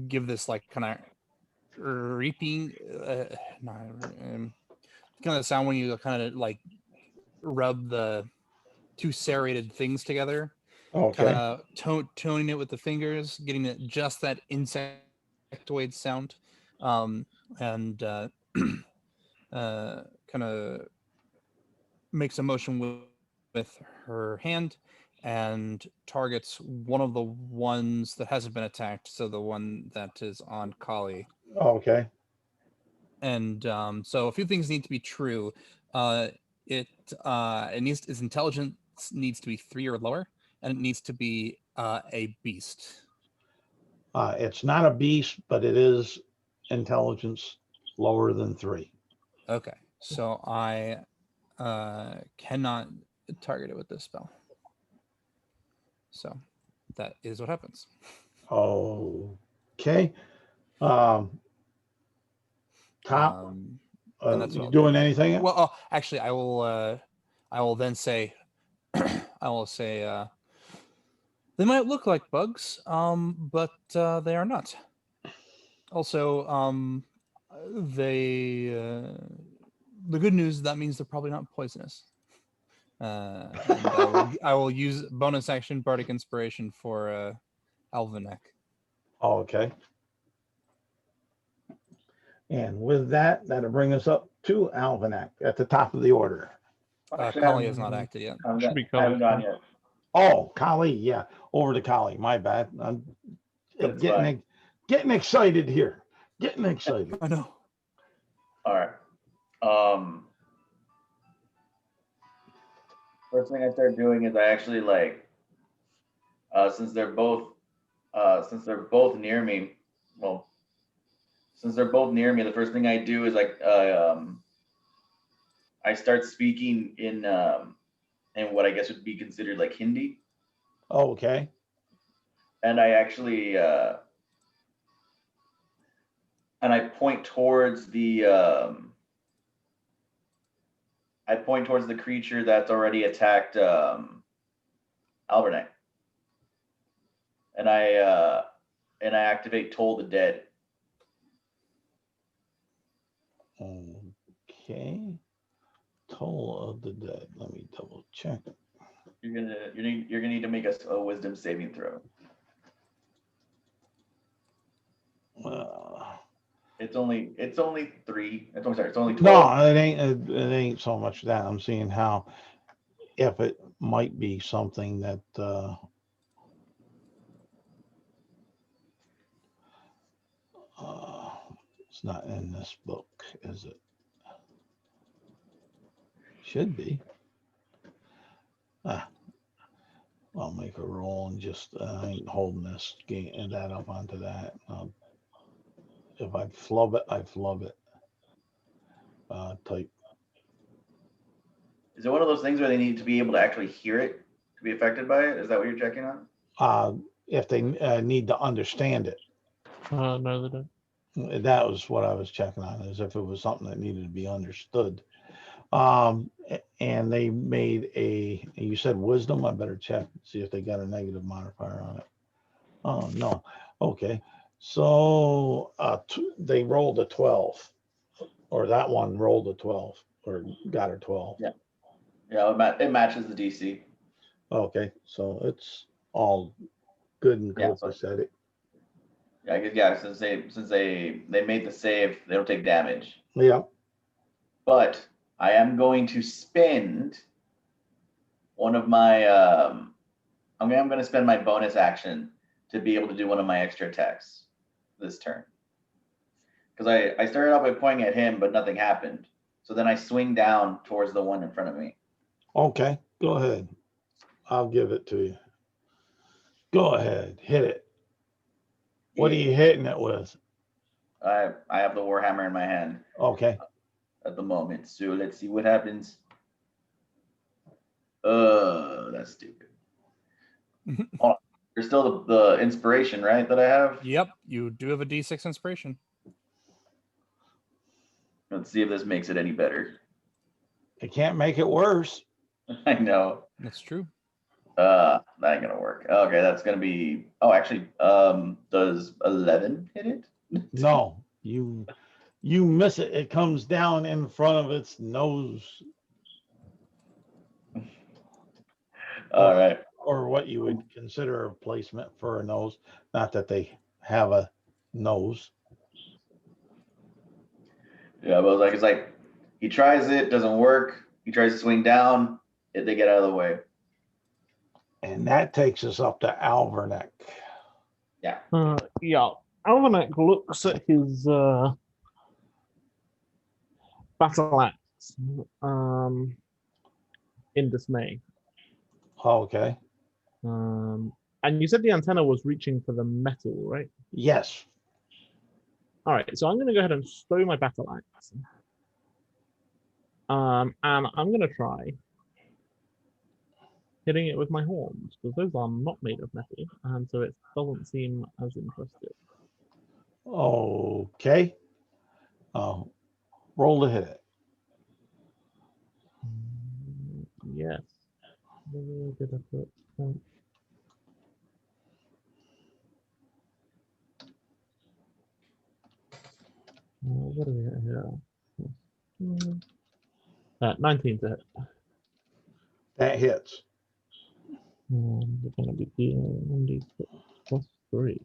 give this like kind of reaping, kind of sound when you kind of like rub the two serrated things together. Okay. Kind of toning it with the fingers, getting it just that insectoid sound, and kind of makes a motion with her hand and targets one of the ones that hasn't been attacked, so the one that is on Kali. Okay. And so a few things need to be true. Its intelligence needs to be 3 or lower, and it needs to be a beast. It's not a beast, but it is intelligence lower than 3. Okay, so I cannot target it with this spell. So that is what happens. Okay. Top. And that's what You I'll doing do. anything? Well, actually, I will then say, I will say, they might look like bugs, but they are not. Also, the good news, that means they're probably not poisonous. And I will use bonus action Bardic Inspiration for Alvinac. Okay. And with that, that'll bring us up to Alvinac at the top of the order. Actually, Kali has not acted yet. Should be I haven't gone yet. Oh, Kali, yeah. Over to Kali. My bad. I'm That's getting excited here. Getting excited. I know. All right. First thing I start doing is I actually since they're both near me. Well, since they're both near me, the first thing I do is I start speaking in what I guess would be considered like Hindi. Okay. And I actually and I point towards the I point towards the creature that's already attacked Albernac. And I activate Toll the Dead. Okay. Toll of the Dead. Let me double check. You're gonna need to make us a Wisdom saving throw. It's only 3. It's only 12. No, it ain't so much that. I'm seeing how if it might be something that it's not in this book, is it? Should be. I'll make a roll and just I ain't holding this game and that up onto that. If I flub it, I flub it. Type. Is it one of those things where they need to be able to actually hear it to be affected by it? Is that what you're checking on? If they need to understand it. No, they don't. That was what I was checking on, as if it was something that needed to be understood. And they made you said wisdom. I better check, see if they got a negative modifier on it. Oh, no. Okay. So they rolled a 12, or that one rolled a 12, or got a 12. Yeah. Yeah, it matches the DC. Okay. So it's all good and Yeah, copacetic. Yeah, I guess since they made the save, they don't take damage. Yeah. But I am going to spend one of my I'm going to spend my bonus action to be able to do one of my extra attacks this turn. Because I started out by pointing at him, but nothing happened. So then I swing down towards the one in front of me. Okay, go ahead. I'll give it to you. Go ahead, hit it. What are you hitting it with? I have the Warhammer in my hand. Okay. At the moment. So let's see what happens. That's stupid. Oh, there's still the inspiration, right, that I have? Yep, you do have a D6 inspiration. Let's see if this makes it any better. It can't make it worse. I know. That's true. That ain't gonna work. Okay, that's gonna be. Oh, actually, does 11 hit it? No, you miss it. It comes down in front of its nose. All right. Or what you would consider a placement for a nose. Not that they have a nose. Yeah, but it's like he tries it, doesn't work. He tries to swing down, they get out of the way. And that takes us up to Alverneck. Yeah. Yeah. Alverneck looks at his battle axe in dismay. Okay. And you said the antenna was reaching for the metal, right? Yes. All right, so I'm going to go ahead and stow my battle axe. And I'm going to try hitting it with my horns, because those are not made of metal, and so it doesn't seem as interested. Okay. Roll to hit it. Yes. Where did I put that? What do we have here? 19 to hit. That hits. We're going to be dealing plus 3.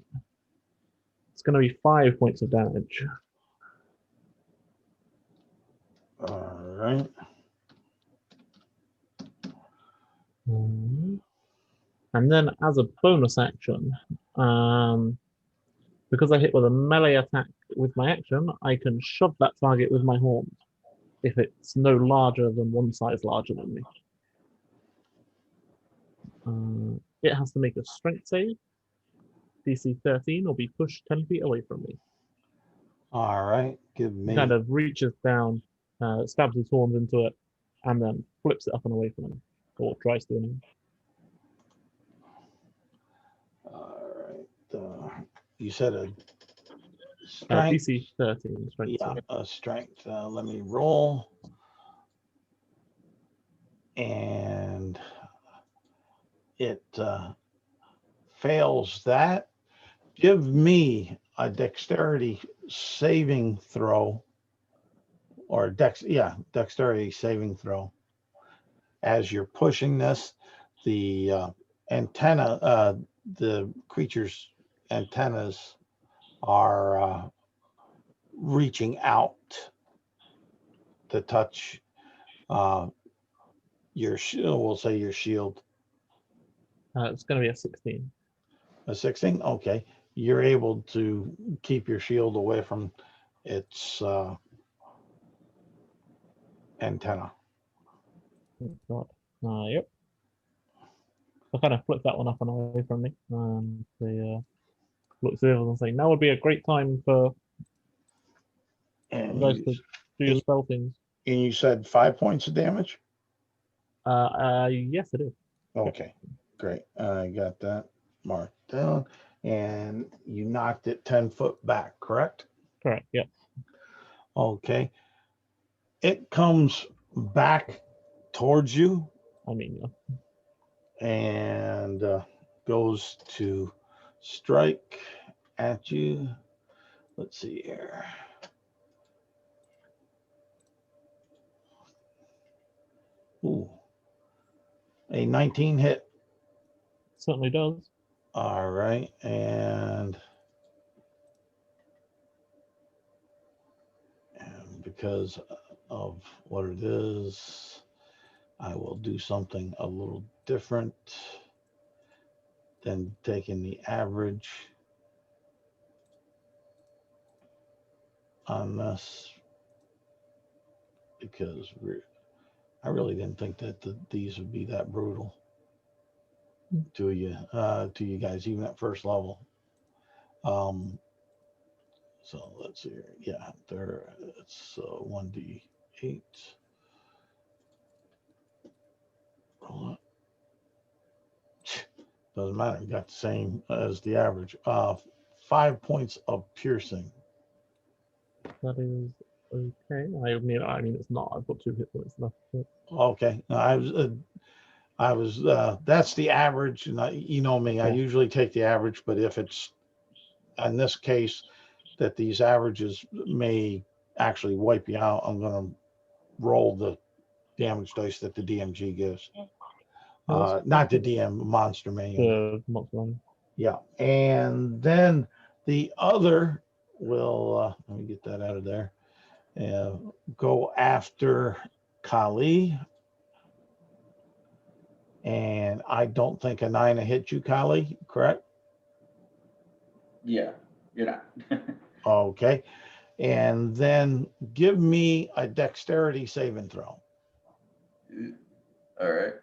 It's going to be 5 points of damage. All right. And then as a bonus action, because I hit with a melee attack with my action, I can shove that target with my horns if it's no larger than one size larger than me. It has to make a strength save, DC 13, or be pushed 10 feet away from me. All right. Give me. Kind of reaches down, stabs his horns into it, and then flips it up and away from him, or tries to anyway. All right. You said a strength. DC 13 strength. Yeah, save. a strength. Let me roll. and it fails that. Give me a dexterity saving throw, or dexterity saving throw. As you're pushing this, the antenna, the creature's antennas are reaching out to touch your shield. We'll say your shield. It's going to be a 16. A 16? Okay. You're able to keep your shield away from its antenna. Oh, God. Yep. I kind of flipped that one up and away from me. They look at the others and say, now would be a great time for And you guys you, to do your spell things. and you said 5 points of damage? Yes, it is. Okay, great. I got that marked down. And you knocked it 10 foot back, correct? Correct. Yep. Okay. It comes back towards you I mean, yeah. and goes to strike at you. Let's see here. Ooh, a 19 hit. Certainly does. All right, and because of what it is, I will do something a little different than taking the average on this, because I really didn't think that these would be that brutal to you guys, even at first level. So let's see here. Yeah, it's 1d8. Roll it. Doesn't matter. You got the same as the average. 5 points of piercing. That is okay. I mean, it's not. I've got 2 hit points left. But... Okay. I was that's the average, and you know me, I Yeah. usually take the average, but if it's in this case that these averages may actually wipe you out, I'm going to roll the damage dice that the DMG gives. Not the DM, Monster Manual. The monster one. Yeah. And then the other will, let me get that out of there, go after Kali. And I don't think a 9 will hit you, Kali, correct? Yeah, you're not. Okay. And then give me a dexterity saving throw. All right.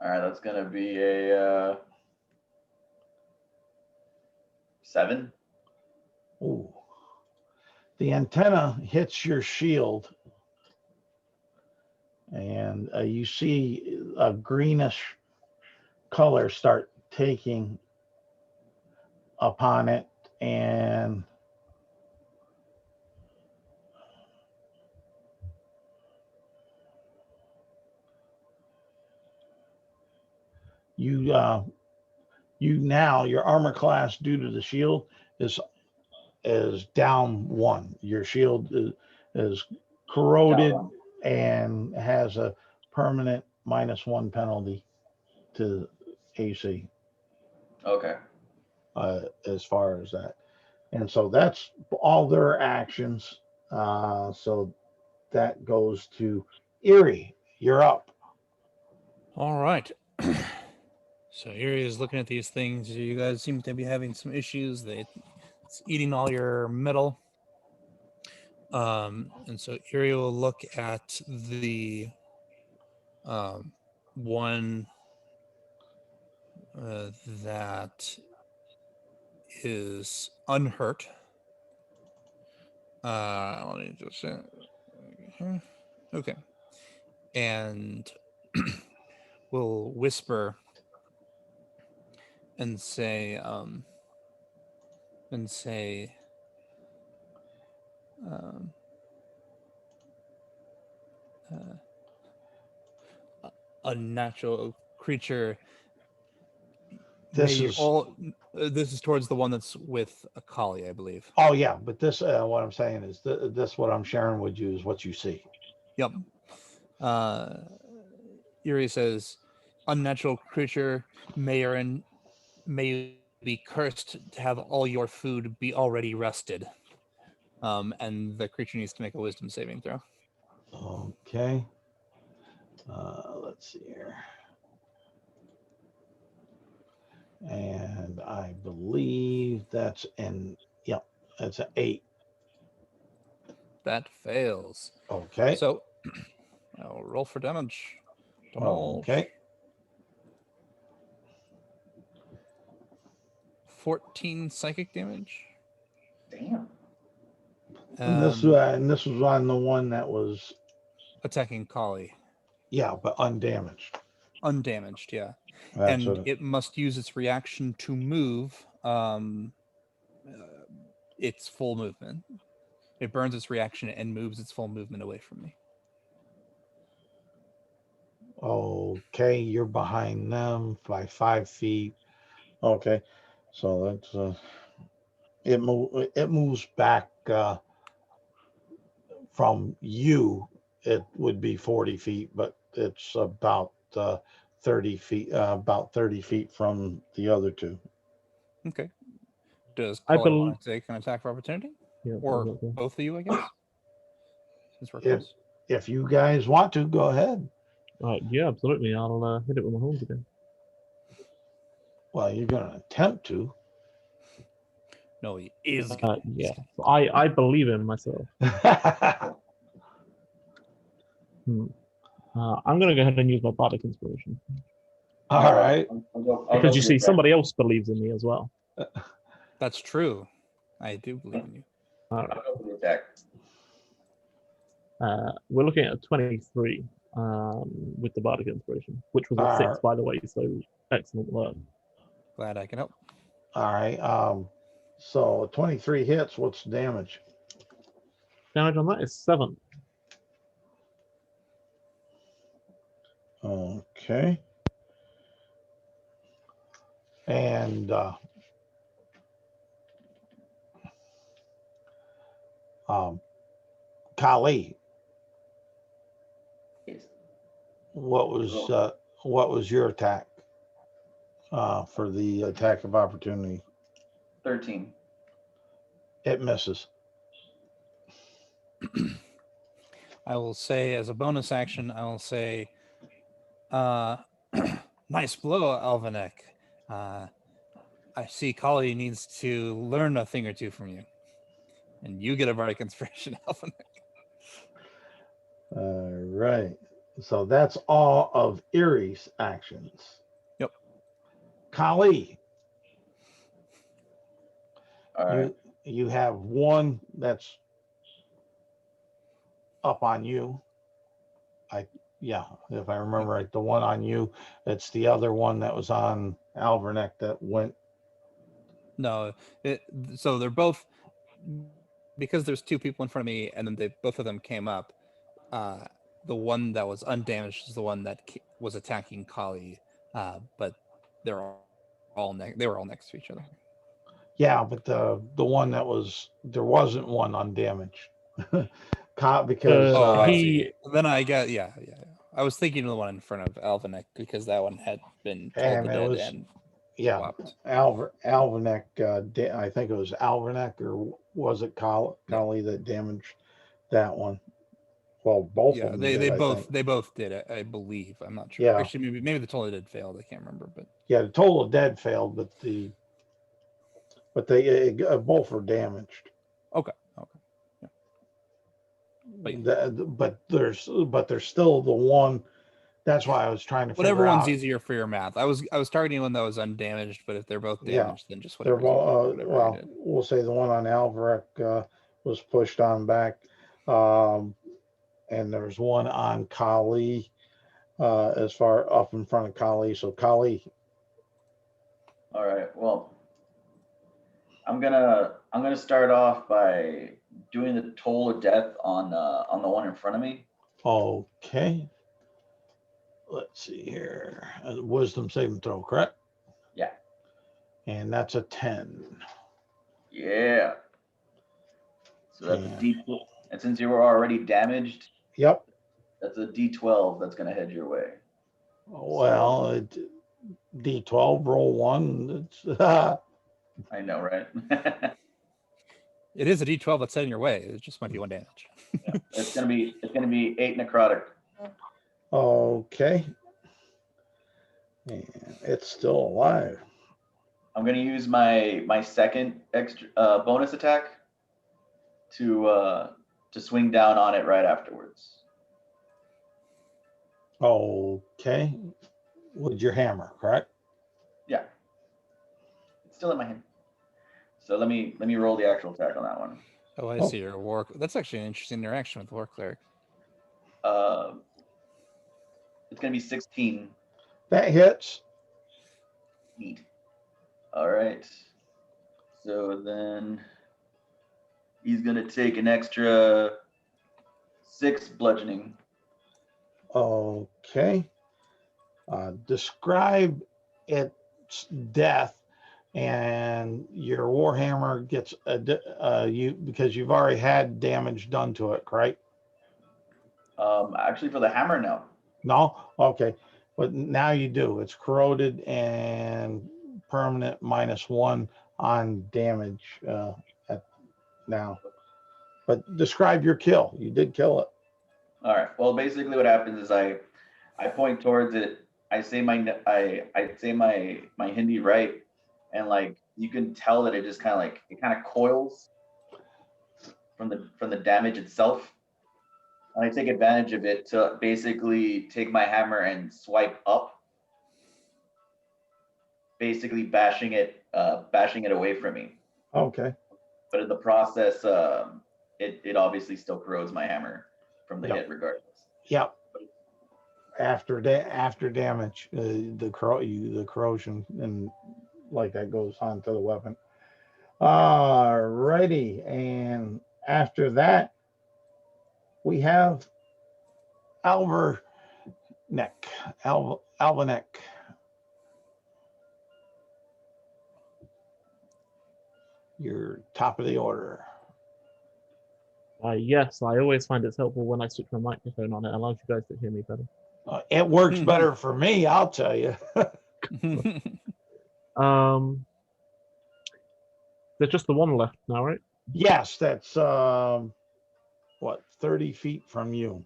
All right, that's gonna be a 7. Ooh. The antenna hits your shield, and you see a greenish color start taking upon it, and your armor class due to the shield is down 1. Your shield is corroded and has a permanent -1 penalty to AC. Okay. As far as that. And so that's all their actions. So that goes to Erie. You're up. All right. So Erie is looking at these things. You guys seem to be having some issues. It's eating all your metal. And so Erie will look at the one that is unhurt. Let me just say, okay, and we'll whisper and say, um, Unnatural creature. This May is, all. This is towards the one that's with a collie, I believe. oh yeah, but this, what I'm saying is this, what I'm sharing with you is what you see. Yep. Yuri says, unnatural creature, may be cursed to have all your food be already rusted. And the creature needs to make a wisdom saving throw. Okay. Let's see here. And I believe that's yep, that's an 8. That fails. Okay. So I'll roll for damage. Okay. 14 psychic damage. Damn. And this was on the one that was, Attacking collie. yeah, but undamaged. Undamaged, yeah. That's And what it must use its reaction to move its full movement. It burns its reaction and moves its full movement away from me. okay, you're behind them by 5 feet. Okay. So that's it moves back from you. It would be 40 feet, but it's about 30 feet, about 30 feet from the other two. Okay. Does I collie bel- want to take an attack of opportunity? Yeah, Or okay. both of you, I guess? Since we're If, close. if you guys want to, go ahead. Yeah, absolutely. I'll hit it with my horns again. Well, you're going to attempt to. No, he is. Yeah, so I believe in myself. I'm gonna go ahead and use my bardic inspiration All right. because you see, somebody else believes in me as well. That's true. I do believe in you. All right. I'll go for the attack. We're looking at a 23 with the bardic inspiration, which was a 6, by the way. So excellent work. Glad I can help. All right. So 23 hits. What's the damage? Damage on that is 7. Okay. And Kali, Yes. what was your attack for the attack of opportunity? 13. It misses. I will say, as a bonus action, I will say, nice blow, Alvanek. I see Kali needs to learn a thing or two from you. And you get a bardic inspiration, Alvanek. All right. So that's all of Erie's actions. Yep. Kali, All right. you have one that's up on you. Yeah, if I remember right, the one on you, it's the other one that was on Alverneck that went. No, so they're both, because there's two people in front of me, and then both of them came up. The one that was undamaged is the one that was attacking Kali, but they were all next to each other. Yeah, but the one that was, there wasn't one undamaged. Because I see. Then I get, yeah. I was thinking of the one in front of Alvanek because that one had been told and to it dead was, and yeah, swapped. Alverneck, I think it was Alverneck, or was it Kali that damaged that one? Well, both of them. They both did it, I believe. I'm not sure. Yeah. Actually, maybe the total dead failed. I can't remember, but Yeah, the total dead failed, but they both were damaged. okay. Yeah. But there's still the one. That's why I was trying to Whatever figure one's out. easier for your math. I was targeting one that was undamaged, but if they're both damaged, then just They're whatever. well, we'll say the one on Alvarek was pushed on back, and there's one on Kali, as far up in front of Kali. So Kali. All right. Well, I'm gonna start off by doing the toll of death on the one in front of me. Okay. Let's see here. Wisdom saving throw, correct? Yeah. And that's a 10. Yeah. So that's a Yeah. D12. And since you were already damaged, Yep. that's a D12 that's going to head your way. Well, D12, roll 1. It's, I know, right? It is a D12 that's set in your way. It just might be 1 damage. Yeah. It's gonna be 8 necrotic. okay. And it's still alive. I'm gonna use my second extra bonus attack to swing down on it right afterwards. Okay. With your hammer, correct? Yeah. It's still in my hand. So let me roll the actual attack on that one. Oh, I see your war. That's actually an interesting interaction with the war cleric. It's gonna be 16. That hits. Neat. All right. So then he's gonna take an extra 6 bludgeoning. Okay. Describe its death, and your warhammer gets because you've already had damage done to it, correct? Actually, for the hammer, no. No? Okay. But now you do. It's corroded and permanent -1 on damage now. But describe your kill. You did kill it. All right. Well, basically, what happens is I point towards it. I say my Hindi right, and like you can tell that it just kind of coils from the damage itself. And I take advantage of it to basically take my hammer and swipe up, basically bashing it away from me. Okay. But in the process, it obviously still corrodes my hammer from the Yep. hit regardless. Yep. After damage, the corrosion and like that goes on to the weapon. Alrighty, and after that, we have Alvanek. Alvanek. You're top of the order. Yes, I always find it's helpful when I switch my microphone on. It allows you guys to hear me better. It works better for me, I'll tell you. There's just the one left now, right? Yes, that's 30 feet from you.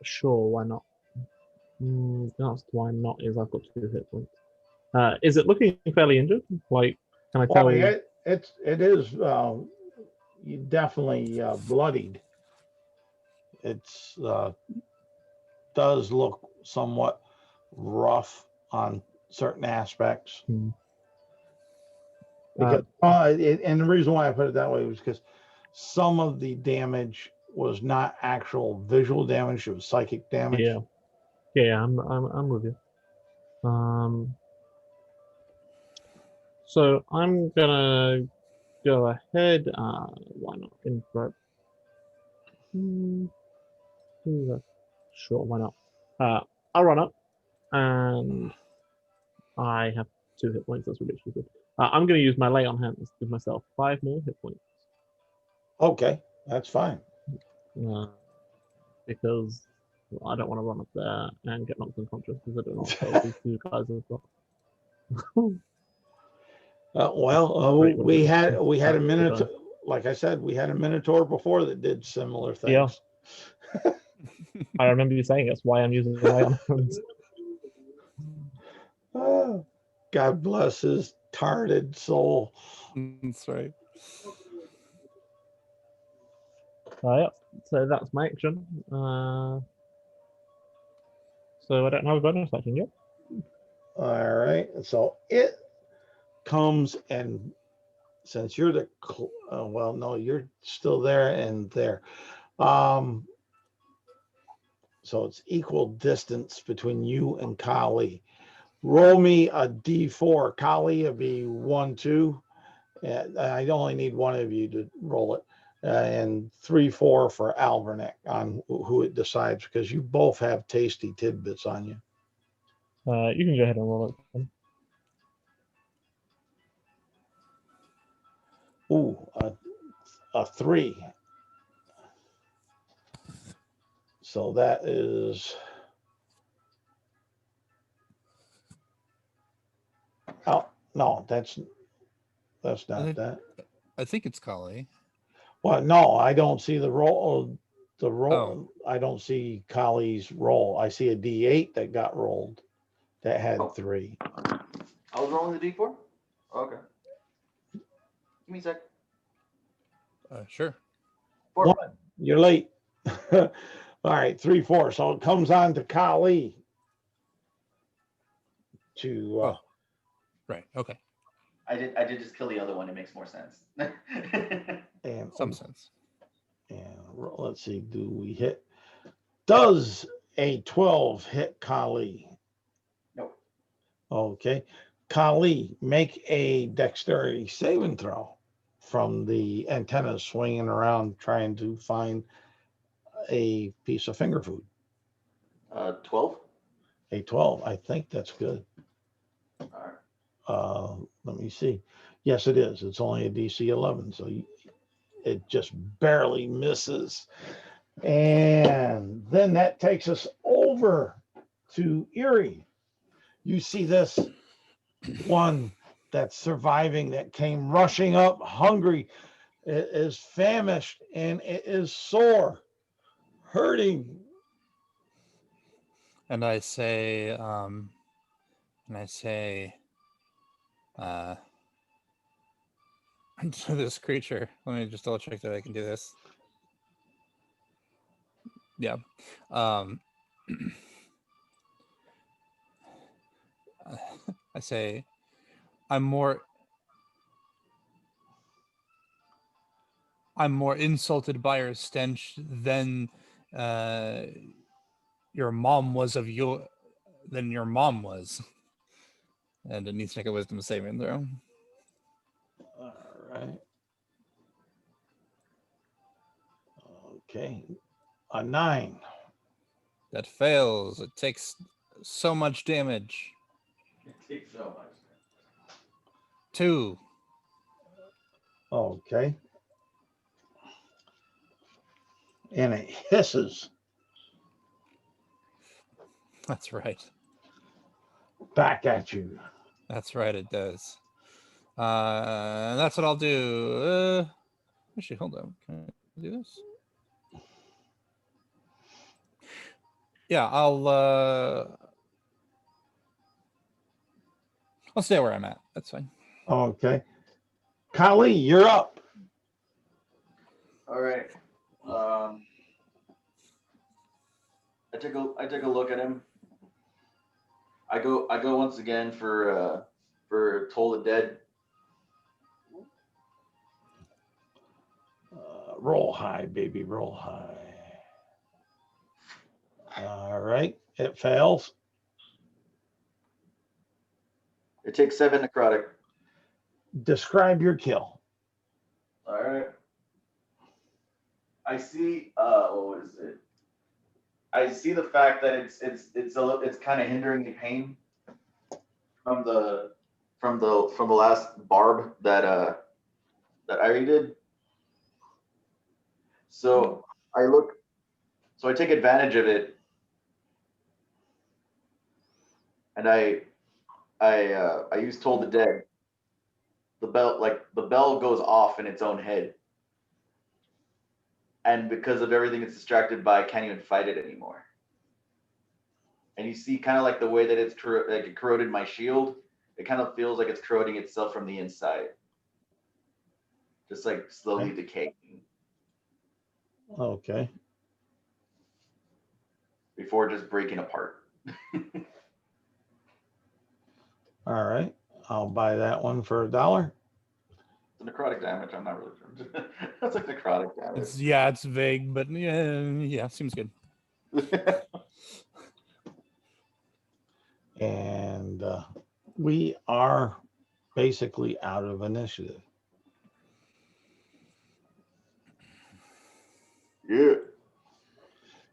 Sure, why not? That's why not is I've got 2 hit points. Is it looking fairly injured? Like, can I tell? Well, it is. You definitely bloodied. It's does look somewhat rough on certain aspects. Because, and the reason why I put it that way was because some of the damage was not actual visual damage; it was psychic damage. Yeah, I'm with you. So I'm gonna go ahead. Why not? Invert. Sure, why not? I'll run up, and I have 2 hit points. That's ridiculous. I'm going to use my lay on hands to give myself 5 more hit points. Okay, that's fine. Because I don't want to run up there and get knocked unconscious because I don't know what spells these 2 guys have got. We had a minotaur. Like I said, we had a minotaur before that did similar things. Yeah. I remember you saying that's why I'm using the lay on hands. God bless his tarded soul. That's right. Yeah, so that's my action. So I don't have a bonus action yet. All right, so it comes, and since you're the well, no, you're still there and there. So it's equal distance between you and Kali. Roll me a d4. Kali, it'll be 1, 2. And I only need one of you to roll it. and 3-4 for Alvernick on who it decides, because you both have tasty tidbits on you. You can go ahead and roll it. Then. Ooh, a 3. So that is, oh, no, that's not think- that. I think it's Kali. Well, no, I don't see the roll. Oh. I don't see Kali's roll. I see a D8 that got rolled that had Oh. 3. I was rolling the D4? Okay. Give me a sec. Sure. 4. 1. You're late. All right, 3-4. So it comes on to Kali to Oh. Right. Okay. I did just kill the other one. It makes more sense. and Some sense. and let's see, do we hit? Does a 12 hit Kali? Nope. Okay. Kali, make a dexterity saving throw from the antennas swinging around trying to find a piece of finger food. 12. A 12. I think that's good. All right. Let me see. Yes, it is. It's only a DC 11, so it just barely misses. And then that takes us over to Erie. You see this one that's surviving, that came rushing up hungry. It is famished and it is sore, hurting. And I say, to this creature, let me just double check that I can do this. Yeah. I say, I'm more insulted by your stench than your mom was of you, than your mom was. And it needs to make a wisdom saving throw. All right. Okay. A 9. That fails. It takes so much damage. It takes so much. 2. Okay. And it hisses That's right. back at you. That's right, it does. That's what I'll do. Actually, hold on. Can I do this? Yeah, I'll stay where I'm at. That's fine. Okay. Kali, you're up. All right. I took a look at him. I go once again for Toll the Dead. Roll high, baby, roll high. All right. It fails. It takes 7 necrotic. Describe your kill. All right. I see. What is it? I see the fact that it's kind of hindering the pain from the last barb that Irie did. So I take advantage of it, and I use Toll the Dead. The bell goes off in its own head. And because of everything it's distracted by, I can't even fight it anymore. And you see kind of like the way that it corroded my shield, it kind of feels like it's corroding itself from the inside. Just like slowly decaying. Okay. Before just breaking apart. All right. I'll buy that one for $1. The necrotic damage, I'm not really sure. That's like necrotic damage. It's vague, but yeah, seems good. And we are basically out of initiative. Yeah.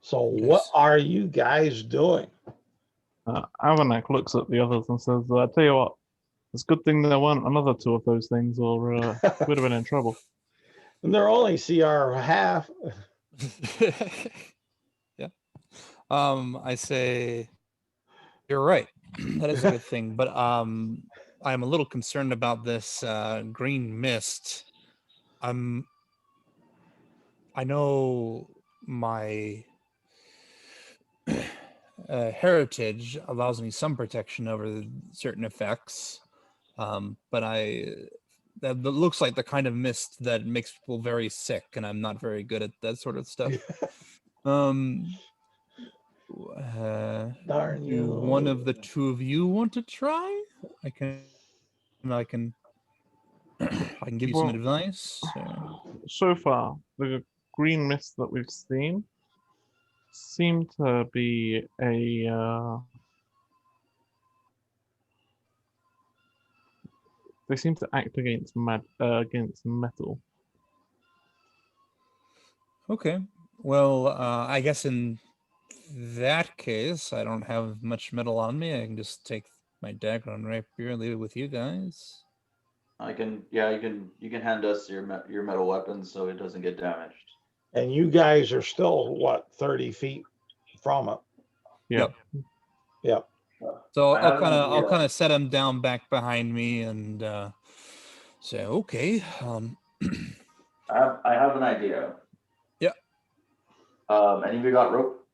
So Okay, what so- are you guys doing? Avanak looks at the others and says, "I tell you what, it's a good thing there weren't another two of those things, or we'd have been in trouble." And they're only CR half. Yeah. I say you're right. That is a good thing, but I'm a little concerned about this green mist. I know my heritage allows me some protection over certain effects, but that looks like the kind of mist that makes people very sick, and I'm not very good at that sort of stuff. Um, Darn do you. one of the two of you want to try? I can I can give you some Well, advice. So far, the green mist that we've seen seem to be they seem to act against metal. Okay. Well, I guess in that case, I don't have much metal on me. I can just take my dagger and rapier and leave it with you guys. I can, yeah, you can hand us your metal weapons so it doesn't get damaged. And you guys are still, what, 30 feet from it? Yeah. Yep. So I have an I'll idea. kind of set him down back behind me and say, okay. I have an idea. Yeah. Any of you got rope?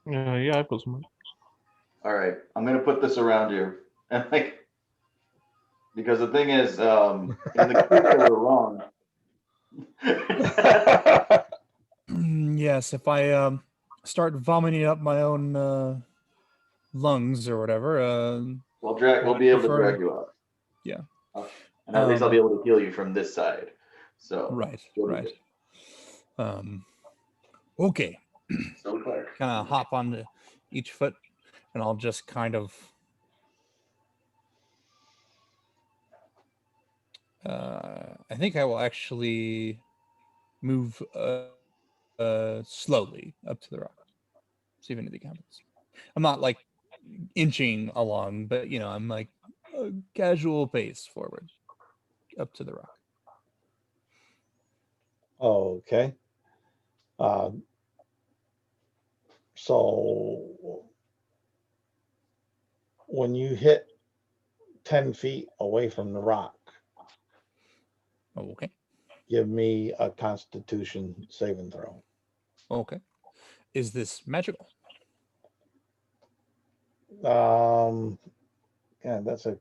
Yeah, I've got some. All right, I'm gonna put this around you, and like, because the thing is, in the case that we're wrong. Yes, if I start vomiting up my own lungs or whatever, We'll be able to prefer- drag you up. Yeah. And at least I'll be able to heal you from this side. So right, you'll be right. good. Okay. So clear. Kind of hop onto each foot, and I'll just kind of I think I will actually move slowly up to the rock. See if anything happens. I'm not like inching along, but I'm like a casual pace forward up to the rock. Okay. So when you hit 10 feet away from the rock, Okay. give me a Constitution saving throw. Okay. Is this magical? Yeah, that's a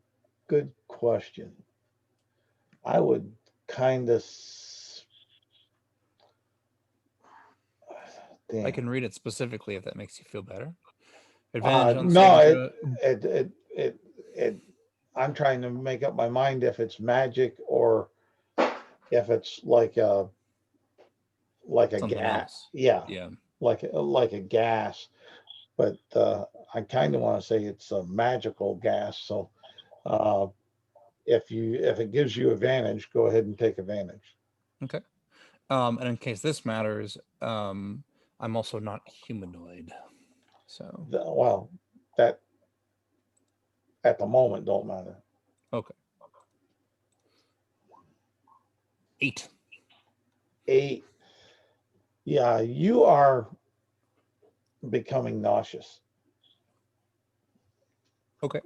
good question. I would kind of. I can read it specifically if that makes you feel better. No, saving throw. I'm trying to make up my mind if it's magic or if it's like a Something gas. else. Yeah, Yeah. like a gas. But I kind of want to say it's a magical gas. So if it gives you advantage, go ahead and take advantage. Okay. And in case this matters, I'm also not humanoid. So Well, that at the moment don't matter. okay. 8. 8. Yeah, you are becoming nauseous. Okay.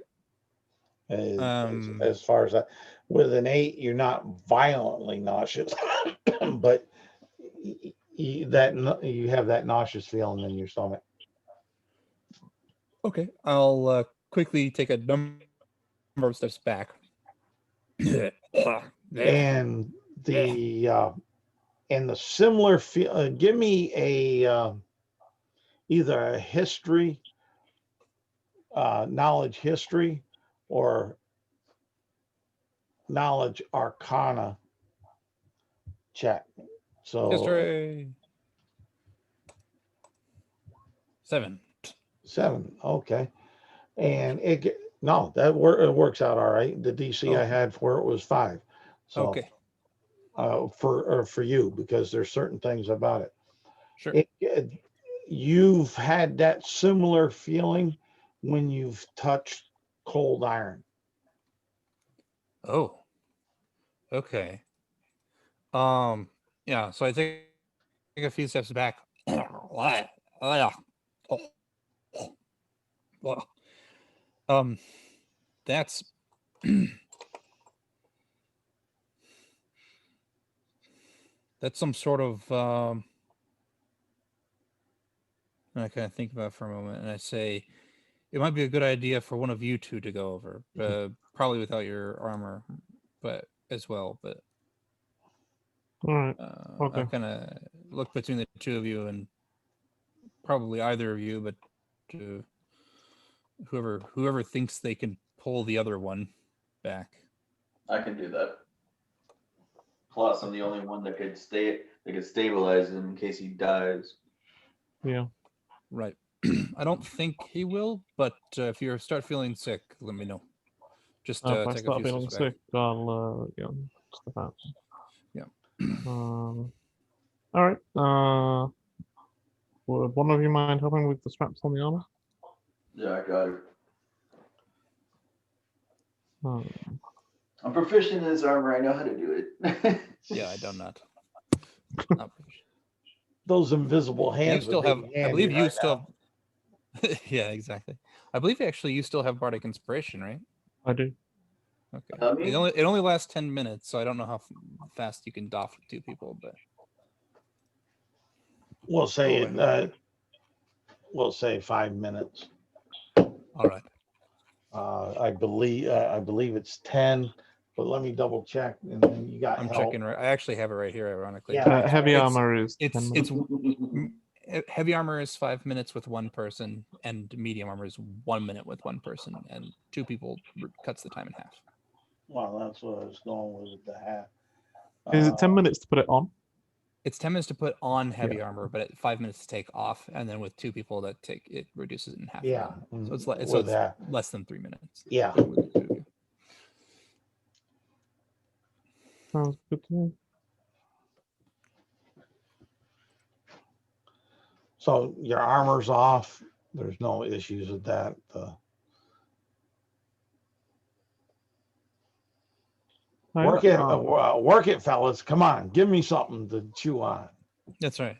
As far as that, with an 8, you're not violently nauseous, but you have that nauseous feeling in your stomach. Okay. I'll quickly take a number of steps back. And the similar feel. Give me a either a history, knowledge history, or knowledge arcana check. So History. 7. 7. Okay. And it works out all right. The DC I Okay. had for it was 5. So Okay. for you, because there's certain things about it. Sure. You've had that similar feeling when you've touched cold iron. Oh, okay. Yeah, so I take a few steps back. That's that's some sort of I kind of think about it for a moment, and I say it might be a good idea for one of you two to go over, probably without your armor, but as well. But All right. I Okay. kind of look between the two of you, and probably either of you, but whoever thinks they can pull the other one back. I can do that. Plus, I'm the only one that could stabilize him in case he dies. Yeah. Right. I don't think he will, but if you start feeling sick, let me know. Just If I take a start few feeling steps back. sick, I'll step out. Yeah. All right. Would one of you mind helping with the straps on the armor? Yeah, I got it. I'm proficient in this armor. I know how to do it. Yeah, I do not. Not Those invisible you hands. still would have. be I handy believe you right still. Yeah, exactly. I believe actually you still have bardic inspiration, right? I do. Okay. It only lasts 10 minutes, so I don't know how fast you can doff two people, but We'll say Oh, we'll say 5 minutes. all right. I believe it's 10, but let me double check. And then you got I'm help. checking right. I actually have it right here, ironically. Yeah. Heavy It's- armor is It's 10 it's minutes. heavy armor is 5 minutes with one person, and medium armor is 1 minute with one person, and two people cuts the time in half. Well, that's what I was going with the hat. Is it 10 minutes to put it on? It's 10 minutes to put on heavy armor, but 5 minutes to take off, and then with two people that take it reduces it in half. Yeah. So it's with that. less than 3 minutes. Yeah. with the two of you. Sounds good to me. So your armor's off. There's no issues with that. Work it, fellas. Come on, give me something to chew on. That's right.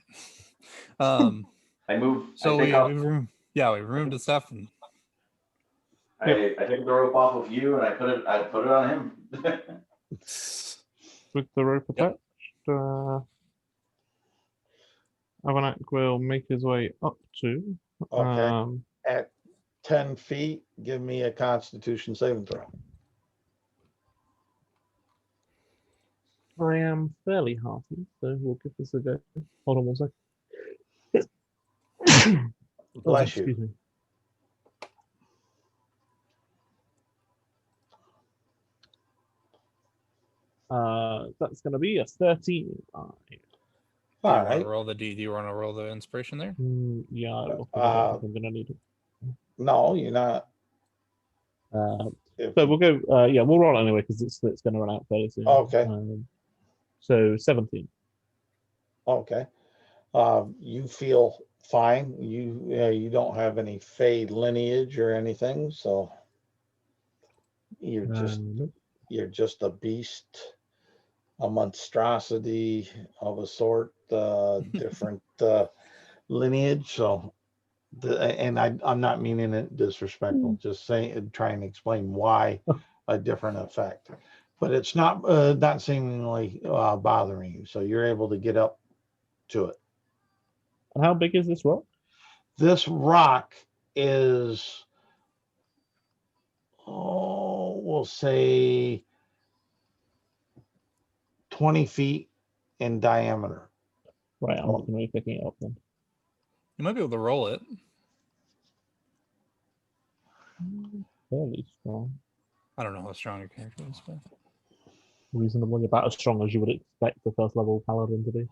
I move. So I we take removed the stuff, and I take the rope off of you and I put it on him. With the rope attached, Avanak will make his way up to. Okay. At 10 feet, give me a Constitution saving throw. I am fairly hearty, so we'll give this a go. Hold on 1 second. Bless you. Excuse me. That's going to be a 13. All do you right. want to roll the D? Do you want to roll the inspiration there? Yeah, I don't think I'm going to need it. No, you're not. So we'll go. Yeah, we'll roll it anyway because it's going to run out fairly soon. Okay. So 17. Okay. You feel fine. You don't have any fade lineage or anything, so you're just a beast, a monstrosity of a sort, different lineage. So, and I'm not meaning it disrespectful. Just saying, trying to explain why a different effect, but it's not seemingly bothering you. So you're able to get up to it. And how big is this rock? This rock is, we'll say 20 feet in diameter. Right, I'm not going to be picking it up then. You might be able to roll it. Fairly strong. I don't know how strong your character is, but Reasonably about as strong as you would expect the first level paladin to be.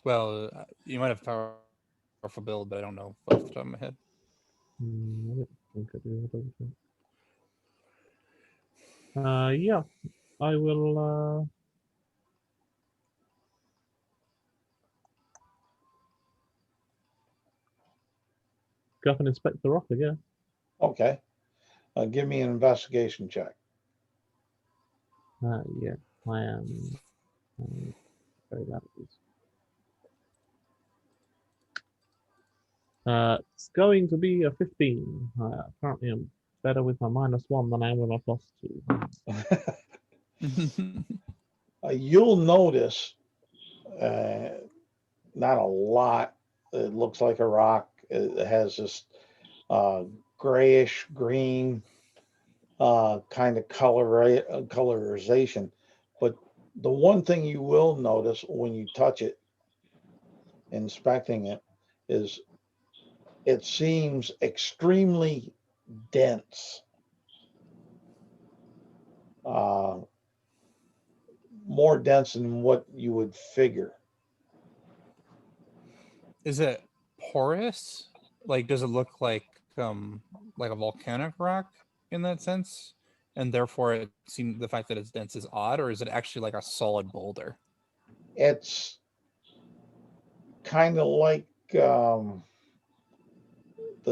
well, you might have powerful build, but I don't know off the top of my head. I don't think I do. Yeah. I will. Go up and inspect the rock again. Okay. Give me an investigation check. Yeah, I am. Very bad at this. It's going to be a 15. Currently, I'm better with my -1 than I am with my +2. You'll notice not a lot. It looks like a rock. It has this grayish green kind of colorization. But the one thing you will notice when you touch it, inspecting it, is it seems extremely dense. More dense than what you would figure. Is it porous? Like, does it look like a volcanic rock in that sense? And therefore, it seems the fact that it's dense is odd, or is it actually like a solid boulder? It's kind of like the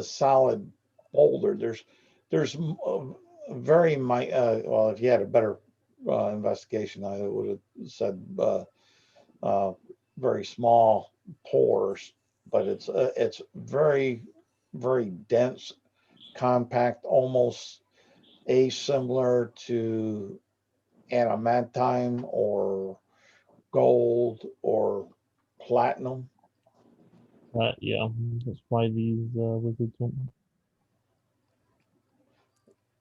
solid boulder. There's very well, if you had a better investigation, I would have said very small pores, but it's very, very dense, compact, almost asimilar to adamantine or gold or platinum. Yeah, that's why these wizards want them.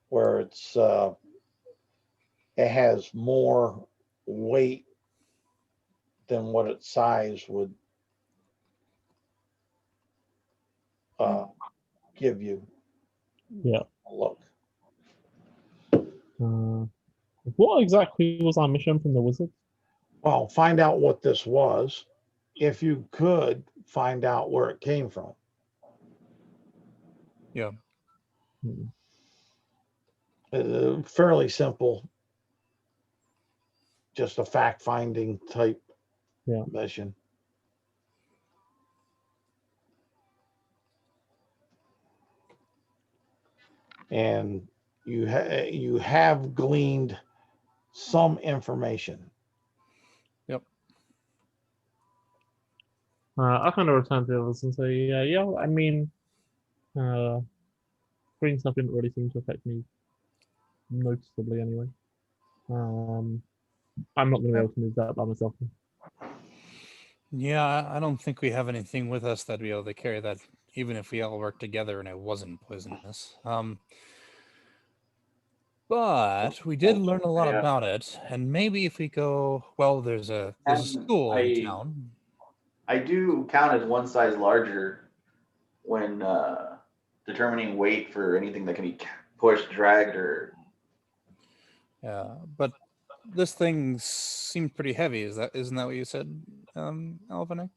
Where it has more weight than what its size would give you. Yeah. Look. What exactly was our mission from the wizards? Well, find out what this was. If you could find out where it came from. Yeah. Fairly simple. Just a fact-finding type mission. And you have gleaned some information. Yep. I kind of return to the others and say, yeah. I mean, green stuff didn't really seem to affect me noticeably anyway. I'm not going to be able to move that by myself. Yeah, I don't think we have anything with us that'd be able to carry that, even if we all worked together and it wasn't poisonous. But we did learn a lot about it, and maybe if we go, well, there's a school in town. I do count as one size larger when determining weight for anything that can be pushed, dragged, or. Yeah, but this thing seemed pretty heavy. Isn't that what you said, Alvin?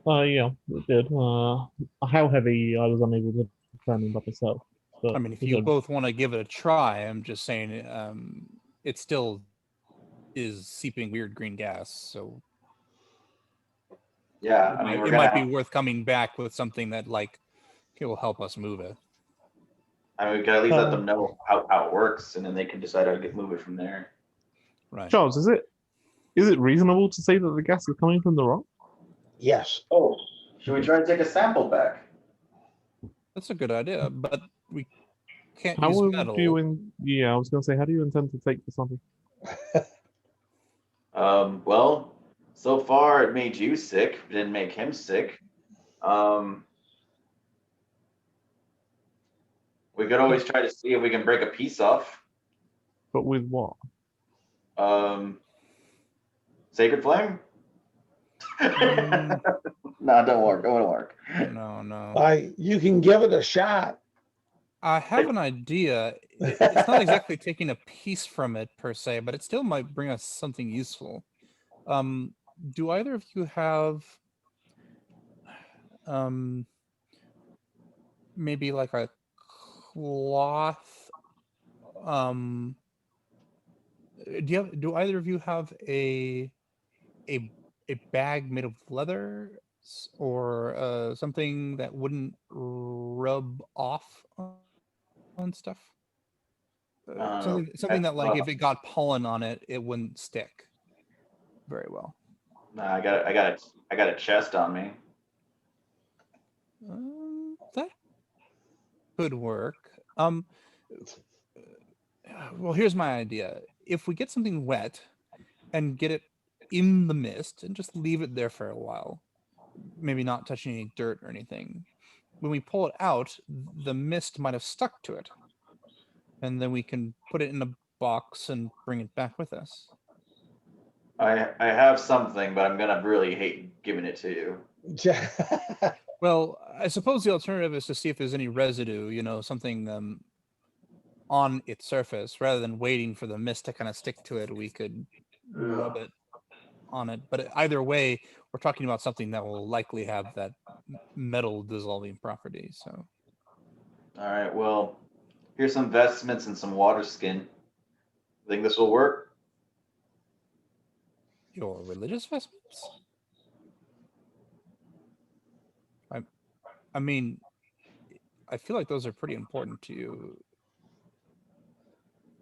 Yeah, it did. How heavy I was unable to determine by myself. But I mean, if you both want to give it a try, I'm just saying it still is seeping weird green gas. So yeah, it, I mean, it might be worth coming back with something that it will help us move it. I mean, we could at least let them know how it works, and then they can decide how to move it from there. Right. Charles, is it reasonable to say that the gas is coming from the rock? Yes. Oh, should we try and take a sample back? That's a good idea, but we can't How use would metal. Yeah, I was going to say, how do you intend to take the sample? Well, so far it made you sick, didn't make him sick. We could always try to see if we can break a piece off. But with what? Sacred flame? No, don't work. Don't work. No. You can give it a shot. I have an idea. It's not exactly taking a piece from it per se, but it still might bring us something useful. Do either of you have maybe like a cloth Do either of you have a bag made of leather or something that wouldn't rub off on stuff? Something that, like, if it got pollen on it, it wouldn't stick very well. Nah, I got a chest on me. That could work. Well, here's my idea. If we get something wet and get it in the mist and just leave it there for a while, maybe not touching any dirt or anything, when we pull it out, the mist might have stuck to it. And then we can put it in a box and bring it back with us. I have something, but I'm gonna really hate giving it to you. Well, I suppose the alternative is to see if there's any residue, something on its surface. Rather than waiting for the mist to kind of stick to it, we could rub it on it. But either way, we're talking about something that will likely have that metal dissolving property. So, All right, well, here's some vestments and some water skin. Think this will work? your religious vestments? I mean, I feel like those are pretty important to you.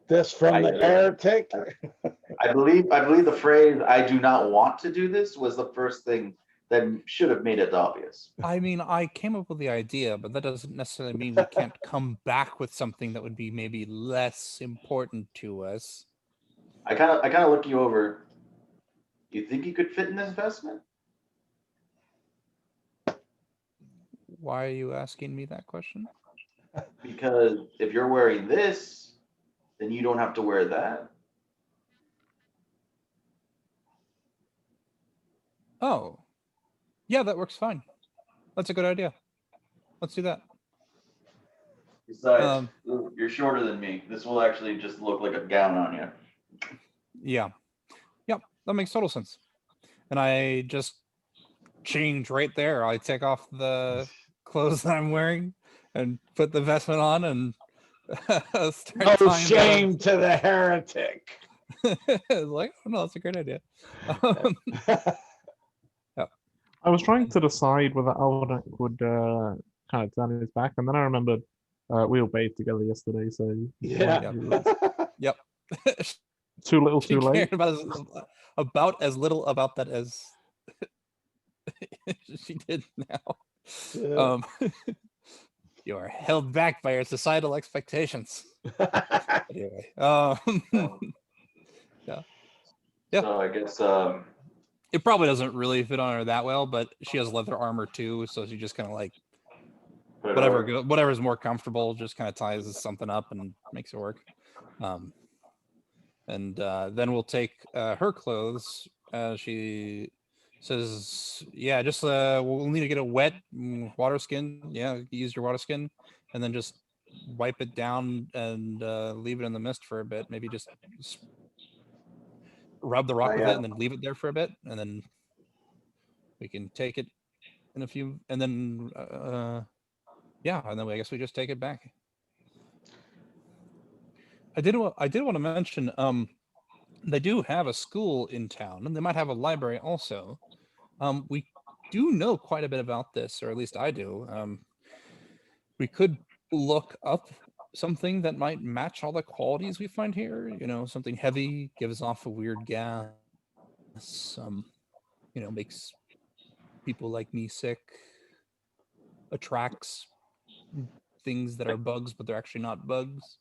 This from the heretic. I believe the phrase "I do not want to do this" was the first thing that should have made it obvious. I mean, I came up with the idea, but that doesn't necessarily mean we can't come back with something that would be maybe less important to us. I kind of look you over. You think you could fit in this vestment? Why are you asking me that question? Because if you're wearing this, then you don't have to wear that. Oh, yeah, that works fine. That's a good idea. Let's do that. Besides, you're shorter than me. This will actually just look like a gown on you. Yeah. Yep, that makes total sense. And I just change right there. I take off the clothes that I'm wearing and put the vestment on and start No tying shame to the heretic. like, oh no, that's a great idea. I was trying to decide whether Alvanac would kind of turn his back, and then I remembered we all bathed together yesterday, so Yeah. Yep. Too little, She too late. cared about as little about that as she did now. Yeah. You are held back by your societal expectations. Anyway, yeah. So I guess It probably doesn't really fit on her that well, but she has leather armor too, so she just kind of like put it over. whatever's more comfortable, just kind of ties something up and makes it work. And then we'll take her clothes. She says, "Yeah, just we'll need to get a wet water skin. Yeah, use your water skin, and then just wipe it down and leave it in the mist for a bit. Maybe just rub the rock with it and then leave it there for a bit, and then we can take it in a few, and then yeah, and then I guess we just take it back." I did want to mention they do have a school in town, and they might have a library also. We do know quite a bit about this, or at least I do. We could look up something that might match all the qualities we find here. Something heavy, gives off a weird gas, makes people like me sick, attracts things that are bugs, but they're actually not bugs.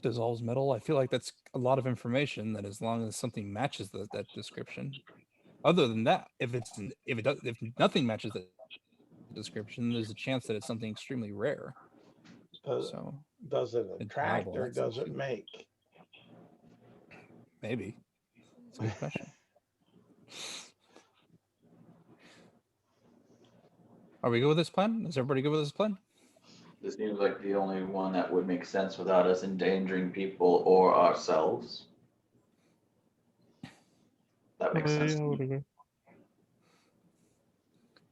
Dissolves metal. I feel like that's a lot of information that as long as something matches that description. Other than that, if nothing matches that description, there's a chance that it's something extremely rare. So Does it attract or does it make? Maybe. That's a good question. Are we good with this plan? Is everybody good with this plan? This seems like the only one that would make sense without us endangering people or ourselves. That makes sense. Yeah, I would agree.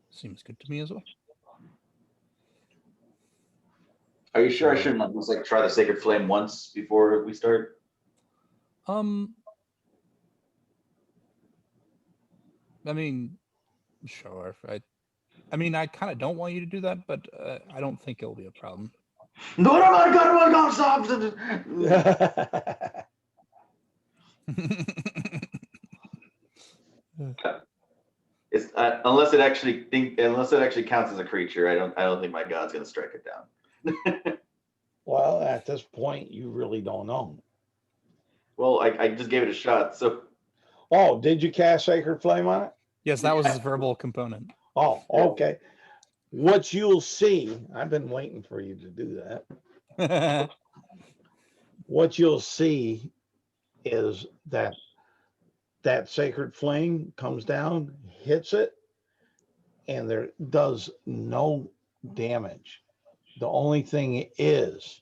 Seems good to me as well. Are you sure I shouldn't just like try the Sacred Flame once before we start? I mean, sure. I mean, I kind of don't want you to do that, but I don't think it'll be a problem. No, my God, stop! It's unless it actually counts as a creature. I don't think my God's gonna strike it down. Well, at this point, you really don't know. Well, I just gave it a shot, so Oh, did you cast Sacred Flame on it? Yes, that was his verbal component. Oh, okay. What you'll see, I've been waiting for you to do that. What you'll see is that Sacred Flame comes down, hits it, and there does no damage. The only thing is,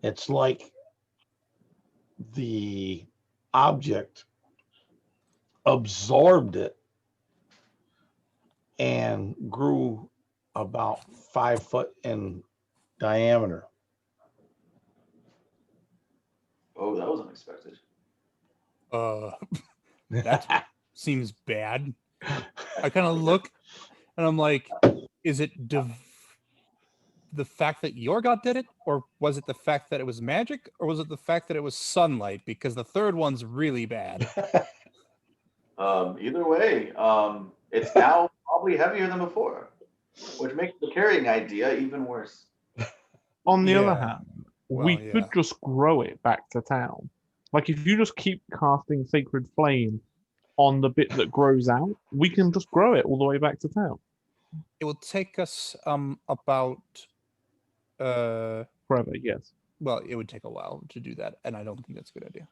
it's like the object absorbed it and grew about 5 foot in diameter. oh, that was unexpected. That seems bad. I kind of look and I'm like, is it the fact that your god did it, or was it the fact that it was magic, or was it the fact that it was sunlight? Because the third one's really bad. Either way, it's now probably heavier than before, which makes the carrying idea even worse. On the other Yeah. hand, Well, we yeah. could just grow it back to town. Like if you just keep casting Sacred Flame on the bit that grows out, we can just grow it all the way back to town. It will take us about Forever, yes. well, it would take a while to do that, and I don't think that's a good idea.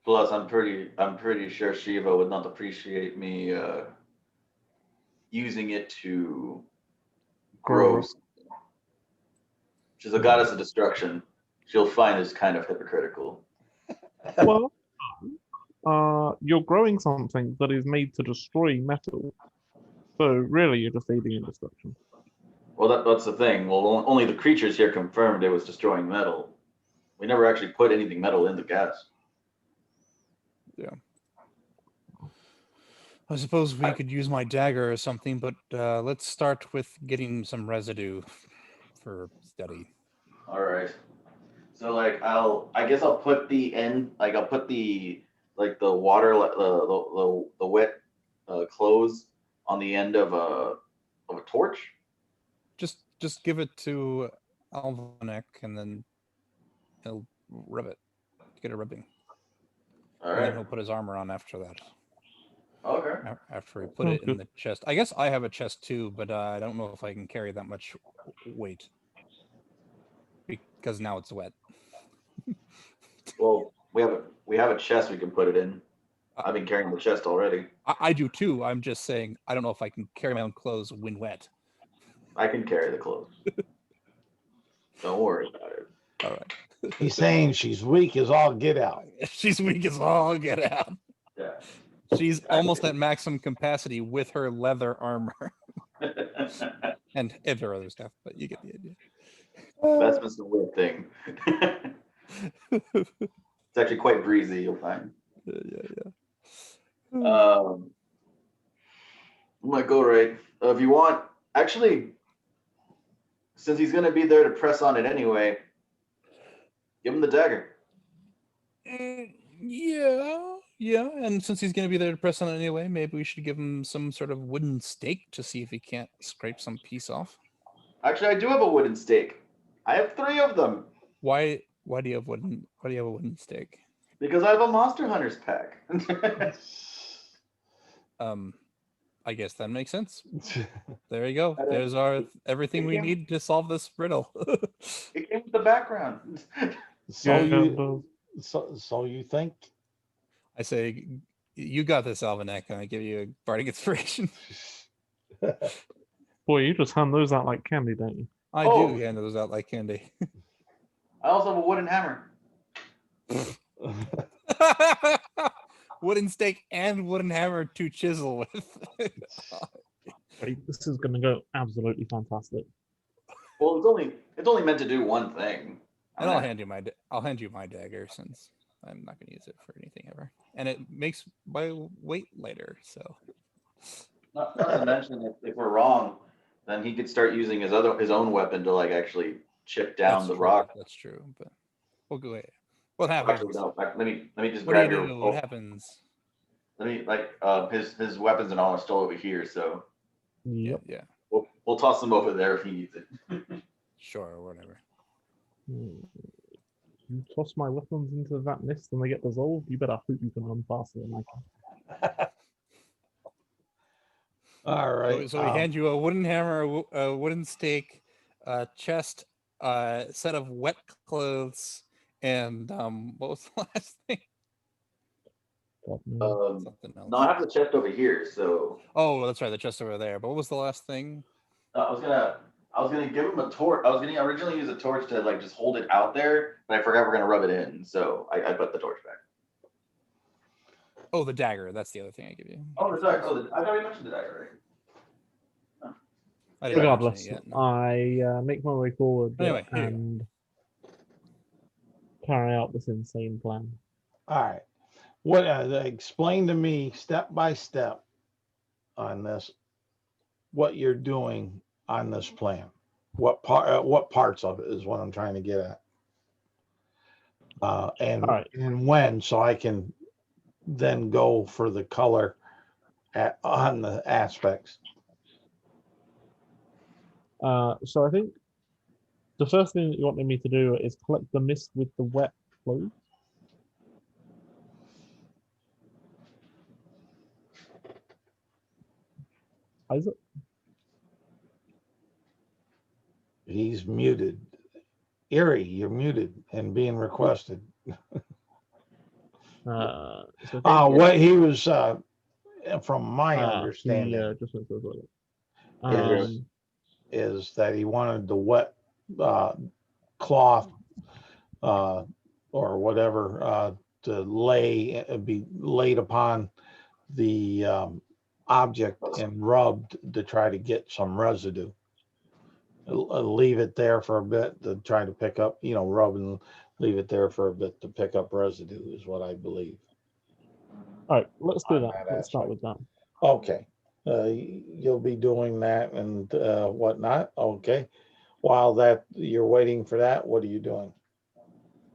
Plus, I'm pretty sure Shiva would not appreciate me using it to grow. She's a goddess of destruction. She'll find this kind of hypocritical. Well, you're growing something that is made to destroy metal. So really, you're just aiding in destruction. Well, that's the thing. Well, only the creatures here confirmed it was destroying metal. We never actually put anything metal in the gas. Yeah. I suppose we could use my dagger or something, but let's start with getting some residue for study. All right. So like I guess I'll put the end, like I'll put the water, the wet clothes on the end of a torch. Just give it to Alvanek, and then he'll rub it. Get it rubbing. All And then right. he'll put his armor on after that. Okay. After we put it in the chest. I guess I have a chest too, but I don't know if I can carry that much weight. Because now it's wet. Well, we have a chest we can put it in. I've been carrying the chest already. I do too. I'm just saying I don't know if I can carry my own clothes when wet. I can carry the clothes. Don't worry about it. All right. He's saying she's weak as all get out. She's weak as all get out. Yeah. She's almost at maximum capacity with her leather armor and her other stuff, but you get the idea. That's just a weird thing. It's actually quite breezy, you'll find. Yeah. I'm like, go right. If you want, actually, since he's going to be there to press on it anyway, give him the dagger. Yeah. And since he's going to be there to press on it anyway, maybe we should give him some sort of wooden stake to see if he can't scrape some piece off. Actually, I do have a wooden stake. I have 3 of them. Why do you have a wooden stake? Because I have a Monster Hunters pack. I guess that makes sense. There you go. There's our everything we need to solve this riddle. It came with the background. So you think? I say, you got this, Alvanek, and I give you a bardic inspiration. Boy, you just hand those out like candy, don't you? I Oh. do hand those out like candy. I also have a wooden hammer. Wooden stake and wooden hammer to chisel with. This is going to go absolutely fantastic. Well, it's only meant to do one thing. And I'll hand you my dagger since I'm not going to use it for anything ever, and it makes my weight lighter. So, Not to mention, if we're wrong, then he could start using his own weapon to like actually chip down that's the true. rock. That's true. But we'll go ahead. What Actually, happens? no. Let me just What do grab you your. do? What happens? Let me his weapons and all are still over here, so Yep. Yeah. we'll toss them over there if he needs it. Sure. Or whatever. You toss my weapons into that mist and they get dissolved. You better hope you can run faster than I can. All right. So we hand you a wooden hammer, a wooden stake, a chest, a set of wet clothes, and what was the last thing? God, no. Something else. No, I have the chest over here, so Oh, that's right, the chest over there. But what was the last thing? I was gonna give him a torch. I was gonna originally use a torch to like just hold it out there, but I forgot we're gonna rub it in, so I put the torch back. Oh, the dagger. That's the other thing I give you. Oh, the dagger. Oh, I already mentioned the dagger, right? I didn't mention Regardless, it yet. No. I make my way forward Anyway, here you go. and carry out this insane plan. All right. What explain to me step by step on this what you're doing on this plan. What parts of it is what I'm trying to get at. And All right. and when, so I can then go for the color on the aspects. So I think the first thing that you wanted me to do is collect the mist with the wet clothes. Isaac? He's muted. Erie, you're muted and being requested. So What he was, from my he understanding, just went to the toilet. is that he wanted the wet cloth or whatever to be laid upon the object and rubbed to try to get some residue. Leave it there for a bit to try to pick up, rub and leave it there for a bit to pick up residue is what I believe. All right, let's do On that. that Let's start aspect. with that. Okay. You'll be doing that and whatnot. Okay. While you're waiting for that, what are you doing?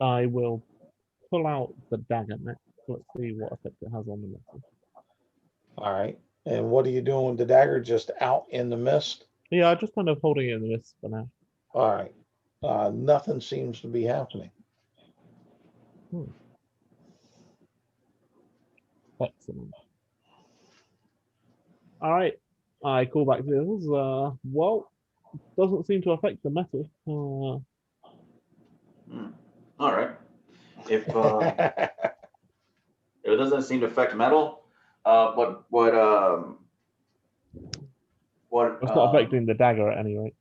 I will pull out the dagger next. Let's see what effect it has on the mist. All right. And what are you doing with the dagger? Just out in the mist? Yeah, just kind of holding it in the mist for now. All right. Nothing seems to be happening. Excellent. All right, I call back to this. Well, doesn't seem to affect the metal. All right. If it doesn't seem to affect metal, what It's not affecting the dagger at any rate.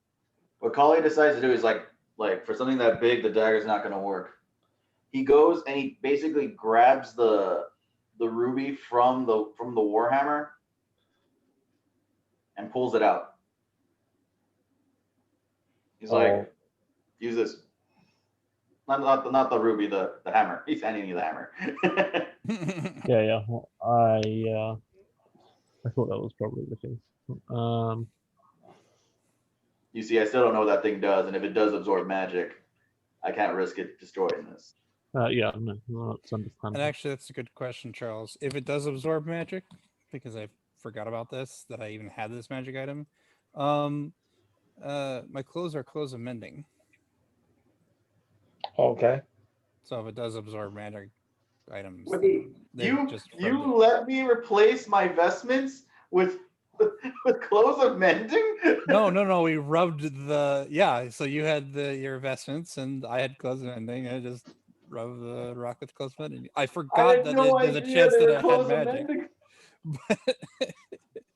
what Kali decides to do is like for something that big, the dagger's not going to work. He goes and he basically grabs the ruby from the warhammer and pulls it out. He's like, use this. Not the ruby, the hammer. He's handing you the hammer. Yeah. I thought that was probably the case. You see, I still don't know what that thing does, and if it does absorb magic, I can't risk it destroying this. Yeah, no, that's And understandable. actually, that's a good question, Charles. If it does absorb magic, because I forgot about this, that I even had this magic item. My clothes are clothes of mending. Okay. So if it does absorb magic items, Wait, then you let me replace my vestments with clothes of mending? No. We rubbed So you had your vestments, and I had clothes of mending. I just rubbed the rock with clothes of mending. I forgot that there's a chance that I had magic.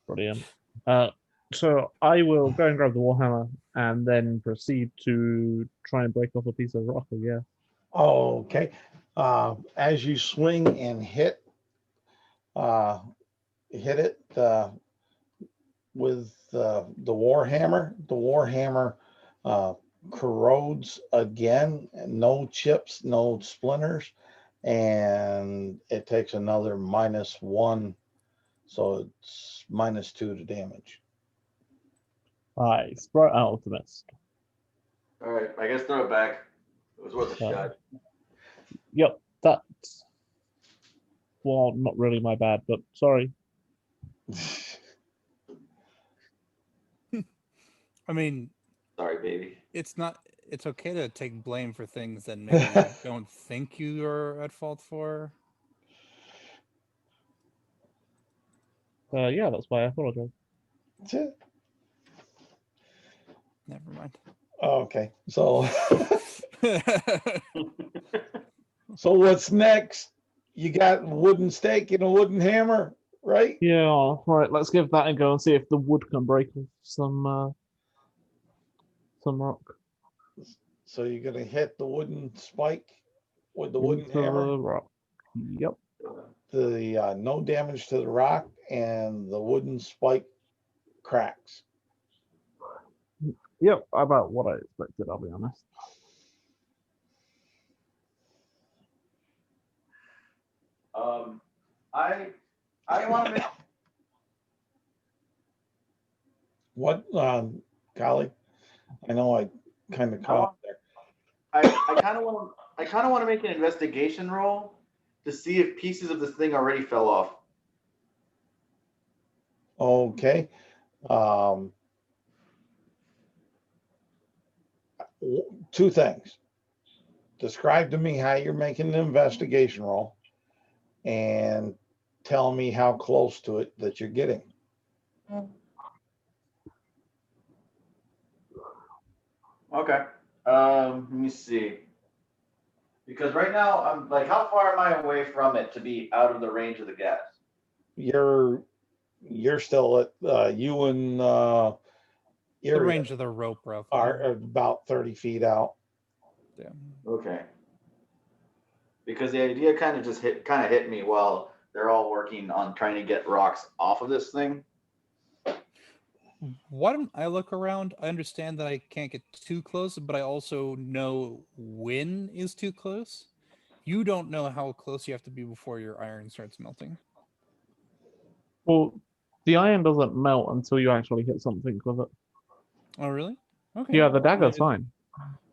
Brilliant. So I will go and grab the warhammer and then proceed to try and break off a piece of rock. Yeah. Okay. As you swing and hit it with the warhammer corrodes again, no chips, no splinters, and it takes another -1, so it's -2 to damage. I Sprite out of the mist. All right, I guess throw it back. It was worth a shot. Yep, that's well, not really my bad, but sorry. I mean, Sorry, baby. it's not. It's okay to take blame for things that maybe you don't think you are at fault for. Yeah, that's why I apologize. Never mind. Okay, so so what's next? You got wooden stake and a wooden hammer, right? Yeah, right. Let's give that a go and see if the wood can break off some rock. So you're gonna hit the wooden spike with the wooden Into hammer. the rock. Yep. The no damage to the rock, and the wooden spike cracks. Yep. About what I expected. I'll be honest. I want to make. What, Golly? I know I kind of caught there. I kind of want to make an investigation roll to see if pieces of this thing already fell off. Okay. Two things. Describe to me how you're making an investigation roll, and tell me how close to it that you're getting. Okay. Let me see. Because right now I'm like, how far am I away from it to be out of the range of the gas? You're still at you and The Erie range of the rope, roughly. are about 30 feet out. Yeah. Okay. Because the idea kind of hit me while they're all working on trying to get rocks off of this thing. Why don't I look around? I understand that I can't get too close, but I also know when is too close. You don't know how close you have to be before your iron starts melting. Well, the iron doesn't melt until you actually hit something with it. Oh, really? Okay. Yeah, the well, dagger's maybe- fine.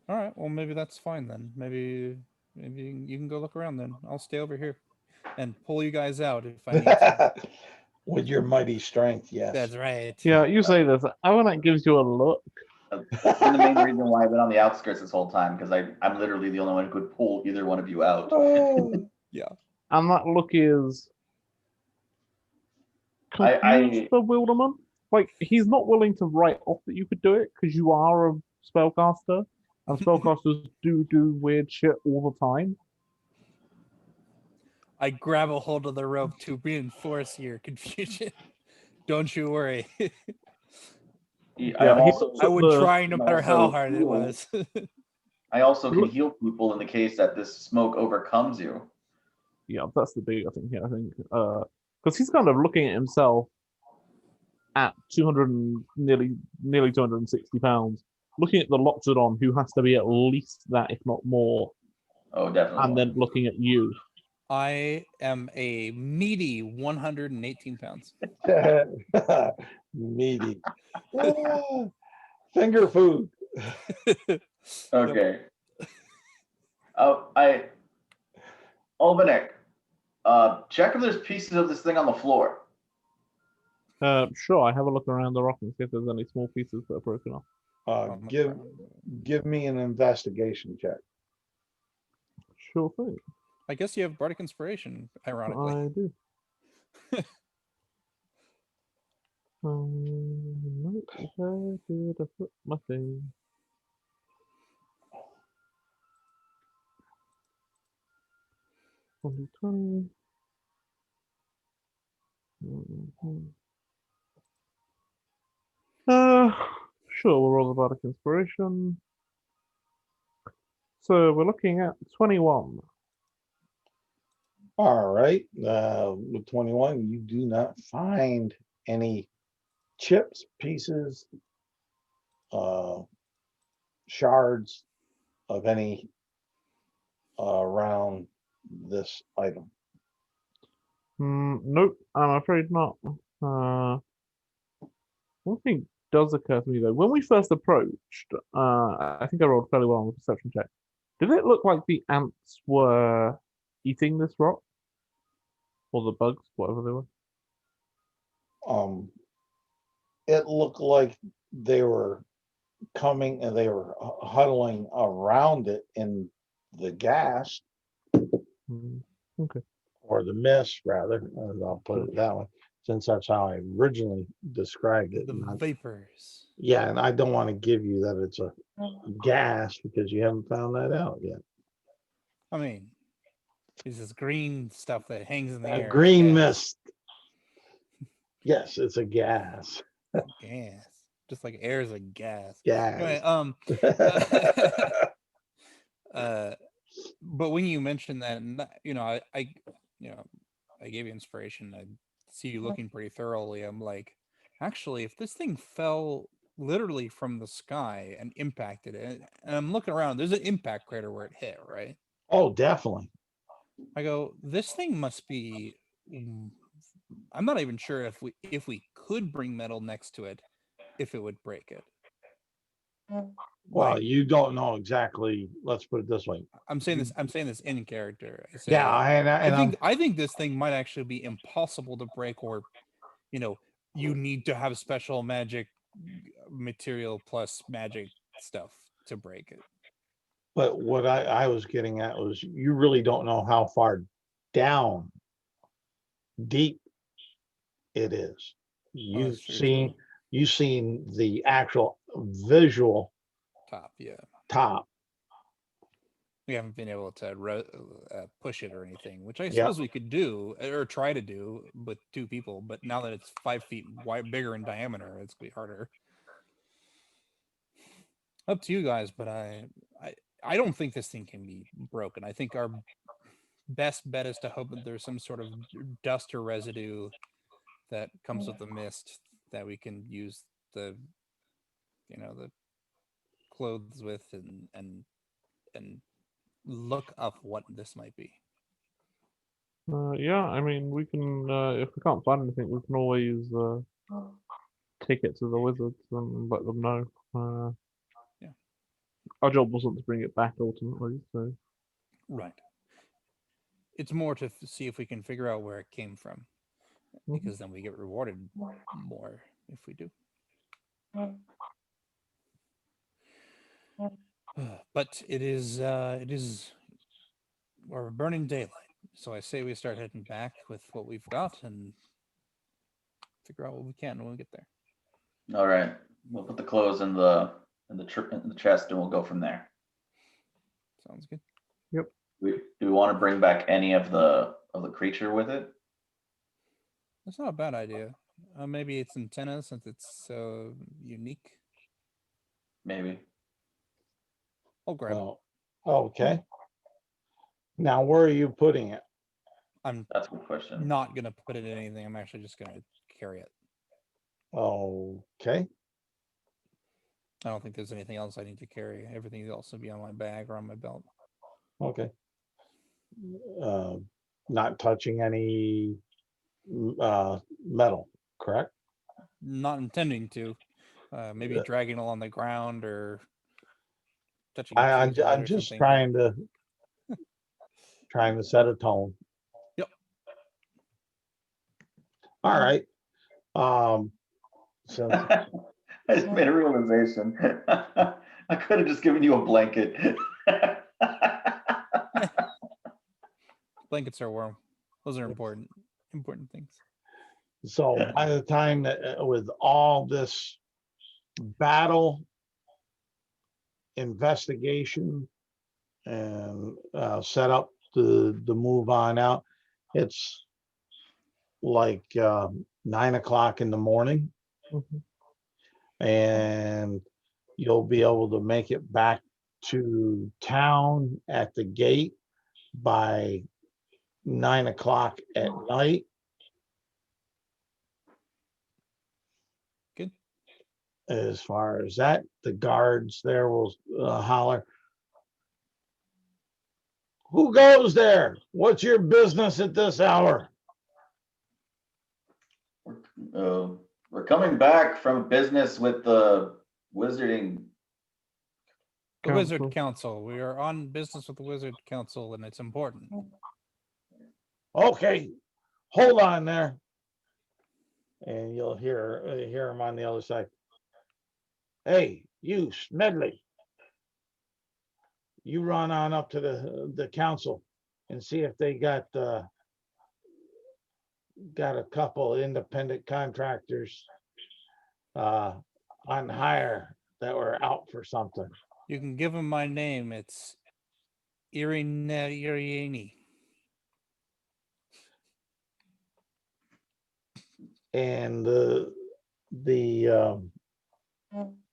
All right. Well, maybe that's fine then. Maybe you can go look around then. I'll stay over here and pull you guys out if I need to. With your mighty strength, yes. That's right. Yeah, you say this. Avalanche gives you a look. And the main reason why I've been on the outskirts this whole time, because I'm literally the only one who could pull either one of you out. Oh, And that look is I- confused bewilderment. Like, he's not willing to write off that you could do it because you are a spellcaster, and spellcasters do weird shit all the time. I grab a hold of the rope to reinforce your confusion. Don't you worry. I'm he also, looks I at would the- try no matter how also hard it heal. was. I also can Look- heal people in the case that this smoke overcomes you. Yeah, that's the bigger thing here, I think. Because he's kind of looking at himself at 200 and nearly 260 pounds, looking at the Loxodon, who has to be at least that, if not more, Oh, definitely. and then looking at you. I am a meaty 118 pounds. meaty. Ah, finger food. Okay. Olvanek, check if there's pieces of this thing on the floor. Sure, I have a look around the rock and see if there's any small pieces that are broken off. On the Give ground. me an investigation check. Sure thing. I guess you have bardic inspiration, ironically. I do. Nope, where did I put my thing? $20. Sure, we'll roll the bardic inspiration. So we're looking at 21. All right. With 21, you do not find any chips, pieces, shards of any around this item? Nope, I'm afraid not. One thing does occur to me though. When we first approached, I think I rolled fairly well on the perception check. Did it look like the ants were eating this rock? Or the bugs, whatever they were? It looked like they were coming and they were huddling around it in the gas Okay. or the mist, rather. I'll put it that way, since that's how I originally described it. The Not- vapors. yeah, and I don't want to give you that it's a gas because you haven't found that out yet. I mean, it's this green stuff that hangs in the A air. green Gas. mist. Yes, it's a gas. Gas. Just like air is a gas. Gas. Anyway, but when you mentioned that, and you know, I gave you inspiration. I see you looking pretty thoroughly. I'm like, actually, if this thing fell literally from the sky and impacted it, and I'm looking around, there's an impact crater where it hit, right? Oh, definitely. I go, this thing must be. I'm not even sure if we could bring metal next to it, if it would break it. Well, Like, you don't know exactly. Let's put it this way. I'm saying this in character. I say, Yeah, I think this thing might actually be impossible to break, or you need to have special magic material plus magic stuff to break it. but what I was getting at was you really don't know how far down deep it is. That's true, too. You've seen the actual visual Top, yeah. top. We haven't been able to push it or anything, which I Yeah. suppose we could do or try to do with 2 people. But now that it's 5 feet wide, bigger in diameter, it's gonna be harder. Up to you guys, but I don't think this thing can be broken. I think our best bet is to hope that there's some sort of dust or residue that comes with the mist that we can use the the clothes with and look up what this might be. Yeah, I mean, we can, if we can't find anything, we can always take it to the wizards and let them know. Yeah. Our job wasn't to bring it back ultimately, so. Right. It's more to see if we can figure out where it came from, because then we get rewarded more if we do. But it is we're burning daylight, so I say we start heading back with what we've got and figure out what we can when we get there. All right, we'll put the clothes in the chest, and we'll go from there. Sounds good. Yep. Do we want to bring back any of the creature with it? That's not a bad idea. Maybe its antenna, since it's so unique. Maybe. I'll grab it. Okay. Now, where are you putting it? That's a good question. Not gonna put it in anything. I'm actually just gonna carry it. Okay. I don't think there's anything else I need to carry. Everything else will be on my bag or on my belt. Okay. Not touching any metal, correct? Not intending to. Maybe Yeah. dragging along the ground or touching. I'm trees with it I'm or just something. trying to set a tone. Yep. All right. So I just made a realization. I could have just given you a blanket. Blankets are warm. Those are important things. so by the time that with all this battle, investigation, and set up the move on out, it's like 9 o'clock in the morning, and you'll be able to make it back to town at the gate by 9 o'clock at night. Good. as far as that, the guards there will holler, "Who goes there? What's your business at this hour?" We're coming back from business with the wizarding. The Wizard Council. Council. We are on business with the Wizard Council, and it's important. Okay, hold on there. And you'll hear him on the other side. "Hey, you Smedley, you run on up to the council and see if they got a couple independent contractors on hire that were out for something." You can give him my name. It's Iriani. And well,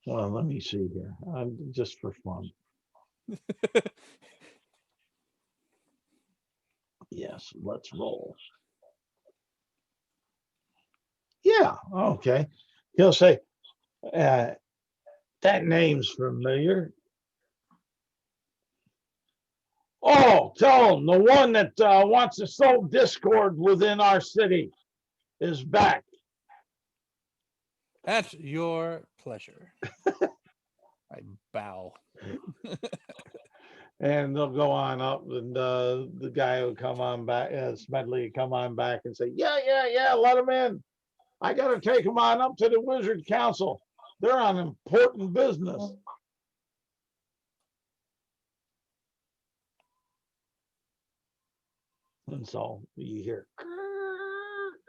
let me see here. Just for fun. Yes, let's roll. Yeah, okay. He'll say, "That name's familiar." "Oh, tell him the one that wants to sow discord within our city is back." At your pleasure. I bow. And they'll go on up, and the guy will come on back, Smedley will come on back and say, yeah, let him in. I got to take him on up to the Wizard Council. They're on important business. And so you hear,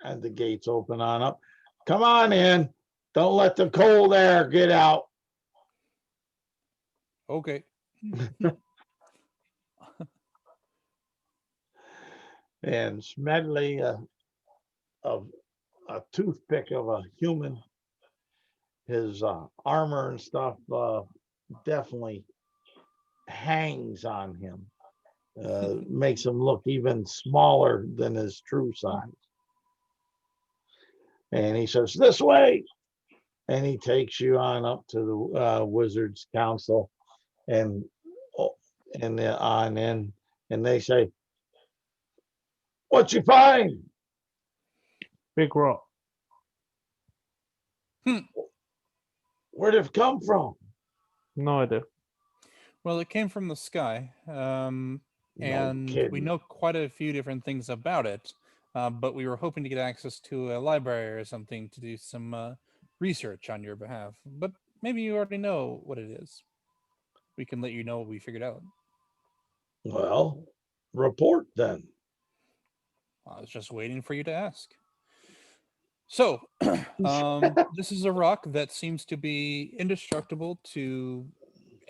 and the gates open on up. "Come on in. Don't let the cold air get out." Okay. And Smedley, of a toothpick of a human, his armor and stuff definitely hangs on him. Makes him look even smaller than his true size. And he says, "This way." And he takes you on up to the Wizards Council and on in. And they say, "What you find?" Big rock. "Where'd it come from?" No idea. Well, it came from the sky. No And we kidding. know quite a few different things about it. But we were hoping to get access to a library or something to do some research on your behalf. But maybe you already know what it is. We can let you know what we figured out. Well, report then. I was just waiting for you to ask. So, this is a rock that seems to be indestructible to,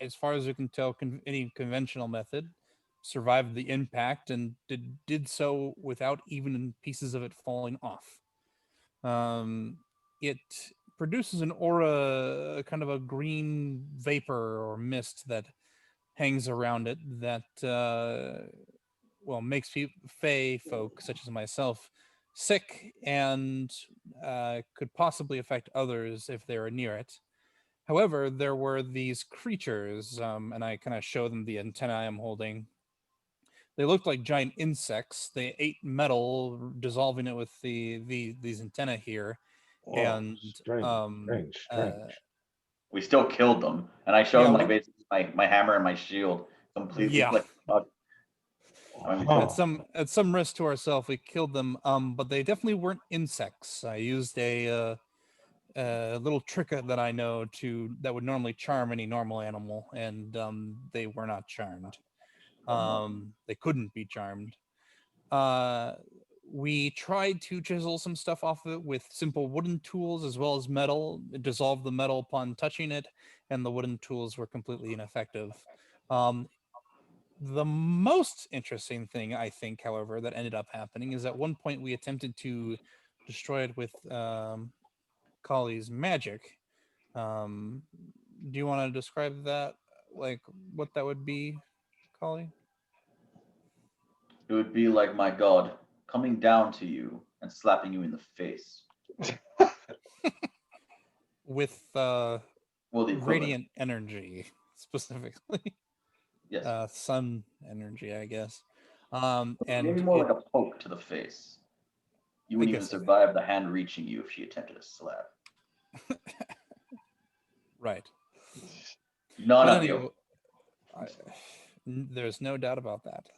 as far as you can tell, any conventional method. Survived the impact and did so without even pieces of it falling off. It produces an aura, kind of a green vapor or mist that hangs around it that makes fey folk such as myself sick and could possibly affect others if they were near it. However, there were these creatures, and I kind of show them the antennae I'm holding. They looked like giant insects. They ate metal, dissolving it with these antennae here. Oh, And strange. We still killed them, and I showed Yeah, him like basically my hammer and my shield completely Yeah. like fucked. At some risk to ourselves, we killed them. But they definitely weren't insects. I used a little trick that I know that would normally charm any normal animal, and they were not charmed. They couldn't be charmed. We tried to chisel some stuff off of it with simple wooden tools as well as metal. It dissolved the metal upon touching it, and the wooden tools were completely ineffective. The most interesting thing, I think, however, that ended up happening is at one point we attempted to destroy it with Kali's magic. Do you want to describe that, like what that would be, Kali? It would be like my god coming down to you and slapping you in the face. with Well, the equivalent. radiant energy specifically. Yes. Sun energy, I guess. Maybe And more like a poke to the face. You wouldn't even guess so. survive the hand reaching you if she attempted a slap. right. Not But of anyway, you. there's no doubt about that.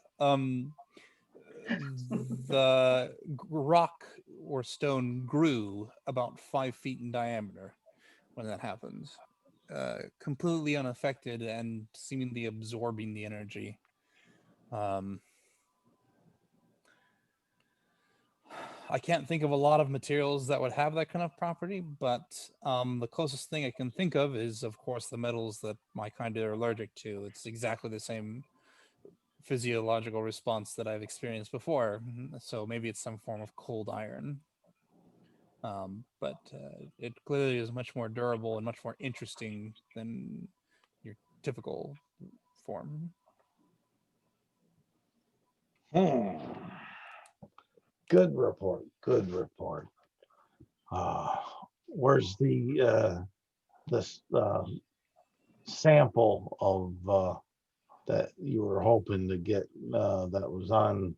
The rock or stone grew about 5 feet in diameter when that happens, completely unaffected and seemingly absorbing the energy. I can't think of a lot of materials that would have that kind of property, but the closest thing I can think of is, of course, the metals that my kind are allergic to. It's exactly the same physiological response that I've experienced before. So maybe it's some form of cold iron. But it clearly is much more durable and much more interesting than your typical form. Good report. Good report. Where's the this sample of that you were hoping to get that was on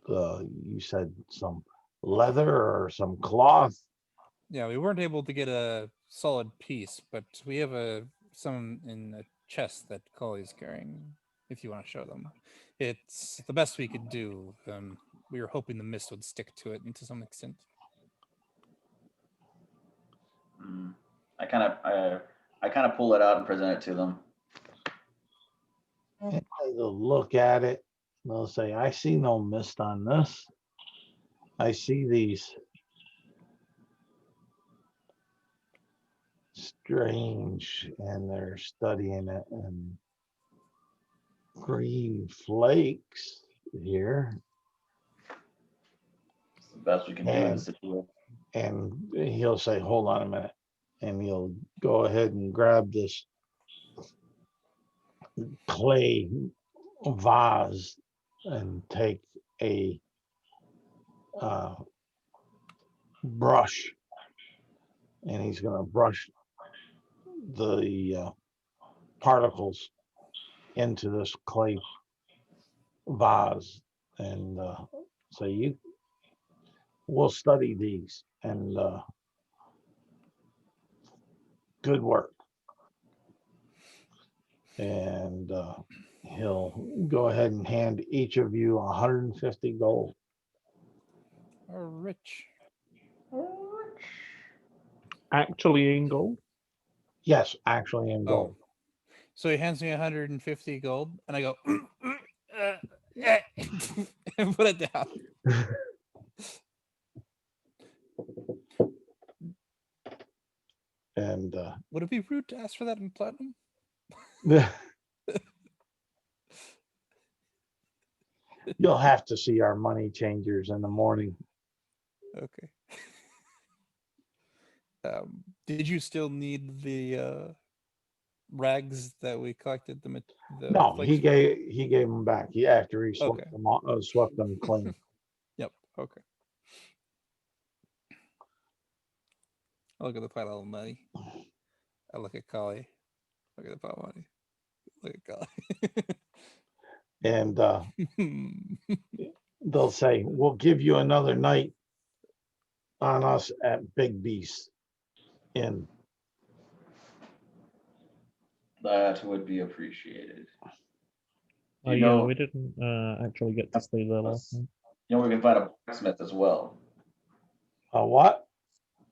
you said some leather or some cloth? Yeah, we weren't able to get a solid piece, but we have some in a chest that Colley's carrying, if you want to show them. It's the best we could do. We were hoping the mist would stick to it to some extent. I kind of pull it out and present it to them. And they'll look at it. They'll say, "I see no mist on this. I see these strange," and they're studying it, and green flakes here. It's the best we can do in this situation. And he'll say, "Hold on a minute," and he'll go ahead and grab this clay vase and take a brush, and he's going to brush the particles into this clay vase, and say, we'll study these, and good work. And he'll go ahead and hand each of you 150 gold. Rich. Actually in gold? Yes, actually in gold. So he hands me 150 gold, and I go, and put it down. And would it be rude to ask for that in platinum? You'll have to see our money changers in the morning. Okay. Did you still need the rags that we collected? The No, flakes he gave them back. After he swept Okay. them all, swept them clean. Yep. Okay. I look at the pile of money. I look at Kali. Look at the pile of money. Look at Kali. And they'll say, "We'll give you another night on us at Big Beast Inn." That would be appreciated. Oh, yeah, we didn't actually get to stay there last night. You know, we can find a blacksmith as well. A what?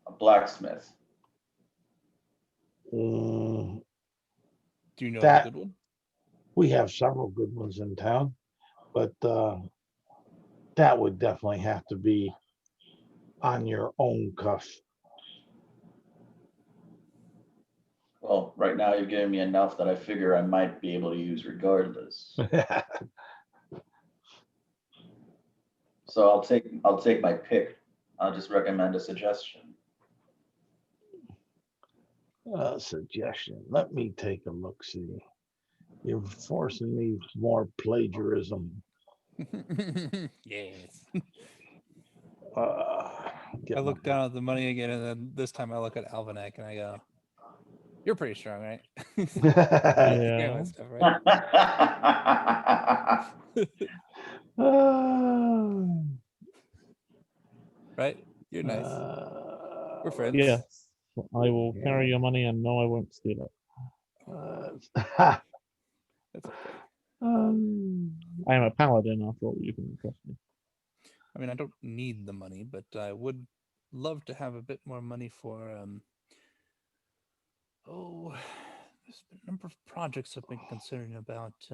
A blacksmith. Do you know that, a good one? We have several good ones in town, but that would definitely have to be on your own cuff. Well, right now you're giving me enough that I figure I might be able to use regardless. So I'll take my pick. I'll just recommend a suggestion. Suggestion. Let me take a look. See, you're forcing me more plagiarism. Yes. Get I my look down at the money again, and then this time I look at Alvinac and I go, "You're pretty strong, right?" You got my stuff, right? Right? You're nice. We're friends. Yes, I will carry your money, and no, I won't steal it. That's okay. I am a paladin, after all. You can trust me. I mean, I don't need the money, but I would love to have a bit more money for there's been a number of projects I've been considering about. It's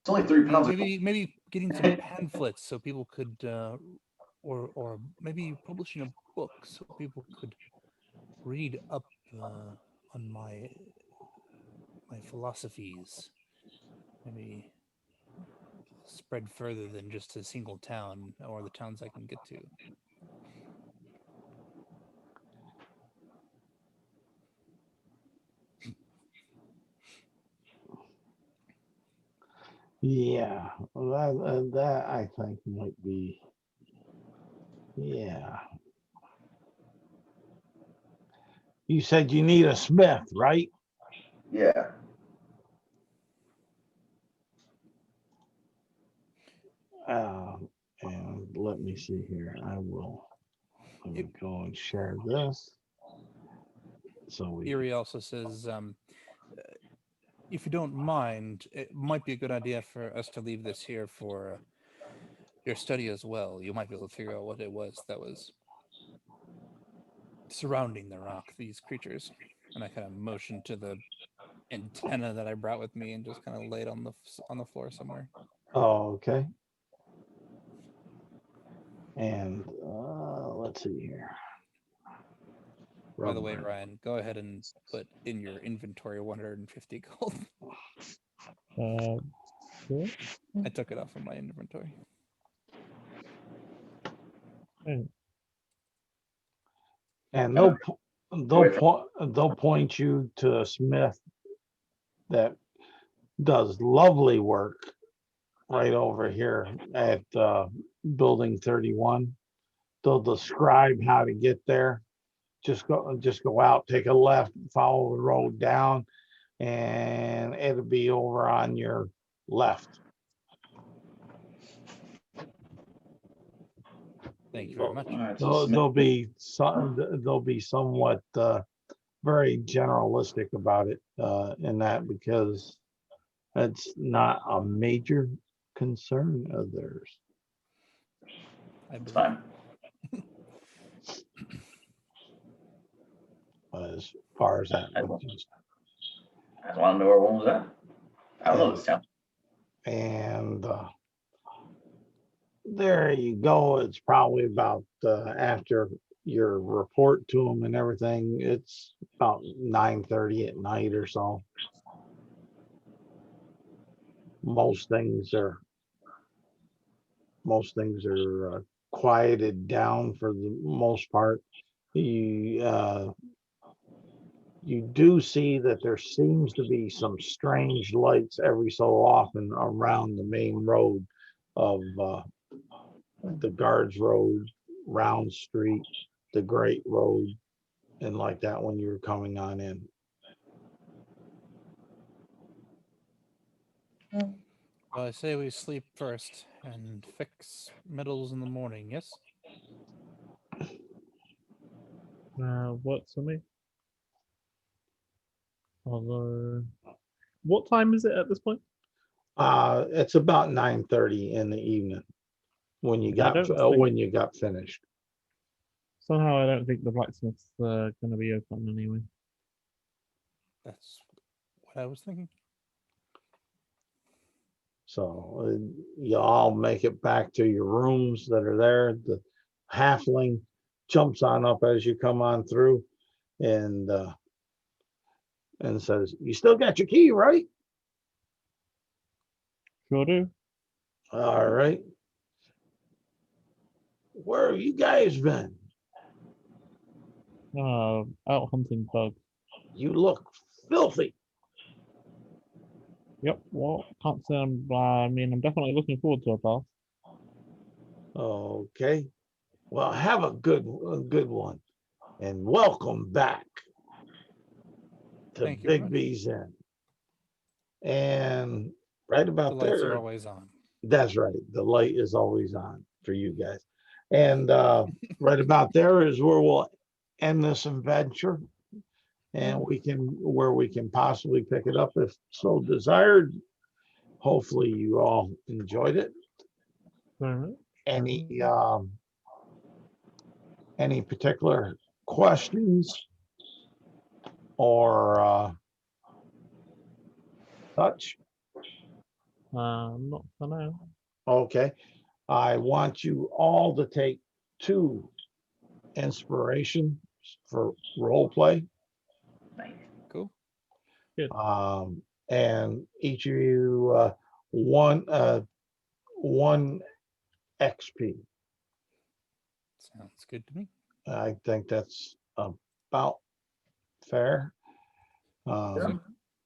only 3 pounds. Maybe getting some pamphlets so people could or maybe publishing a book so people could read up on my philosophies. Maybe spread further than just a single town or the towns I can get to. Yeah, that I think might be. Yeah. You said you need a smith, right? Yeah. And let me see here. Let me go and share this. So Erie also says, if you don't mind, it might be a good idea for us to leave this here for your study as well. You might be able to figure out what it was that was surrounding the rock, these creatures. And I kind of motioned to the antenna that I brought with me and just kind of laid on the floor somewhere. Oh, okay. And let's see here. By the way, Ryan, go ahead and put in your inventory 150 gold. Sure. I took it off of my inventory. And they'll point you to a smith that does lovely work right over here at building 31. They'll describe how to get there. Just go out, take a left, follow the road down, and it'll be over on your left. Thank you very much. They'll be somewhat very generalistic about it in that, because that's not a major concern of theirs. It's fine. As far as that, I just want to know where one was at. I don't know this town. And there you go. It's probably about after your report to them and everything, it's about 9:30 at night or so. Most things are quieted down for the most part. You do see that there seems to be some strange lights every so often around the main road of the Guards Road, Round Street, the Great Road, and like that when you're coming on in. Well, I say we sleep first and fix medals in the morning, yes? Works for me. Although, what time is it at this point? It's about 9:30 in the evening when you got finished. Somehow I don't think the blacksmith's going to be open anyway. That's what I was thinking. So you all make it back to your rooms that are there. The halfling jumps on up as you come on through and says, "You still got your key, right?" Sure do. All right. Where have you guys been? Out hunting bugs. You look filthy. Yep, well, can't say I'm definitely looking forward to a bath. Okay. Well, have a good one, and welcome back to Thank you very Big much. B's Inn. And right The about lights are there, always on. that's right. The light is always on for you guys. And right about there is where we'll end this adventure. And we can possibly pick it up if so desired. Hopefully you all enjoyed it. Alright. Any particular questions or such? Not for now. Okay. I want you all to take 2 inspiration for role play. Nice. Cool. And each of you one XP. Sounds good to me. I think that's about fair.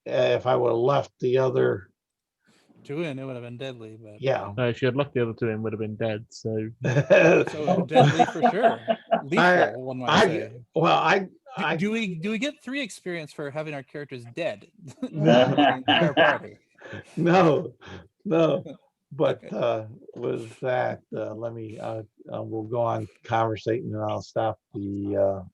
If I would have left the other, 2 in, it would have been deadly, but yeah. If she had left the other two in, would have been dead. So so deadly for sure. Lethal, one might say. Do we get 3 experience for having our characters dead? The entire party. No. But with that, let me we'll go on conversating and I'll stop the